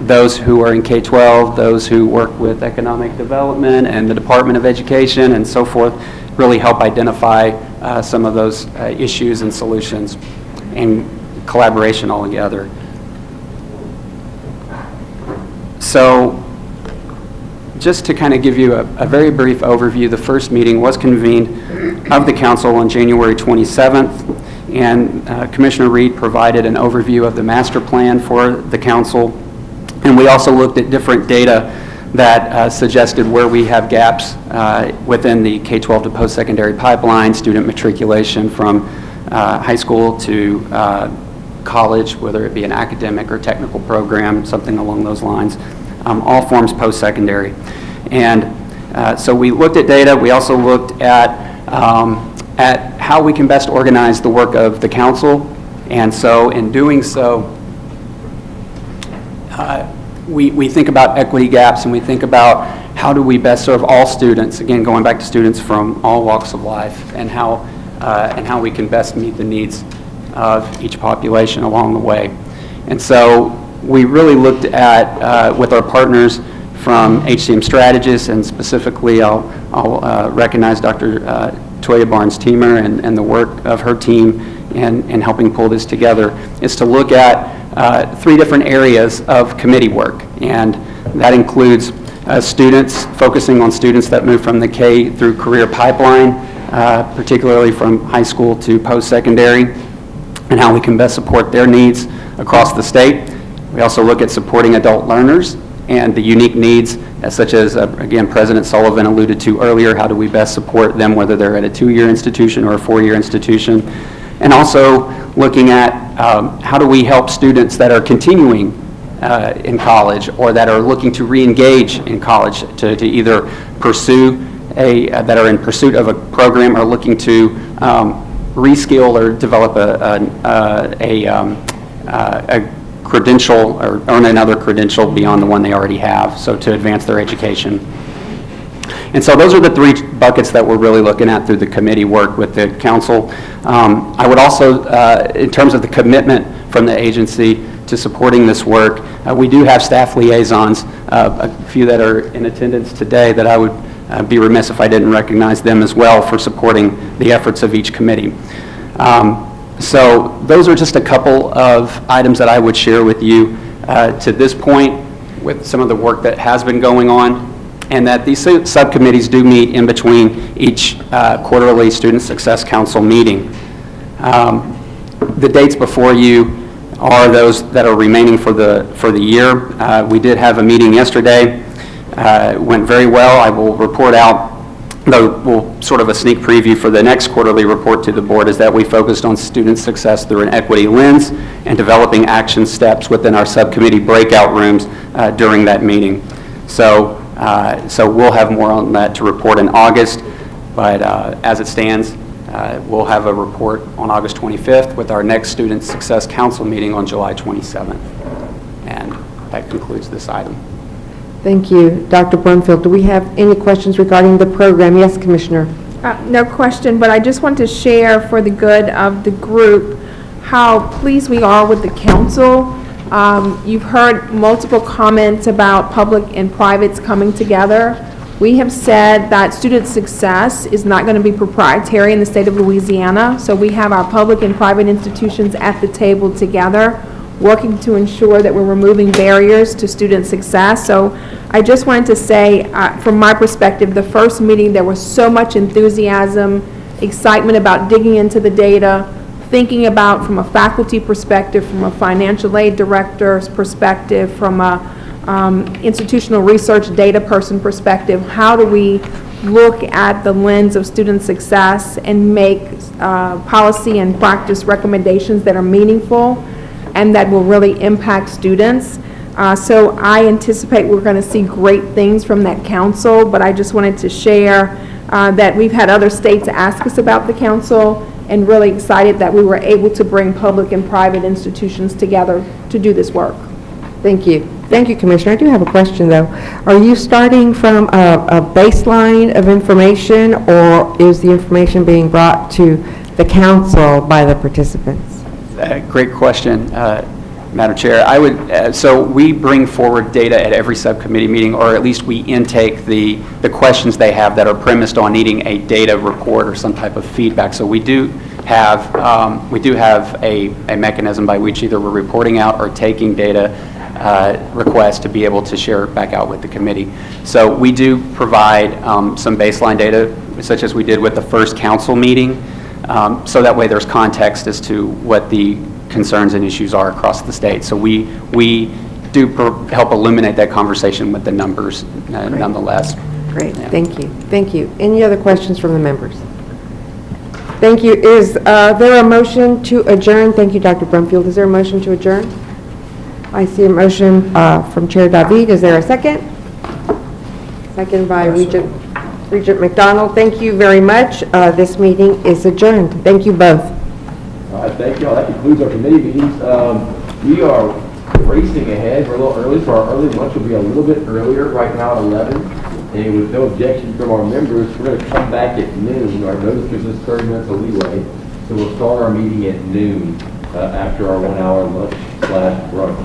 [SPEAKER 20] those who are in K-12, those who work with economic development and the Department of Education and so forth, really help identify some of those issues and solutions and collaboration all together. So just to kind of give you a very brief overview, the first meeting was convened of the council on January 27th, and Commissioner Reed provided an overview of the master plan for the council, and we also looked at different data that suggested where we have gaps within the K-12 to post-secondary pipeline, student matriculation from high school to college, whether it be an academic or technical program, something along those lines, all forms post-secondary. And so we looked at data. We also looked at how we can best organize the work of the council. And so in doing so, we think about equity gaps and we think about how do we best serve all students, again, going back to students from all walks of life, and how we can best meet the needs of each population along the way. And so we really looked at, with our partners from HCM Strategists, and specifically I'll recognize Dr. Toya Barnes-Teamer and the work of her team in helping pull this together, is to look at 3 different areas of committee work. And that includes students, focusing on students that move from the K through career pipeline, particularly from high school to post-secondary, and how we can best support their needs across the state. We also look at supporting adult learners and the unique needs, such as, again, President Sullivan alluded to earlier, how do we best support them, whether they're at a 2-year institution or a 4-year institution. And also looking at how do we help students that are continuing in college or that are looking to re-engage in college to either pursue that are in pursuit of a program or looking to reskill or develop a credential or earn another credential beyond the one they already have, so to advance their education. And so those are the three buckets that we're really looking at through the committee work with the council. I would also, in terms of the commitment from the agency to supporting this work, we do have staff liaisons, a few that are in attendance today that I would be remiss if I didn't recognize them as well for supporting the efforts of each committee. So those are just a couple of items that I would share with you to this point with some of the work that has been going on, and that these subcommittees do meet in between each quarterly Student Success Council meeting. The dates before you are those that are remaining for the year. We did have a meeting yesterday. It went very well. I will report out, though, sort of a sneak preview for the next quarterly report to the board is that we focused on student success through an equity lens and developing action steps within our subcommittee breakout rooms during that meeting. So we'll have more on that to report in August, but as it stands, we'll have a report on August 25th with our next Student Success Council meeting on July 27th. And that concludes this item.
[SPEAKER 15] Thank you. Dr. Brumfield, do we have any questions regarding the program? Yes, Commissioner.
[SPEAKER 2] No question, but I just want to share for the good of the group how pleased we are with the council. You've heard multiple comments about public and privates coming together. We have said that student success is not going to be proprietary in the state of Louisiana, so we have our public and private institutions at the table together, working to ensure that we're removing barriers to student success. So I just wanted to say, from my perspective, the first meeting, there was so much enthusiasm, excitement about digging into the data, thinking about from a faculty perspective, from a financial aid director's perspective, from a institutional research data person perspective, how do we look at the lens of student success and make policy and practice recommendations that are meaningful and that will really impact students. So I anticipate we're going to see great things from that council, but I just wanted to share that we've had other states ask us about the council and really excited that we were able to bring public and private institutions together to do this work.
[SPEAKER 15] Thank you. Thank you, Commissioner. I do have a question, though. Are you starting from a baseline of information, or is the information being brought to the council by the participants?
[SPEAKER 20] Great question, Madam Chair. I would, so we bring forward data at every subcommittee meeting, or at least we intake the questions they have that are premised on needing a data report or some type of feedback. So we do have a mechanism by which either we're reporting out or taking data requests to be able to share back out with the committee. So we do provide some baseline data, such as we did with the first council meeting, so that way there's context as to what the concerns and issues are across the state. So we do help illuminate that conversation with the numbers nonetheless.
[SPEAKER 15] Great,
[SPEAKER 20] Yeah.
[SPEAKER 15] thank you. Thank you. Any other questions from the members? Thank you. Is there a motion to adjourn? Thank you, Dr. Brumfield. Is there a motion to adjourn? I see a motion from Chair David. Is there a second? Second by Regent McDonald. Thank you very much. This meeting is adjourned. Thank you both.
[SPEAKER 1] All right, thank you all. That concludes our committee meetings. We are racing ahead. We're a little early, so our early lunch will be a little bit earlier, right now at 11. And with no objection from our members, we're going to come back at noon. Our notice gives us 30 minutes of leeway. So we'll start our meeting at noon after our 1 hour lunch/brunch.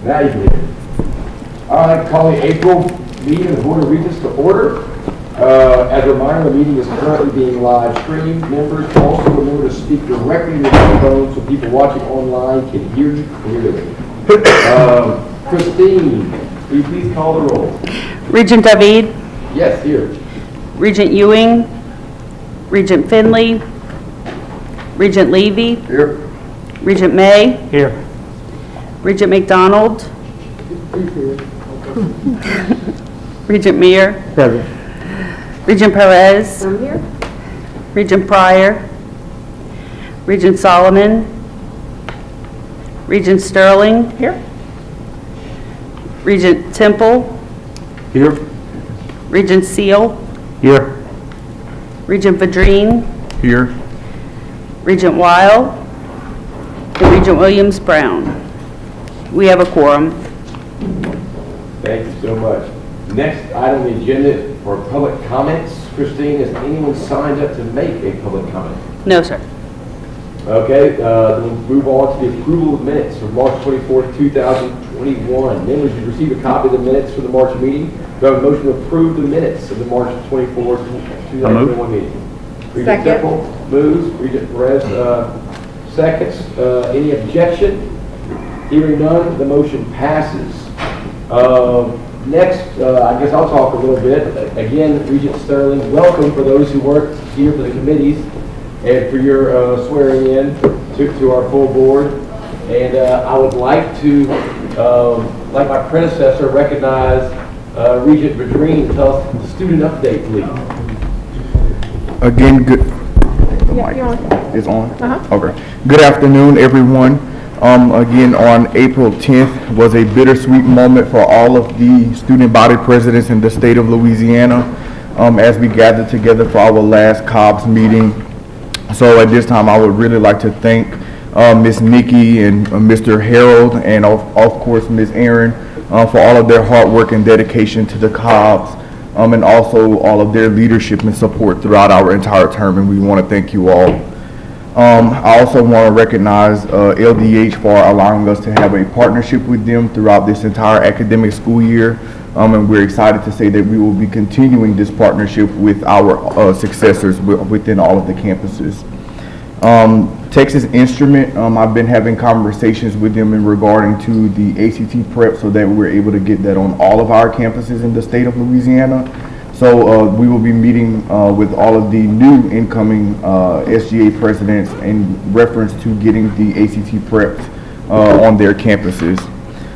[SPEAKER 1] Now you can hear. All right, call the April meeting of the Board of Regents to order. As a reminder, the meeting is currently being live streamed. Members also remember to speak directly to your phone so people watching online can hear you clearly. Christine, will you please call the roll?
[SPEAKER 19] Regent David,
[SPEAKER 1] Yes, here.
[SPEAKER 19] Regent Ewing, Regent Finley, Regent Levy,
[SPEAKER 1] Here.
[SPEAKER 19] Regent May,
[SPEAKER 12] Here.
[SPEAKER 19] Regent McDonald, Regent Meir,
[SPEAKER 12] Present.
[SPEAKER 19] Regent Perez, Regent Pryor, Regent Solomon, Regent Sterling,
[SPEAKER 2] Here.
[SPEAKER 19] Regent Temple,
[SPEAKER 12] Here.
[SPEAKER 19] Regent Seal,
[SPEAKER 12] Here.
[SPEAKER 19] Regent Vadrine,
[SPEAKER 12] Here.
[SPEAKER 19] Regent Weil, and Regent Williams Brown. We have a quorum.
[SPEAKER 1] Thank you so much. Next item on the agenda is for public comments. Christine, has anyone signed up to make a public comment?
[SPEAKER 19] No, sir.
[SPEAKER 1] Okay, we'll move on to the approval of minutes from March 24th, 2021. Members, you received a copy of the minutes for the March meeting. Do I have a motion to approve the minutes of the March 24th, 2021 meeting? Regent
[SPEAKER 2] Second.
[SPEAKER 1] Temple moves, Regent Perez seconds. Any objection? Hearing none, the motion passes. Next, I guess I'll talk a little bit. Again, Regent Sterling, welcome for those who work here for the committees and for your swearing in to our full board. And I would like to, like my predecessor, recognize Regent Vadrine to tell us the student update, please.
[SPEAKER 21] Again, good.
[SPEAKER 2] Yeah, you're on.
[SPEAKER 21] It's on?
[SPEAKER 2] Uh-huh.
[SPEAKER 21] Okay. Good afternoon, everyone. Again, on April 10th was a bittersweet moment for all of the student body presidents in the state of Louisiana as we gathered together for our last COBS meeting. So at this time, I would really like to thank Ms. Nikki and Mr. Harold and of course Ms. Aaron for all of their hard work and dedication to the COBS and also all of their leadership and support throughout our entire term, and we want to thank you all. I also want to recognize LDH for allowing us to have a partnership with them throughout this entire academic school year, and we're excited to say that we will be continuing this partnership with our successors within all of the campuses. Texas Instrument, I've been having conversations with them in regarding to the ACT prep so that we're able to get that on all of our campuses in the state of Louisiana. So we will be meeting with all of the new incoming SGA presidents in reference to getting the ACT prepped on their campuses.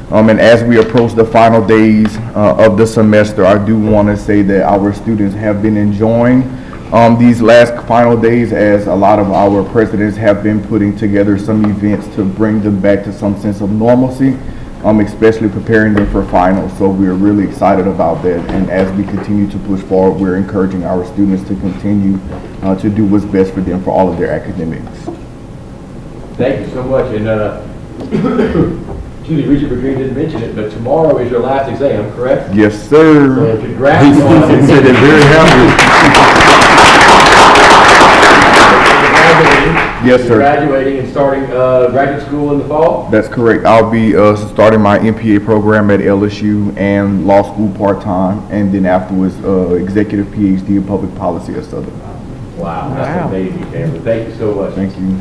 [SPEAKER 21] And as we approach the final days of the semester, I do want to say that our students have been enjoying these last final days, as a lot of our presidents have been putting together some events to bring them back to some sense of normalcy, especially preparing them for finals. So we're really excited about that. And as we continue to push forward, we're encouraging our students to continue to do what's best for them for all of their academics.
[SPEAKER 1] Thank you so much. And Julie, Regent Vadrine didn't mention it, but tomorrow is your last exam, correct?
[SPEAKER 21] Yes, sir.
[SPEAKER 1] So congrats on
[SPEAKER 21] He said they're very happy. Yes, sir.
[SPEAKER 1] Graduating and starting graduate school in the fall?
[SPEAKER 21] That's correct. I'll be starting my MPA program at LSU and law school part-time, and then afterwards executive PhD in public policy at Southern.
[SPEAKER 1] Wow, that's amazing, Cameron. Thank you so much.
[SPEAKER 21] Thank you.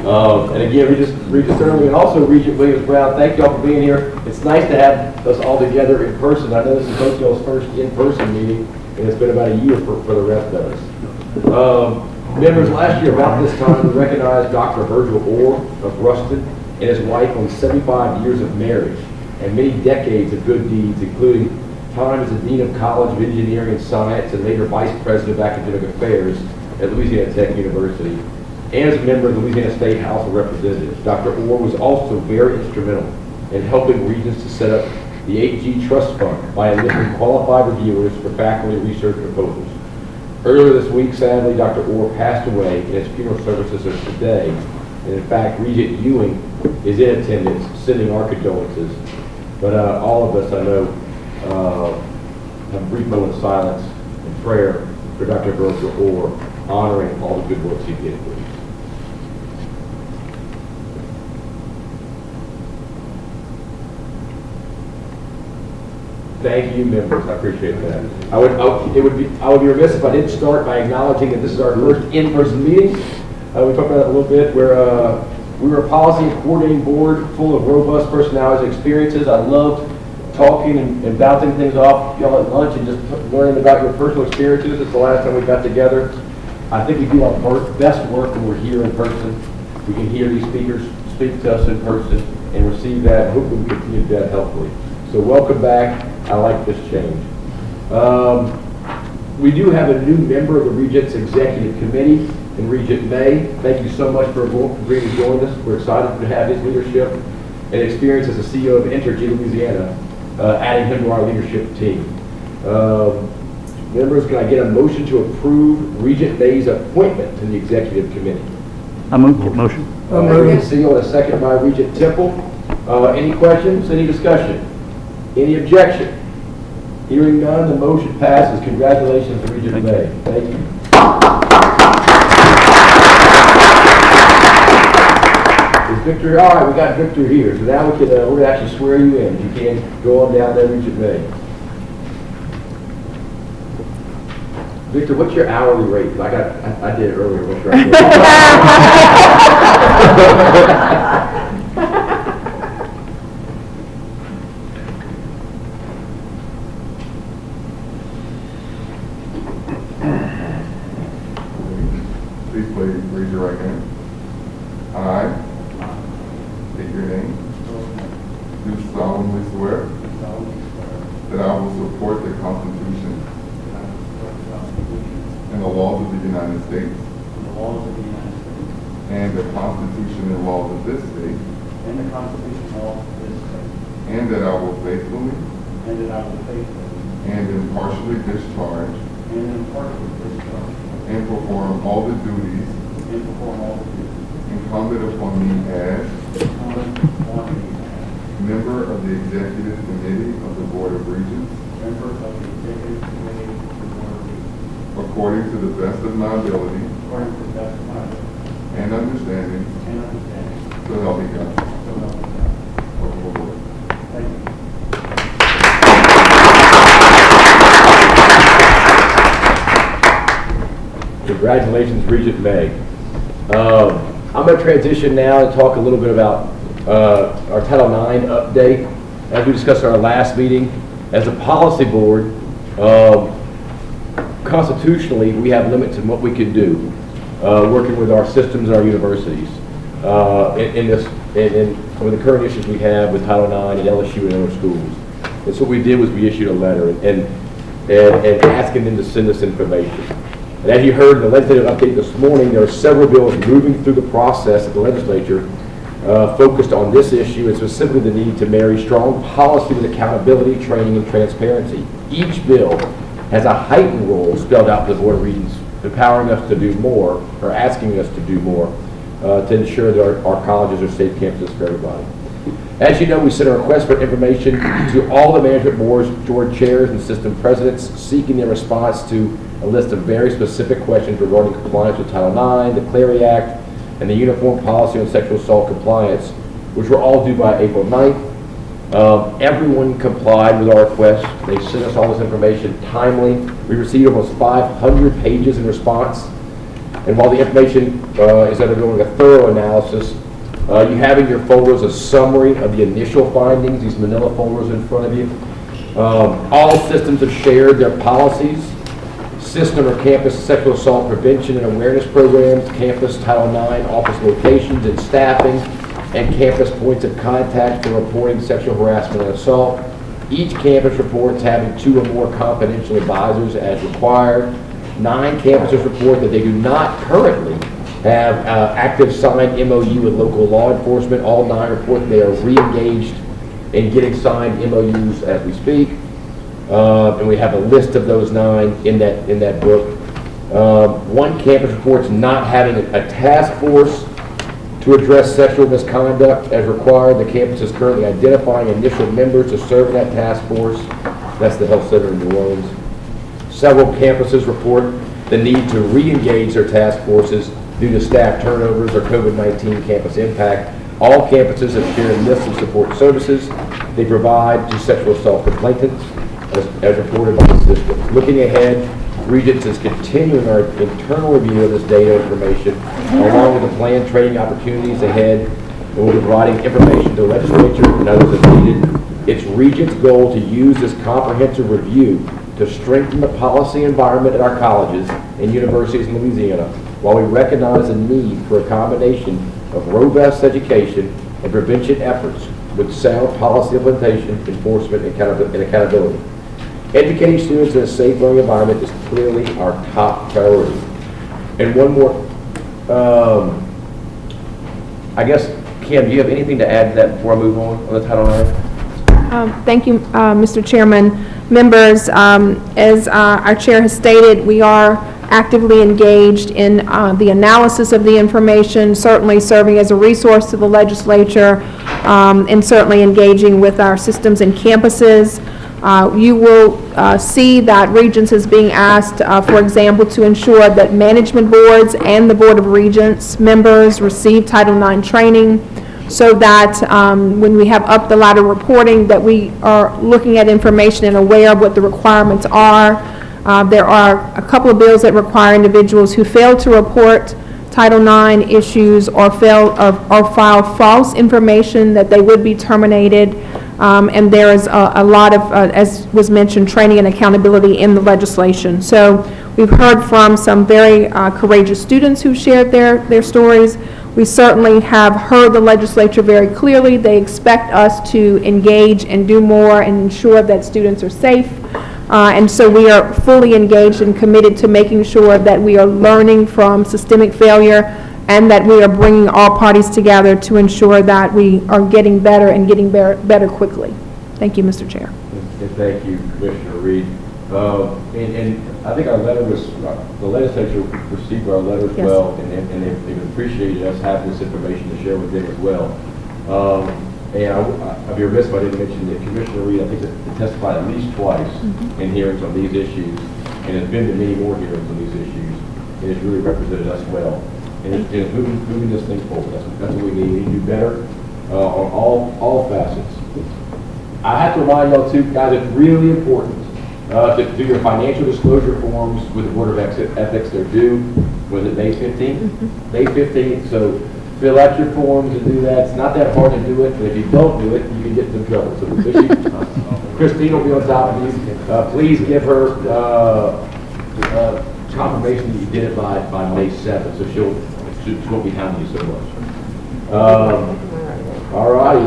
[SPEAKER 1] And again, Regent Sterling and also Regent Williams Brown, thank y'all for being here. It's nice to have us all together in person. I know this is both y'all's first in-person meeting, and it's been about a year for the rest of us. Members, last year about this time, we recognized Dr. Virgil Orr of Ruston and his wife on 75 years of marriage and many decades of good deeds, including time as the Dean of College of Engineering and Science and later Vice President of Academic Affairs at Louisiana Tech University, and as a member of the Louisiana State House of Representatives. Dr. Orr was also very instrumental in helping Regents to set up the 8G Trust Fund by enlisting qualified reviewers for faculty research proposals. Earlier this week, sadly, Dr. Orr passed away, and his funeral services are today. And in fact, Regent Ewing is in attendance, sending our condolences. But all of us, I know, have a brief moment of silence and prayer for Dr. Virgil Orr, honoring all the good works he did for us. Thank you, members, I appreciate that. I would be remiss if I didn't start by acknowledging that this is our first in-person meeting. We talked about that a little bit, where we were a policy and coordinating board full of robust personalities and experiences. I loved talking and bouncing things off y'all at lunch and just learning about your personal experiences. It's the last time we got together. I think we do our best work when we're here in person. We can hear these speakers speak to us in person and receive that. Hopefully we continue to do that helpfully. So welcome back. I like this change. We do have a new member of the Regents Executive Committee in Regent May. Thank you so much for agreeing to join us. We're excited to have his leadership and experience as the CEO of Entergy Louisiana, adding him to our leadership team. Members, can I get a motion to approve Regent May's appointment to the Executive Committee?
[SPEAKER 9] I move the motion.
[SPEAKER 1] Regent Seal, and a second by Regent Temple. Any questions? Any discussion? Any objection? Hearing none, the motion passes. Congratulations to Regent May. Thank you. Is Victor, all right, we got Victor here. So now we can, we're going to actually swear you in. You can go on down there, Regent May. Victor, what's your hourly rate? I did it earlier. What's your hourly rate?
[SPEAKER 3] Please raise your right hand. I state your name. Do solemnly swear that I will support the Constitution and the laws of the United States and the Constitution and laws of this state, and that I will faithfully and impartially discharge and perform all the duties incumbent upon me as member of the Executive Committee of the Board of Regents, according to the best of my ability and understanding, so help me God. Welcome aboard.
[SPEAKER 9] Thank you.
[SPEAKER 1] Congratulations, Regent May. I'm going to transition now and talk a little bit about our Title IX update. As we discussed in our last meeting, as a policy board, constitutionally, we have limits in what we can do, working with our systems and our universities with the current issues we have with Title IX and LSU and other schools. And so what we did was we issued a letter and asking them to send us information. And as you heard in the legislative update this morning, there are several bills moving through the process of the legislature focused on this issue, and specifically the need to marry strong policy with accountability, training, and transparency. Each bill has a heightened role spelled out to the Board of Regents, empowering us to do more, or asking us to do more, to ensure that our colleges are safe campuses for everybody. As you know, we sent a request for information to all the management boards, board chairs, and system presidents, seeking their response to a list of very specific questions regarding compliance with Title IX, the Clery Act, and the Uniform Policy on Sexual Assault Compliance, which were all due by April 9th. Everyone complied with our request. They sent us all this information timely. We received almost 500 pages in response. And while the information is undergoing a thorough analysis, you have in your folders a summary of the initial findings, these manila folders in front of you. All systems have shared their policies, system or campus sexual assault prevention and awareness programs, campus Title IX office locations and staffing, and campus points of contact for reporting sexual harassment and assault. Each campus reports having 2 or more confidential advisors as required. 9 campuses report that they do not currently have active signed MOU with local law enforcement. All 9 report they are re-engaged in getting signed MOUs as we speak. And we have a list of those 9 in that book. 1 campus reports not having a task force to address sexual misconduct as required. The campus is currently identifying initial members to serve in that task force. That's the health center in New Orleans. Several campuses report the need to re-engage their task forces due to staff turnovers or COVID-19 campus impact. All campuses have shared lists of support services they provide to sexual assault complainants. as reported by the system. Looking ahead, Regents is continuing our internal review of this data information, along with the planned training opportunities ahead, and we'll be providing information to the legislature and others as needed. It's Regents' goal to use this comprehensive review to strengthen the policy environment at our colleges and universities in Louisiana, while we recognize the need for a combination of robust education and prevention efforts with sound policy implementation, enforcement, and accountability. Educating students in a safe learning environment is clearly our top priority. And one more, I guess, Kim, do you have anything to add to that before I move on the Title IX?
[SPEAKER 2] Thank you, Mr. Chairman. Members, as our chair has stated, we are actively engaged in the analysis of the information, certainly serving as a resource to the legislature, and certainly engaging with our systems and campuses. You will see that Regents is being asked, for example, to ensure that management boards and the Board of Regents members receive Title IX training, so that when we have up the ladder reporting, that we are looking at information and aware of what the requirements are. There are a couple of bills that require individuals who fail to report Title IX issues or file false information that they would be terminated. And there is a lot of, as was mentioned, training and accountability in the legislation. So we've heard from some very courageous students who shared their stories. We certainly have heard the legislature very clearly. They expect us to engage and do more and ensure that students are safe. And so we are fully engaged and committed to making sure that we are learning from systemic failure and that we are bringing all parties together to ensure that we are getting better and getting better quickly. Thank you, Mr. Chair.
[SPEAKER 1] And thank you, Commissioner Reed. And I think our letter was, the legislature received our letter as well, and they've appreciated us having this information to share with them as well. And I'd be remiss if I didn't mention that Commissioner Reed, I think, has testified at least twice in hearings on these issues, and has been to many more hearings on these issues, and has really represented us well. And it's moving this thing forward. That's what we need. We need to do better on all facets. I have to remind y'all too, guys, it's really important to do your financial disclosure forms with the Board of Ethics. They're due, was it May 15th? May 15th, so fill out your forms and do that. It's not that hard to do it, but if you don't do it, you can get in trouble. So Christine will be on top of you. Please give her confirmation that you did it by May 7th, so she won't be hounding you so much. All right.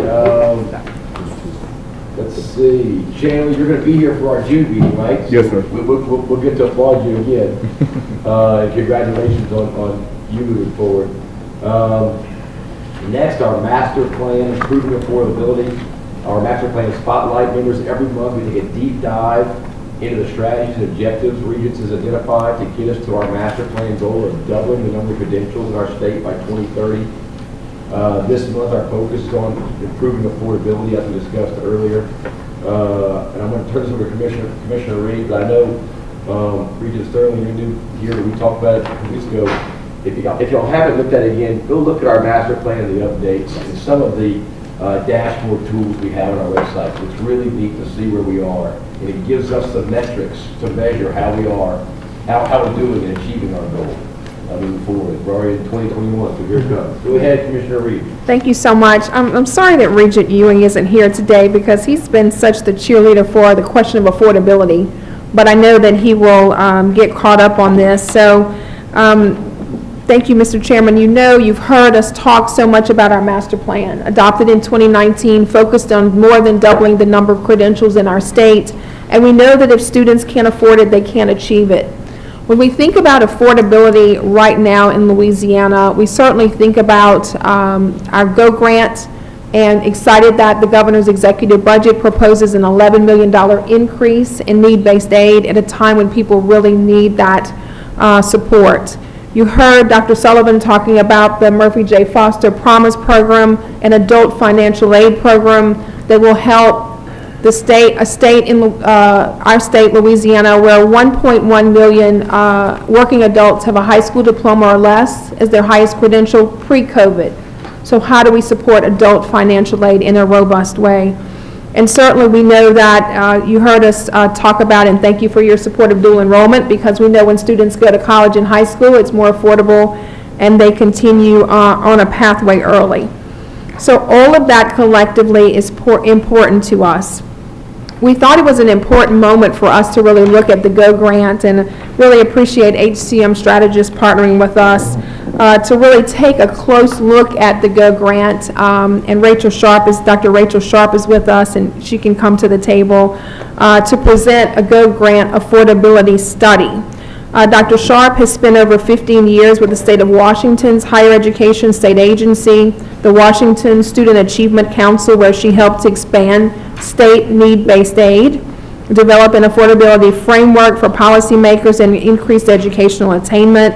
[SPEAKER 1] Let's see. Chandler, you're going to be here for our June meeting, right?
[SPEAKER 21] Yes, sir.
[SPEAKER 1] We'll get to applaud you again. And congratulations on you moving forward. Next, our master plan, improving affordability. Our master plan spotlight members. Every month we take a deep dive into the strategies and objectives Regents has identified to get us to our master plan goal of doubling the number of credentials in our state by 2030. This month our focus is on improving affordability, as we discussed earlier. And I'm going to turn this over to Commissioner Reed, but I know Regent Sterling, you're new here, we talked about it a couple weeks ago. If y'all haven't looked at it again, go look at our master plan and the updates and some of the dashboard tools we have on our website. It's really neat to see where we are, and it gives us the metrics to measure how we are, how we're doing in achieving our goal. Moving forward. We're already in 2021, so here it comes. Go ahead, Commissioner Reed.
[SPEAKER 2] Thank you so much. I'm sorry that Regent Ewing isn't here today because he's been such the cheerleader for the question of affordability, but I know that he will get caught up on this. So thank you, Mr. Chairman. You know, you've heard us talk so much about our master plan, adopted in 2019, focused on more than doubling the number of credentials in our state, and we know that if students can't afford it, they can't achieve it. When we think about affordability right now in Louisiana, we certainly think about our GO grant, and excited that the governor's executive budget proposes an $11 million increase in need-based aid at a time when people really need that support. You heard Dr. Sullivan talking about the Murphy J. Foster Promise Program, an adult financial aid program that will help our state, Louisiana, where 1.1 million working adults have a high school diploma or less as their highest credential pre-COVID. So how do we support adult financial aid in a robust way? And certainly, we know that you heard us talk about, and thank you for your support of dual enrollment, because we know when students go to college and high school, it's more affordable, and they continue on a pathway early. So all of that collectively is important to us. We thought it was an important moment for us to really look at the GO grant, and really appreciate HCM strategists partnering with us to really take a close look at the GO grant. And Dr. Rachel Sharp is with us, and she can come to the table to present a GO grant affordability study. Dr. Sharp has spent over 15 years with the state of Washington's higher education state agency, the Washington Student Achievement Council, where she helped to expand state need-based aid, develop an affordability framework for policymakers, and increase educational attainment.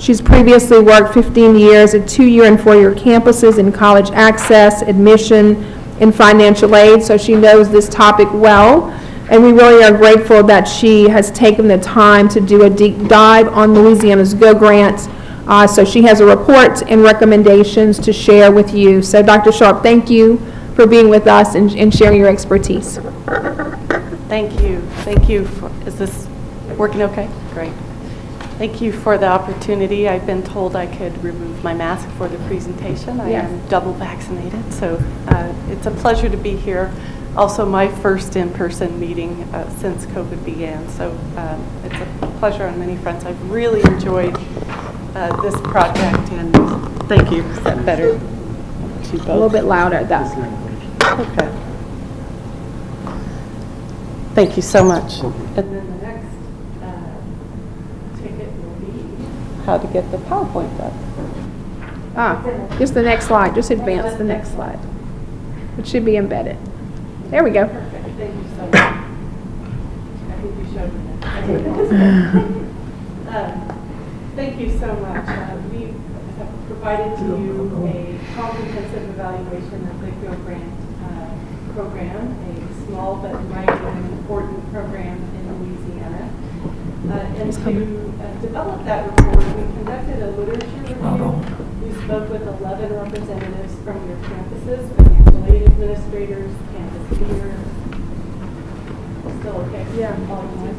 [SPEAKER 2] She's previously worked 15 years at 2-year and 4-year campuses in college access, admission, and financial aid, so she knows this topic well. And we really are grateful that she has taken the time to do a deep dive on Louisiana's GO grant. So she has a report and recommendations to share with you. So Dr. Sharp, thank you for being with us and sharing your expertise.
[SPEAKER 5] Thank you. Thank you. Is this working okay? Great. Thank you for the opportunity. I've been told I could remove my mask for the presentation. I am double vaccinated, so it's a pleasure to be here. Also, my first in-person meeting since COVID began, so it's a pleasure on many fronts. I've really enjoyed this project, and thank you. Is that better?
[SPEAKER 2] A little bit louder.
[SPEAKER 5] Okay. Thank you so much. And then the next ticket will be how to get the PowerPoint up.
[SPEAKER 2] Just the next slide. Just advance the next slide. It should be embedded. There we go.
[SPEAKER 5] Perfect. Thank you so much. I think you showed me that. Thank you so much. We have provided to you a comprehensive evaluation of the GO grant program, a small but mighty and important program in Louisiana. And to develop that report, we conducted a literature review. We spoke with 11 representatives from your campuses, financial aid administrators, campus leaders. Still okay?
[SPEAKER 2] Yeah.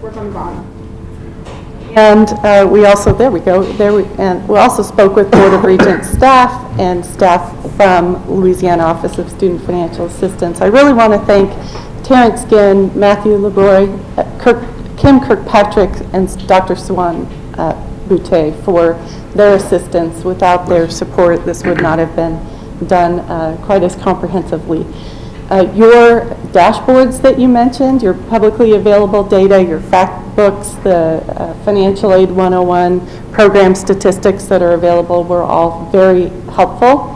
[SPEAKER 2] Work on the bottom.
[SPEAKER 5] And we also, there we go, and we also spoke with Board of Regents staff and staff from Louisiana Office of Student Financial Assistance. I really want to thank Terrence Ginn, Matthew LeBroy, Kim Kirkpatrick, and Dr. Swan Boutte for their assistance. Without their support, this would not have been done quite as comprehensively. Your dashboards that you mentioned, your publicly available data, your fact books, the Financial Aid 101 program statistics that are available were all very helpful.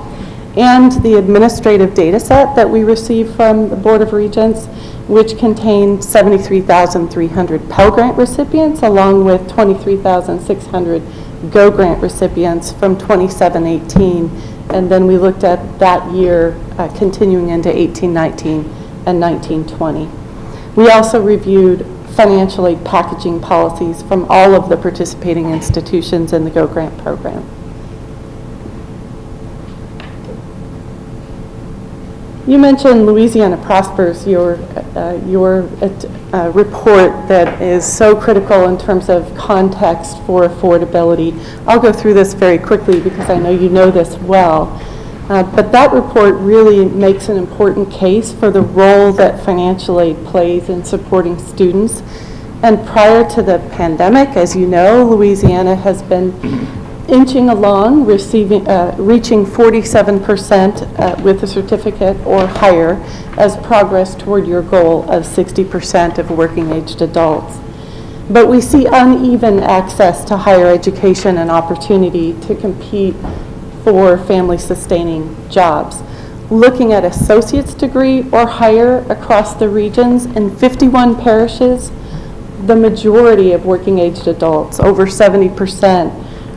[SPEAKER 5] And the administrative data set that we received from the Board of Regents, which contained 73,300 Pell Grant recipients, along with 23,600 GO Grant recipients from 27-18. And then we looked at that year continuing into 18-19 and 19-20. We also reviewed financial aid packaging policies from all of the participating institutions in the GO Grant program. You mentioned Louisiana Prospers, your report that is so critical in terms of context for affordability. I'll go through this very quickly because I know you know this well. But that report really makes an important case for the role that financial aid plays in supporting students. And prior to the pandemic, as you know, Louisiana has been inching along, reaching 47% with a certificate or higher as progress toward your goal of 60% of working-aged adults. But we see uneven access to higher education and opportunity to compete for family-sustaining jobs. Looking at associate's degree or higher across the regions in 51 parishes, the majority of working-aged adults, over 70%,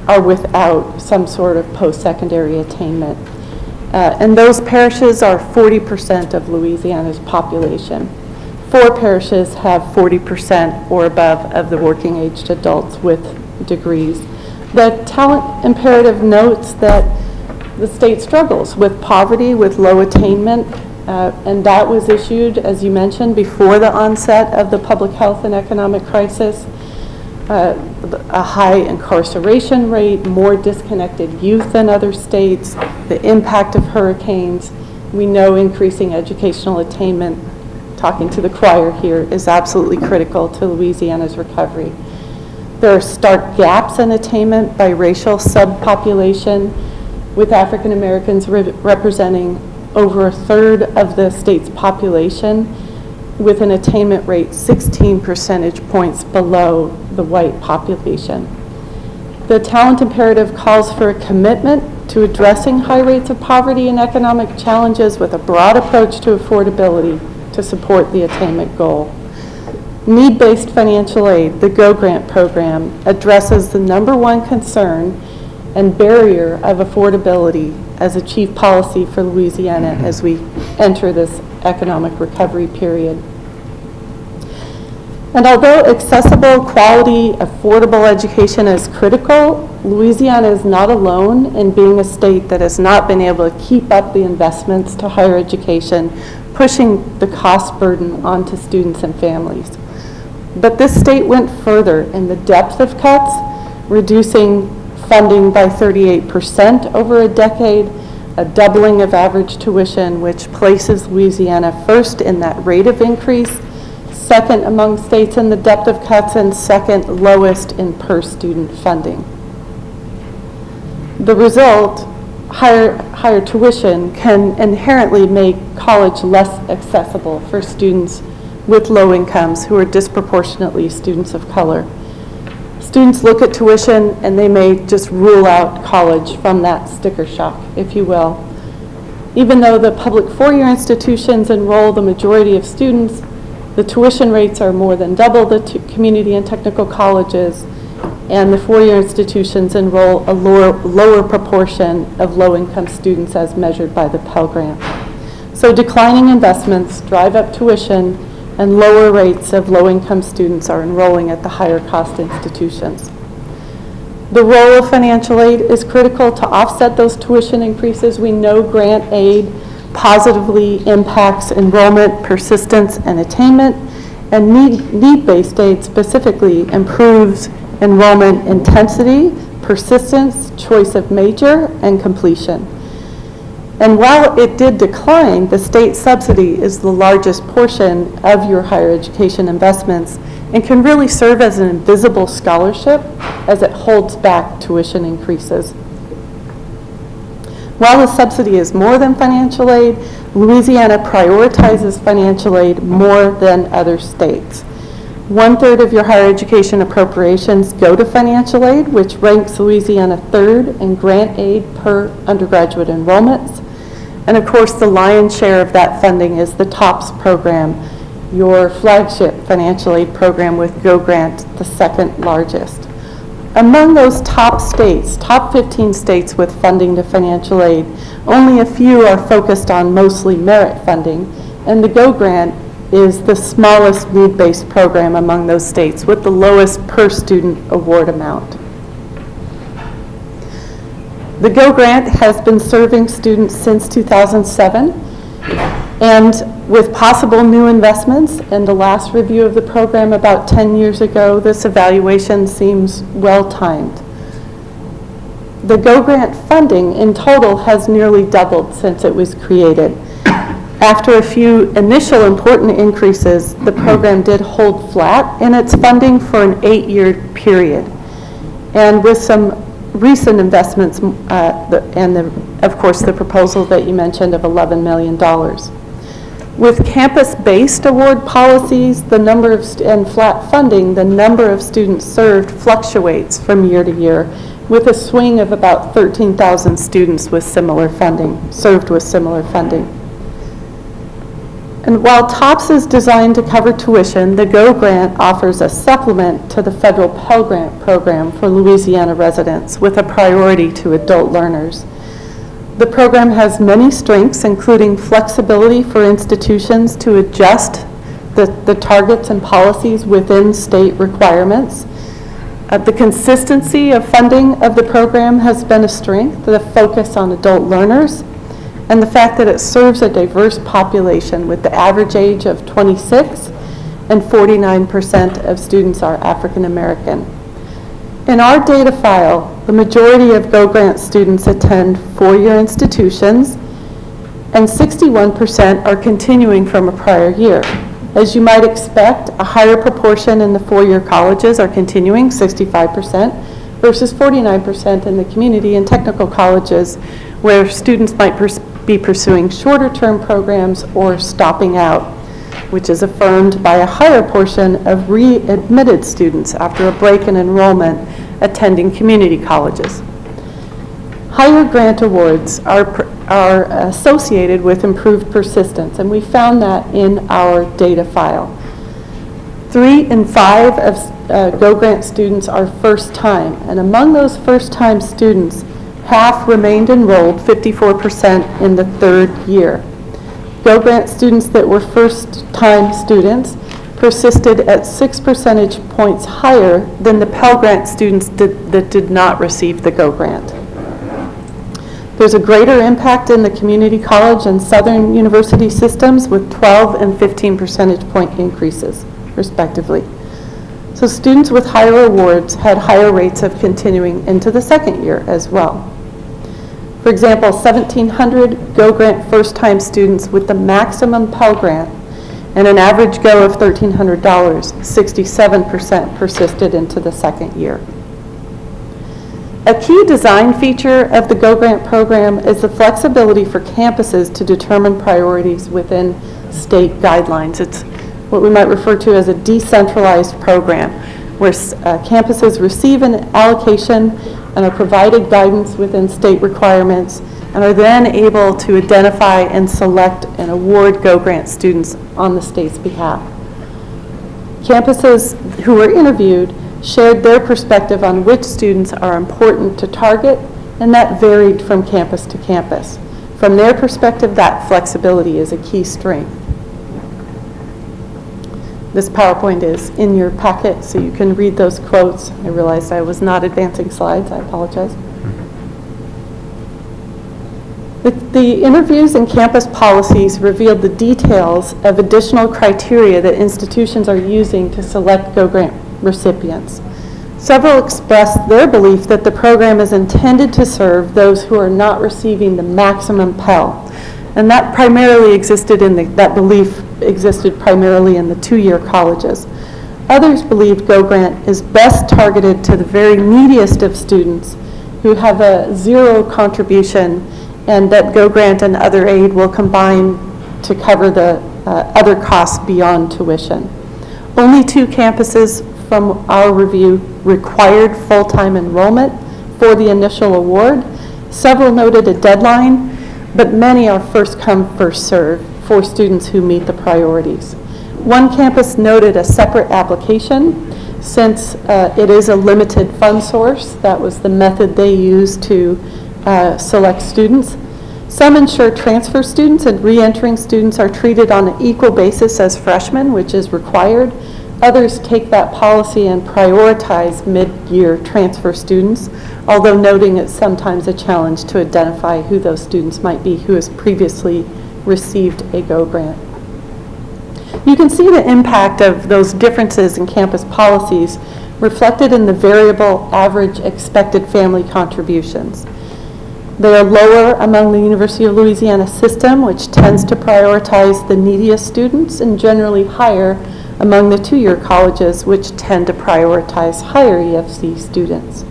[SPEAKER 5] are without some sort of post-secondary attainment. And those parishes are 40% of Louisiana's population. 4 parishes have 40% or above of the working-aged adults with degrees. The talent imperative notes that the state struggles with poverty, with low attainment, And that was issued, as you mentioned, before the onset of the public health and economic crisis. A high incarceration rate, more disconnected youth than other states, the impact of hurricanes. We know increasing educational attainment, talking to the choir here, is absolutely critical to Louisiana's recovery. There are stark gaps in attainment by racial subpopulation, with African Americans representing over a third of the state's population, with an attainment rate 16 percentage points below the white population. The talent imperative calls for a commitment to addressing high rates of poverty and economic challenges with a broad approach to affordability to support the attainment goal. Need-based financial aid, the GO Grant program, addresses the #1 concern and barrier of affordability as a chief policy for Louisiana as we enter this economic recovery period. And although accessible, quality, affordable education is critical, Louisiana is not alone in being a state that has not been able to keep up the investments to higher education, pushing the cost burden onto students and families. But this state went further in the depth of cuts, reducing funding by 38% over a decade, a doubling of average tuition, which places Louisiana first in that rate of increase, second among states in the depth of cuts, and second lowest in per student funding. The result, higher tuition, can inherently make college less accessible for students with low incomes who are disproportionately students of color. Students look at tuition and they may just rule out college from that sticker shock, if you will. Even though the public four-year institutions enroll the majority of students, the tuition rates are more than double the community and technical colleges, and the four-year institutions enroll a lower proportion of low-income students as measured by the Pell Grant. So declining investments drive up tuition, and lower rates of low-income students are enrolling at the higher-cost institutions. The role of financial aid is critical to offset those tuition increases. We know grant aid positively impacts enrollment, persistence, and attainment, and need-based aid specifically improves enrollment intensity, persistence, choice of major, and completion. And while it did decline, the state subsidy is the largest portion of your higher education investments and can really serve as an invisible scholarship as it holds back tuition increases. While the subsidy is more than financial aid, Louisiana prioritizes financial aid more than other states. 1/3 of your higher education appropriations go to financial aid, which ranks Louisiana third in grant aid per undergraduate enrollments. And of course, the lion's share of that funding is the TOPS program, your flagship financial aid program with GO Grant, the second largest. Among those top states, top 15 states with funding to financial aid, only a few are focused on mostly merit funding, and the GO Grant is the smallest need-based program among those states with the lowest per student award amount. The GO Grant has been serving students since 2007, and with possible new investments and the last review of the program about 10 years ago, this evaluation seems well-timed. The GO Grant funding in total has nearly doubled since it was created. After a few initial important increases, the program did hold flat in its funding for an 8-year period. And with some recent investments, of course, the proposal that you mentioned of $11 million. With campus-based award policies, the number of and flat funding, the number of students served fluctuates from year to year, with a swing of about 13,000 students with similar funding, served with similar funding. And while TOPS is designed to cover tuition, the GO Grant offers a supplement to the federal Pell Grant program for Louisiana residents with a priority to adult learners. The program has many strengths, including flexibility for institutions to adjust the targets and policies within state requirements. The consistency of funding of the program has been a strength, the focus on adult learners, and the fact that it serves a diverse population with the average age of 26 and 49% of students are African American. In our data file, the majority of Go Grant students attend four-year institutions, and 61% are continuing from a prior year. As you might expect, a higher proportion in the four-year colleges are continuing, 65%, versus 49% in the community and technical colleges, where students might be pursuing shorter-term programs or stopping out, which is affirmed by a higher portion of readmitted students after a break in enrollment attending community colleges. Higher grant awards are associated with improved persistence, and we found that in our data file. 3 in 5 of Go Grant students are first time, and among those first time students, half remained enrolled, 54% in the third year. Go Grant students that were first time students persisted at 6 percentage points higher than the Pell Grant students that did not receive the Go Grant. There's a greater impact in the community college and Southern university systems with 12 and 15 percentage point increases, respectively. So students with higher awards had higher rates of continuing into the second year as well. For example, 1,700 Go Grant first-time students with the maximum Pell Grant and an average Go of $1,300, 67% persisted into the second year. A key design feature of the Go Grant program is the flexibility for campuses to determine priorities within state guidelines. It's what we might refer to as a decentralized program, where campuses receive an allocation and are provided guidance within state requirements and are then able to identify and select and award Go Grant students on the state's behalf. Campuses who were interviewed shared their perspective on which students are important to target, and that varied from campus to campus. From their perspective, that flexibility is a key strength. This PowerPoint is in your packet, so you can read those quotes. I realized I was not advancing slides. I apologize. The interviews and campus policies revealed the details of additional criteria that institutions are using to select Go Grant recipients. Several expressed their belief that the program is intended to serve those who are not receiving the maximum Pell, and that primarily existed that belief existed primarily in the two-year colleges. Others believed Go Grant is best targeted to the very neediest of students who have a zero contribution, and that Go Grant and other aid will combine to cover the other costs beyond tuition. Only 2 campuses from our review required full-time enrollment for the initial award. Several noted a deadline, but many are first come, first served for students who meet the priorities. One campus noted a separate application since it is a limited fund source. That was the method they used to select students. Some ensure transfer students and re-entering students are treated on an equal basis as freshmen, which is required. Others take that policy and prioritize mid-year transfer students, although noting it's sometimes a challenge to identify who those students might be who has previously received a Go Grant. You can see the impact of those differences in campus policies reflected in the variable average expected family contributions. They are lower among the University of Louisiana system, which tends to prioritize the neediest students, and generally higher among the two-year colleges, which tend to prioritize higher EFC students.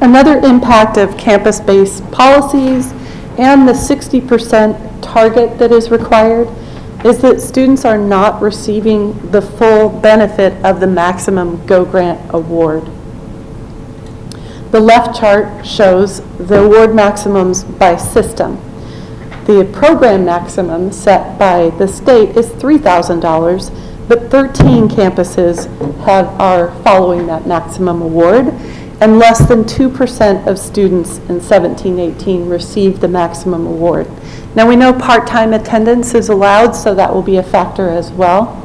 [SPEAKER 5] Another impact of campus-based policies and the 60% target that is required is that students are not receiving the full benefit of the maximum Go Grant award. The left chart shows the award maximums by system. The program maximum set by the state is $3,000, but 13 campuses are following that maximum award, and less than 2% of students in 17-18 received the maximum award. Now we know part-time attendance is allowed, so that will be a factor as well.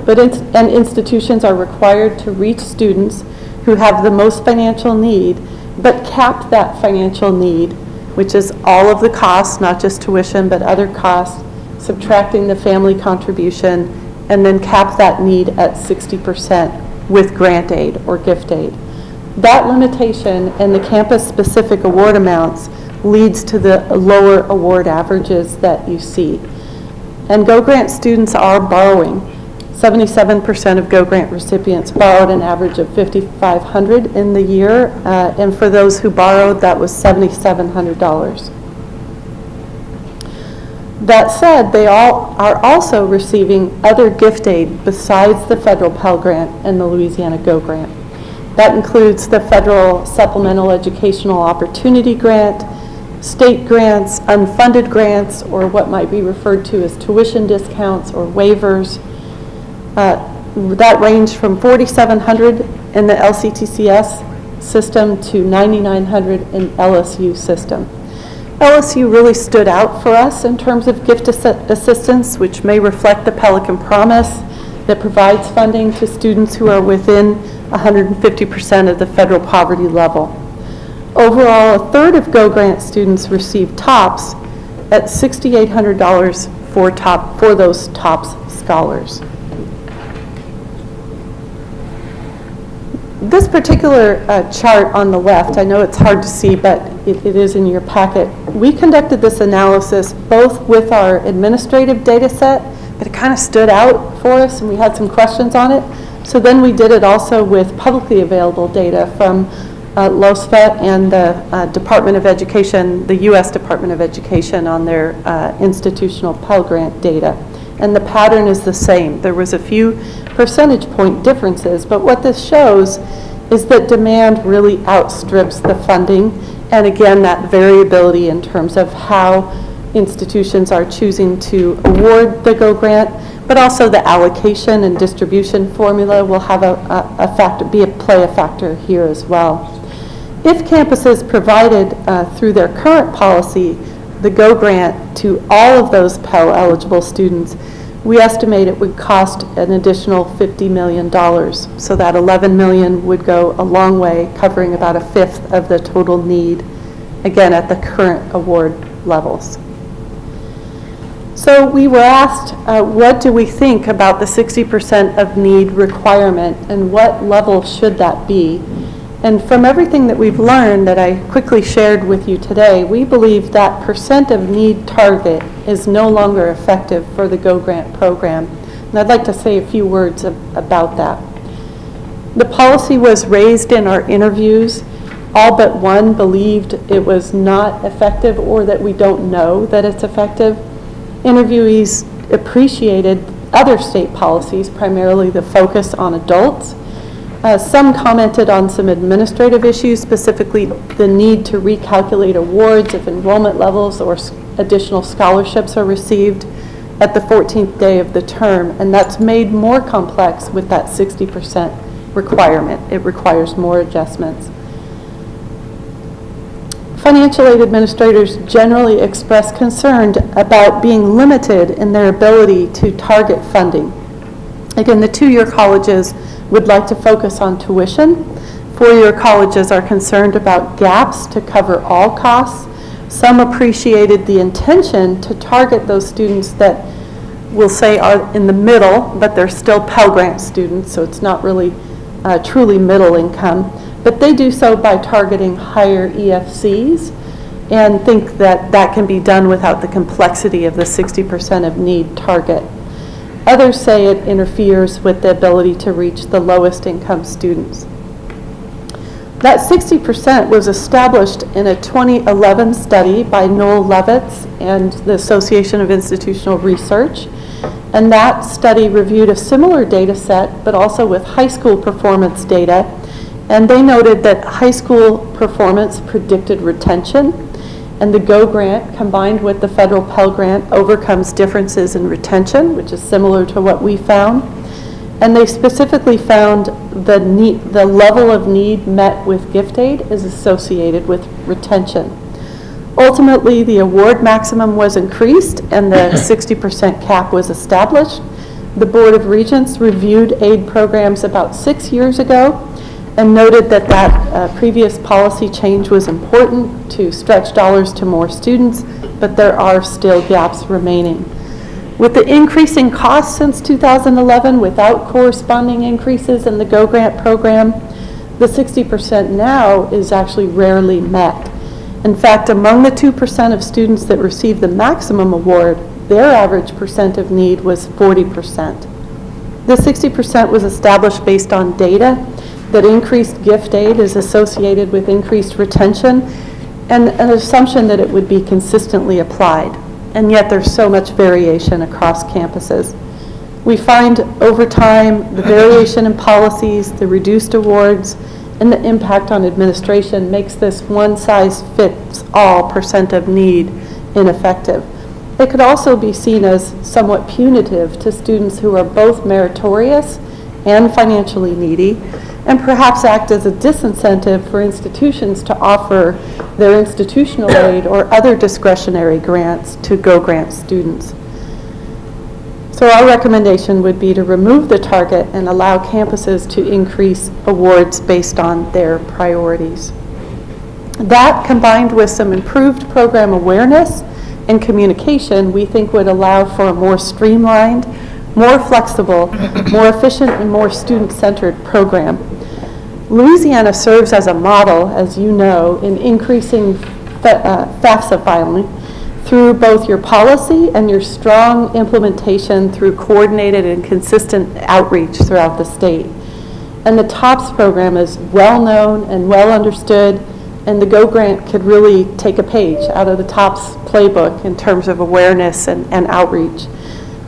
[SPEAKER 5] But institutions are required to reach students who have the most financial need, but cap that financial need which is all of the costs, not just tuition, but other costs, subtracting the family contribution, and then cap that need at 60% with grant aid or gift aid. That limitation and the campus-specific award amounts leads to the lower award averages that you see. And Go Grant students are borrowing. 77% of Go Grant recipients borrowed an average of $5,500 in the year, and for those who borrowed, that was $7,700. That said, they all are also receiving other gift aid besides the federal Pell Grant and the Louisiana Go Grant. That includes the federal Supplemental Educational Opportunity Grant, state grants, unfunded grants, or what might be referred to as tuition discounts or waivers. That range from $4,700 in the LCTCS system to $9,900 in LSU system. LSU really stood out for us in terms of gift assistance, which may reflect the Pelican Promise that provides funding to students who are within 150% of the federal poverty level. Overall, a third of Go Grant students receive TOPS at $6,800 for those TOPS scholars. This particular chart on the left, I know it's hard to see, but it is in your packet. We conducted this analysis both with our administrative data set, but it kind of stood out for us and we had some questions on it. So then we did it also with publicly available data from LOSFET and the Department of Education, the U.S. Department of Education, on their institutional Pell Grant data. And the pattern is the same. There was a few percentage point differences, but what this shows is that demand really outstrips the funding, and again, that variability in terms of how institutions are choosing to award the Go Grant, but also the allocation and distribution formula will have play a factor here as well. If campuses provided through their current policy the Go Grant to all of those Pell eligible students, we estimate it would cost an additional $50 million. So that $11 million would go a long way, covering about a fifth of the total need, again, at the current award levels. So we were asked, what do we think about the 60% of need requirement and what level should that be? And from everything that we've learned that I quickly shared with you today, we believe that percent of need target is no longer effective for the Go Grant program. And I'd like to say a few words about that. The policy was raised in our interviews. All but one believed it was not effective or that we don't know that it's effective. Interviewees appreciated other state policies, primarily the focus on adults. Some commented on some administrative issues, specifically the need to recalculate awards if enrollment levels or additional scholarships are received at the 14th day of the term, and that's made more complex with that 60% requirement. It requires more adjustments. Financial aid administrators generally express concern about being limited in their ability to target funding. Again, the two-year colleges would like to focus on tuition. Four-year colleges are concerned about gaps to cover all costs. Some appreciated the intention to target those students that we'll say are in the middle, but they're still Pell Grant students, so it's not really truly middle income. But they do so by targeting higher EFCs and think that that can be done without the complexity of the 60% of need target. Others say it interferes with the ability to reach the lowest income students. That 60% was established in a 2011 study by Noel Levitz and the Association of Institutional Research. And that study reviewed a similar data set, but also with high school performance data. And they noted that high school performance predicted retention, and the Go Grant, combined with the federal Pell Grant, overcomes differences in retention, which is similar to what we found. And they specifically found the level of need met with gift aid is associated with retention. Ultimately, the award maximum was increased and the 60% cap was established. The Board of Regents reviewed aid programs about 6 years ago, and noted that that previous policy change was important to stretch dollars to more students, but there are still gaps remaining. With the increasing costs since 2011 without corresponding increases in the Go Grant program, the 60% now is actually rarely met. In fact, among the 2% of students that receive the maximum award, their average percent of need was 40%. The 60% was established based on data that increased gift aid is associated with increased retention and an assumption that it would be consistently applied. And yet there's so much variation across campuses. We find over time the variation in policies, the reduced awards, and the impact on administration makes this one-size-fits-all percent of need ineffective. It could also be seen as somewhat punitive to students who are both meritorious and financially needy, and perhaps act as a disincentive for institutions to offer their institutional aid or other discretionary grants to Go Grant students. So our recommendation would be to remove the target and allow campuses to increase awards based on their priorities. That, combined with some improved program awareness and communication, we think would allow for a more streamlined, more flexible, more efficient, and more student-centered program. Louisiana serves as a model, as you know, in increasing FAFSA filing through both your policy and your strong implementation through coordinated and consistent outreach throughout the state. And the TOPS program is well-known and well-understood, and the Go Grant could really take a page out of the TOPS playbook in terms of awareness and outreach.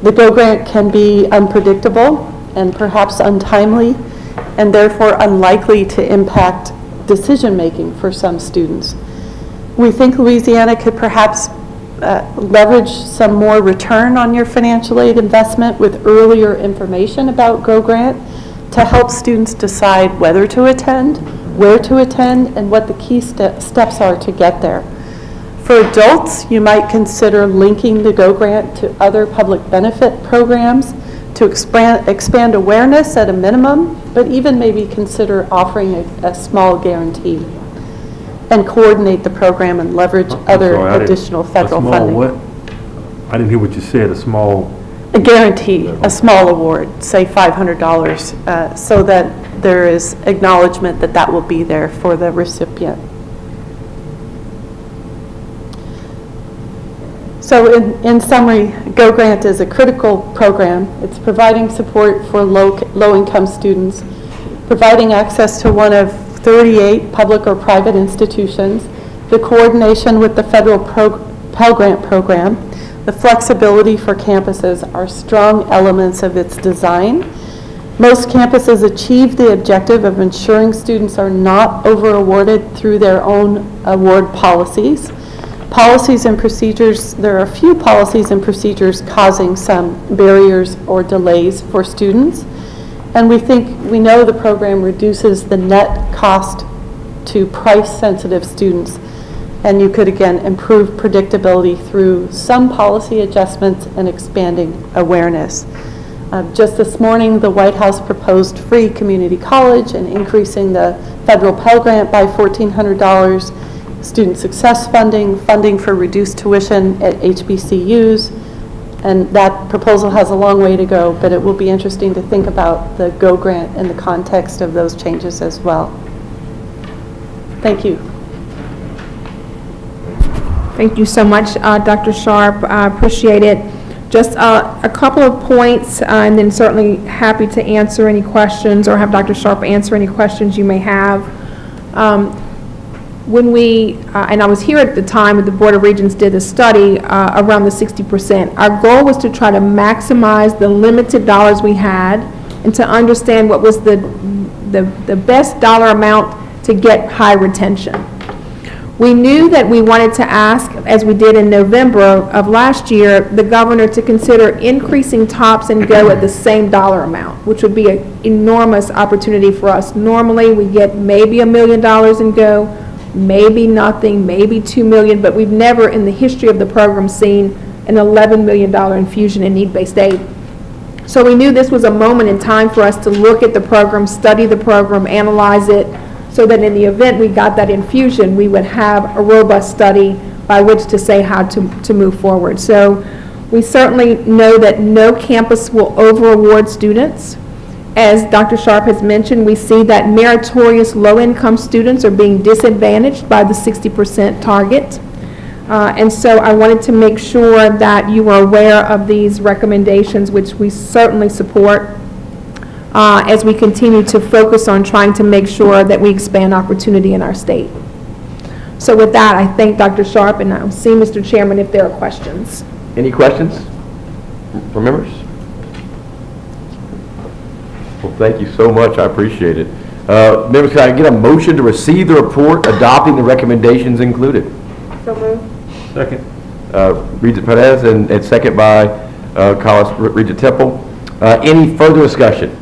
[SPEAKER 5] The Go Grant can be unpredictable and perhaps untimely, and therefore unlikely to impact decision-making for some students. We think Louisiana could perhaps leverage some more return on your financial aid investment with earlier information about Go Grant to help students decide whether to attend, where to attend, and what the key steps are to get there. For adults, you might consider linking the Go Grant to other public benefit programs to expand awareness at a minimum, but even maybe consider offering a small guarantee and coordinate the program and leverage other additional federal funding.
[SPEAKER 6] What? I didn't hear what you said, a small...
[SPEAKER 5] A guarantee, a small award, say $500, so that there is acknowledgement that that will be there for the recipient. So in summary, Go Grant is a critical program. It's providing support for low-income students, providing access to one of 38 public or private institutions, the coordination with the federal Pell Grant program, the flexibility for campuses are strong elements of its design. Most campuses achieve the objective of ensuring students are not over-awarded through their own award policies. Policies and procedures, there are a few policies and procedures causing some barriers or delays for students. And we know the program reduces the net cost to price-sensitive students. And you could, again, improve predictability through some policy adjustments and expanding awareness. Just this morning, the White House proposed free community college and increasing the federal Pell Grant by $1,400, student success funding, funding for reduced tuition at HBCUs, and that proposal has a long way to go, but it will be interesting to think about the Go Grant in the context of those changes as well. Thank you.
[SPEAKER 2] Thank you so much, Dr. Sharp. I appreciate it. Just a couple of points, and then certainly happy to answer any questions or have Dr. Sharp answer any questions you may have. When we, and I was here at the time when the Board of Regents did a study around the 60%, our goal was to try to maximize the limited dollars we had and to understand what was the best dollar amount to get high retention. We knew that we wanted to ask, as we did in November of last year, the governor to consider increasing TOPS and GO at the same dollar amount, which would be an enormous opportunity for us. Normally, we get maybe $1 million in GO, maybe nothing, maybe $2 million, but we've never in the history of the program seen an $11 million infusion in need-based aid. So we knew this was a moment in time for us to look at the program, study the program, analyze it, so that in the event we got that infusion, we would have a robust study by which to say how to move forward. So we certainly know that no campus will over-award students. As Dr. Sharp has mentioned, we see that meritorious low-income students are being disadvantaged by the 60% target. And so I wanted to make sure that you are aware of these recommendations, which we certainly support, as we continue to focus on trying to make sure that we expand opportunity in our state. So with that, I thank Dr. Sharp, and I'll see, Mr. Chairman, if there are questions.
[SPEAKER 8] Any questions from members? Well, thank you so much. I appreciate it. Members, can I get a motion to receive the report adopting the recommendations included?
[SPEAKER 2] So moved.
[SPEAKER 6] Second.
[SPEAKER 8] Regent Perez and second by Regent Temple. Any further discussion?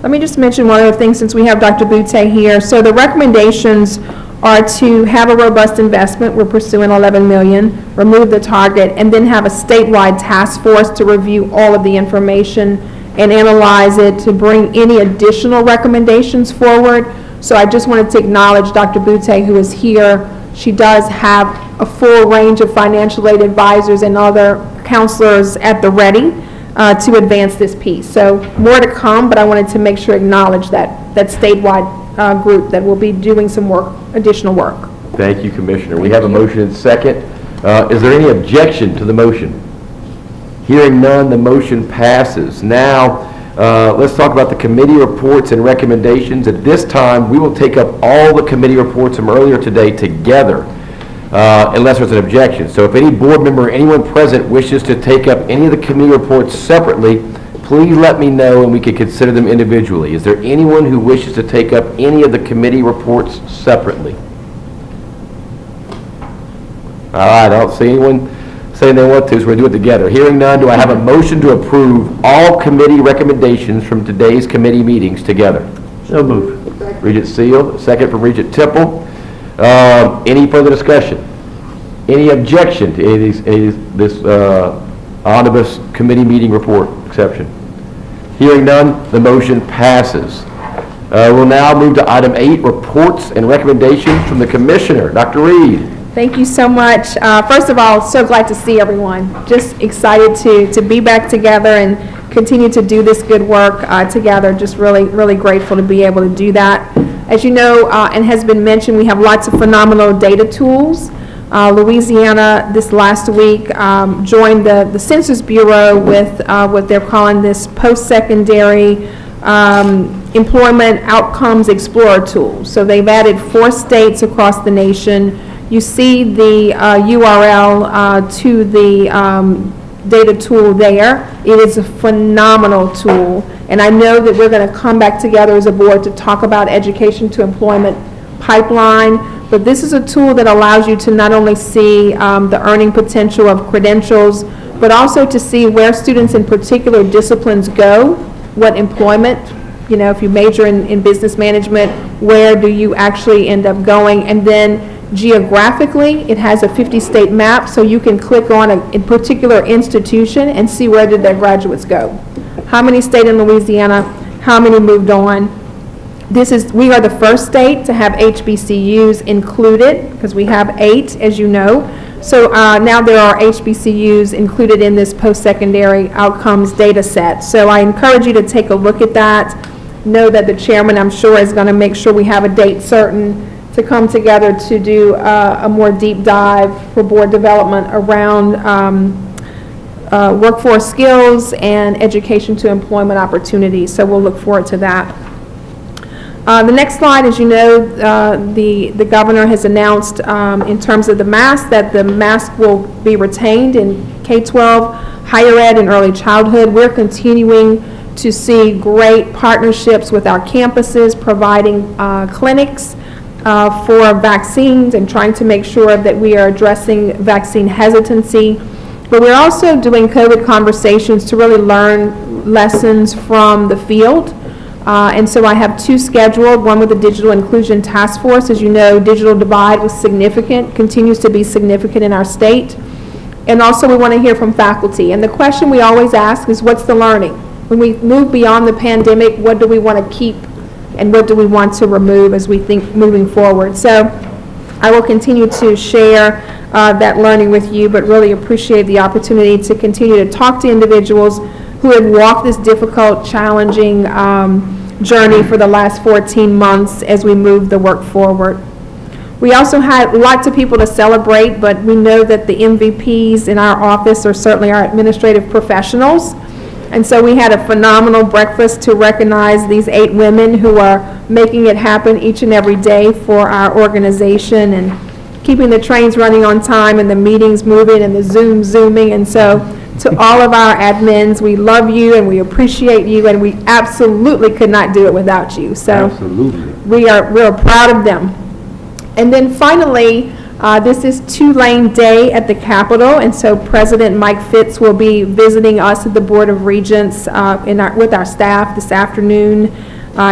[SPEAKER 2] Let me just mention one other thing since we have Dr. Butte here. So the recommendations are to have a robust investment. We're pursuing $11 million, remove the target, and then have a statewide task force to review all of the information and analyze it to bring any additional recommendations forward. So I just wanted to acknowledge Dr. Butte, who is here. She does have a full range of financial aid advisors and other counselors at the ready to advance this piece. So more to come, but I wanted to make sure acknowledge that statewide group that will be doing some work, additional work.
[SPEAKER 8] Thank you, Commissioner. We have a motion and second. Is there any objection to the motion? Hearing none, the motion passes. Now, let's talk about the committee reports and recommendations. At this time, we will take up all the committee reports from earlier today together, unless there's an objection. So if any board member or anyone present wishes to take up any of the committee reports separately, please let me know and we can consider them individually. Is there anyone who wishes to take up any of the committee reports separately? All right, I don't see anyone saying they want to, so we're going to do it together. Hearing none, do I have a motion to approve all committee recommendations from today's committee meetings together?
[SPEAKER 9] So moved.
[SPEAKER 8] Regent Seal, second from Regent Temple. Any further discussion? Any objection to any of this omnibus committee meeting report exception? Hearing none, the motion passes. We'll now move to item 8, reports and recommendations from the Commissioner. Dr. Reed.
[SPEAKER 2] Thank you so much. First of all, so glad to see everyone. Just excited to be back together and continue to do this good work together. Just really, really grateful to be able to do that. As you know, and has been mentioned, we have lots of phenomenal data tools. Louisiana this last week joined the Census Bureau with what they're calling this post-secondary employment outcomes explorer tool. So they've added 4 states across the nation. You see the URL to the data tool there. It is a phenomenal tool, and I know that we're going to come back together as a board to talk about education to employment pipeline. But this is a tool that allows you to not only see the earning potential of credentials, but also to see where students in particular disciplines go, what employment, you know, if you major in business management, where do you actually end up going? And then geographically, it has a 50-state map, so you can click on a particular institution and see where did their graduates go. How many stayed in Louisiana? How many moved on? We are the first state to have HBCUs included, because we have 8, as you know. So now there are HBCUs included in this post-secondary outcomes data set. So I encourage you to take a look at that. Know that the chairman, I'm sure, is going to make sure we have a date certain to come together to do a more deep dive for board development around workforce skills and education to employment opportunities. So we'll look forward to that. The next slide, as you know, the governor has announced in terms of the mask that the mask will be retained in K-12, higher ed, and early childhood. We're continuing to see great partnerships with our campuses, providing clinics for vaccines and trying to make sure that we are addressing vaccine hesitancy. But we're also doing COVID conversations to really learn lessons from the field. And so I have 2 scheduled, one with the Digital Inclusion Task Force. As you know, digital divide was significant, continues to be significant in our state. And also we want to hear from faculty. And the question we always ask is, what's the learning? when we move beyond the pandemic, what do we want to keep and what do we want to remove as we think moving forward. So I will continue to share that learning with you, but really appreciate the opportunity to continue to talk to individuals who have walked this difficult, challenging journey for the last 14 months as we move the work forward. We also had lots of people to celebrate, but we know that the MVPs in our office are certainly our administrative professionals. And so we had a phenomenal breakfast to recognize these 8 women who are making it happen each and every day for our organization and keeping the trains running on time and the meetings moving and the zooming. And so to all of our admins, we love you and we appreciate you, and we absolutely could not do it without you. So
[SPEAKER 6] Absolutely.
[SPEAKER 2] we're proud of them. And then finally, this is Tulane Day at the Capitol, and so President Mike Fitz will be visiting us at the Board of Regents with our staff this afternoon.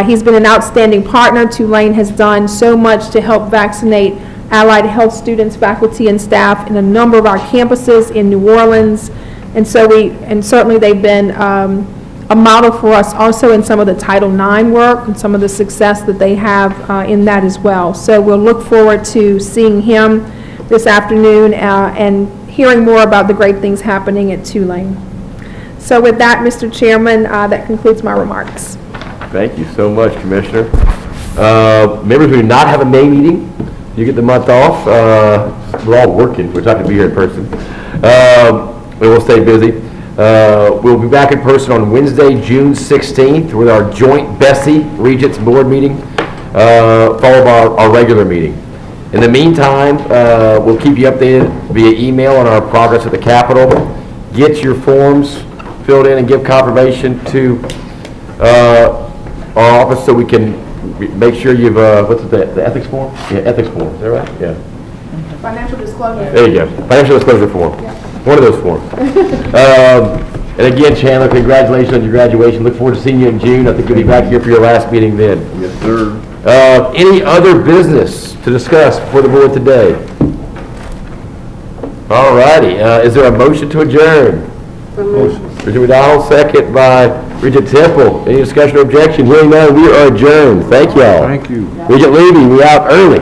[SPEAKER 2] He's been an outstanding partner. Tulane has done so much to help vaccinate allied health students, faculty, and staff in a number of our campuses in New Orleans. And so certainly they've been a model for us also in some of the Title IX work and some of the success that they have in that as well. So we'll look forward to seeing him this afternoon and hearing more about the great things happening at Tulane. So with that, Mr. Chairman, that concludes my remarks.
[SPEAKER 8] Thank you so much, Commissioner. Members, we do not have a May meeting. You get the month off. We're all working. We're not going to be here in person. We will stay busy. We'll be back in person on Wednesday, June 16th with our joint Bessie Regents Board meeting, followed by our regular meeting. In the meantime, we'll keep you updated via email on our progress at the Capitol. Get your forms filled in and give confirmation to our office so we can make sure you've, what's it, the ethics form? Yeah, ethics form, is that right? Yeah.
[SPEAKER 2] Financial disclosure.
[SPEAKER 8] There you go. Financial disclosure form. Yeah. One of those forms. And again, Chandler, congratulations on your graduation. Look forward to seeing you in June. I think you'll be back here for your last meeting then.
[SPEAKER 3] Yes, sir.
[SPEAKER 8] Any other business to discuss before the board today? All righty. Is there a motion to adjourn? Motion. Regent McDonald, second by Regent Temple. Any discussion or objection? Hearing none, we are adjourned. Thank y'all.
[SPEAKER 6] Thank you.
[SPEAKER 8] Regent Levy, we out early.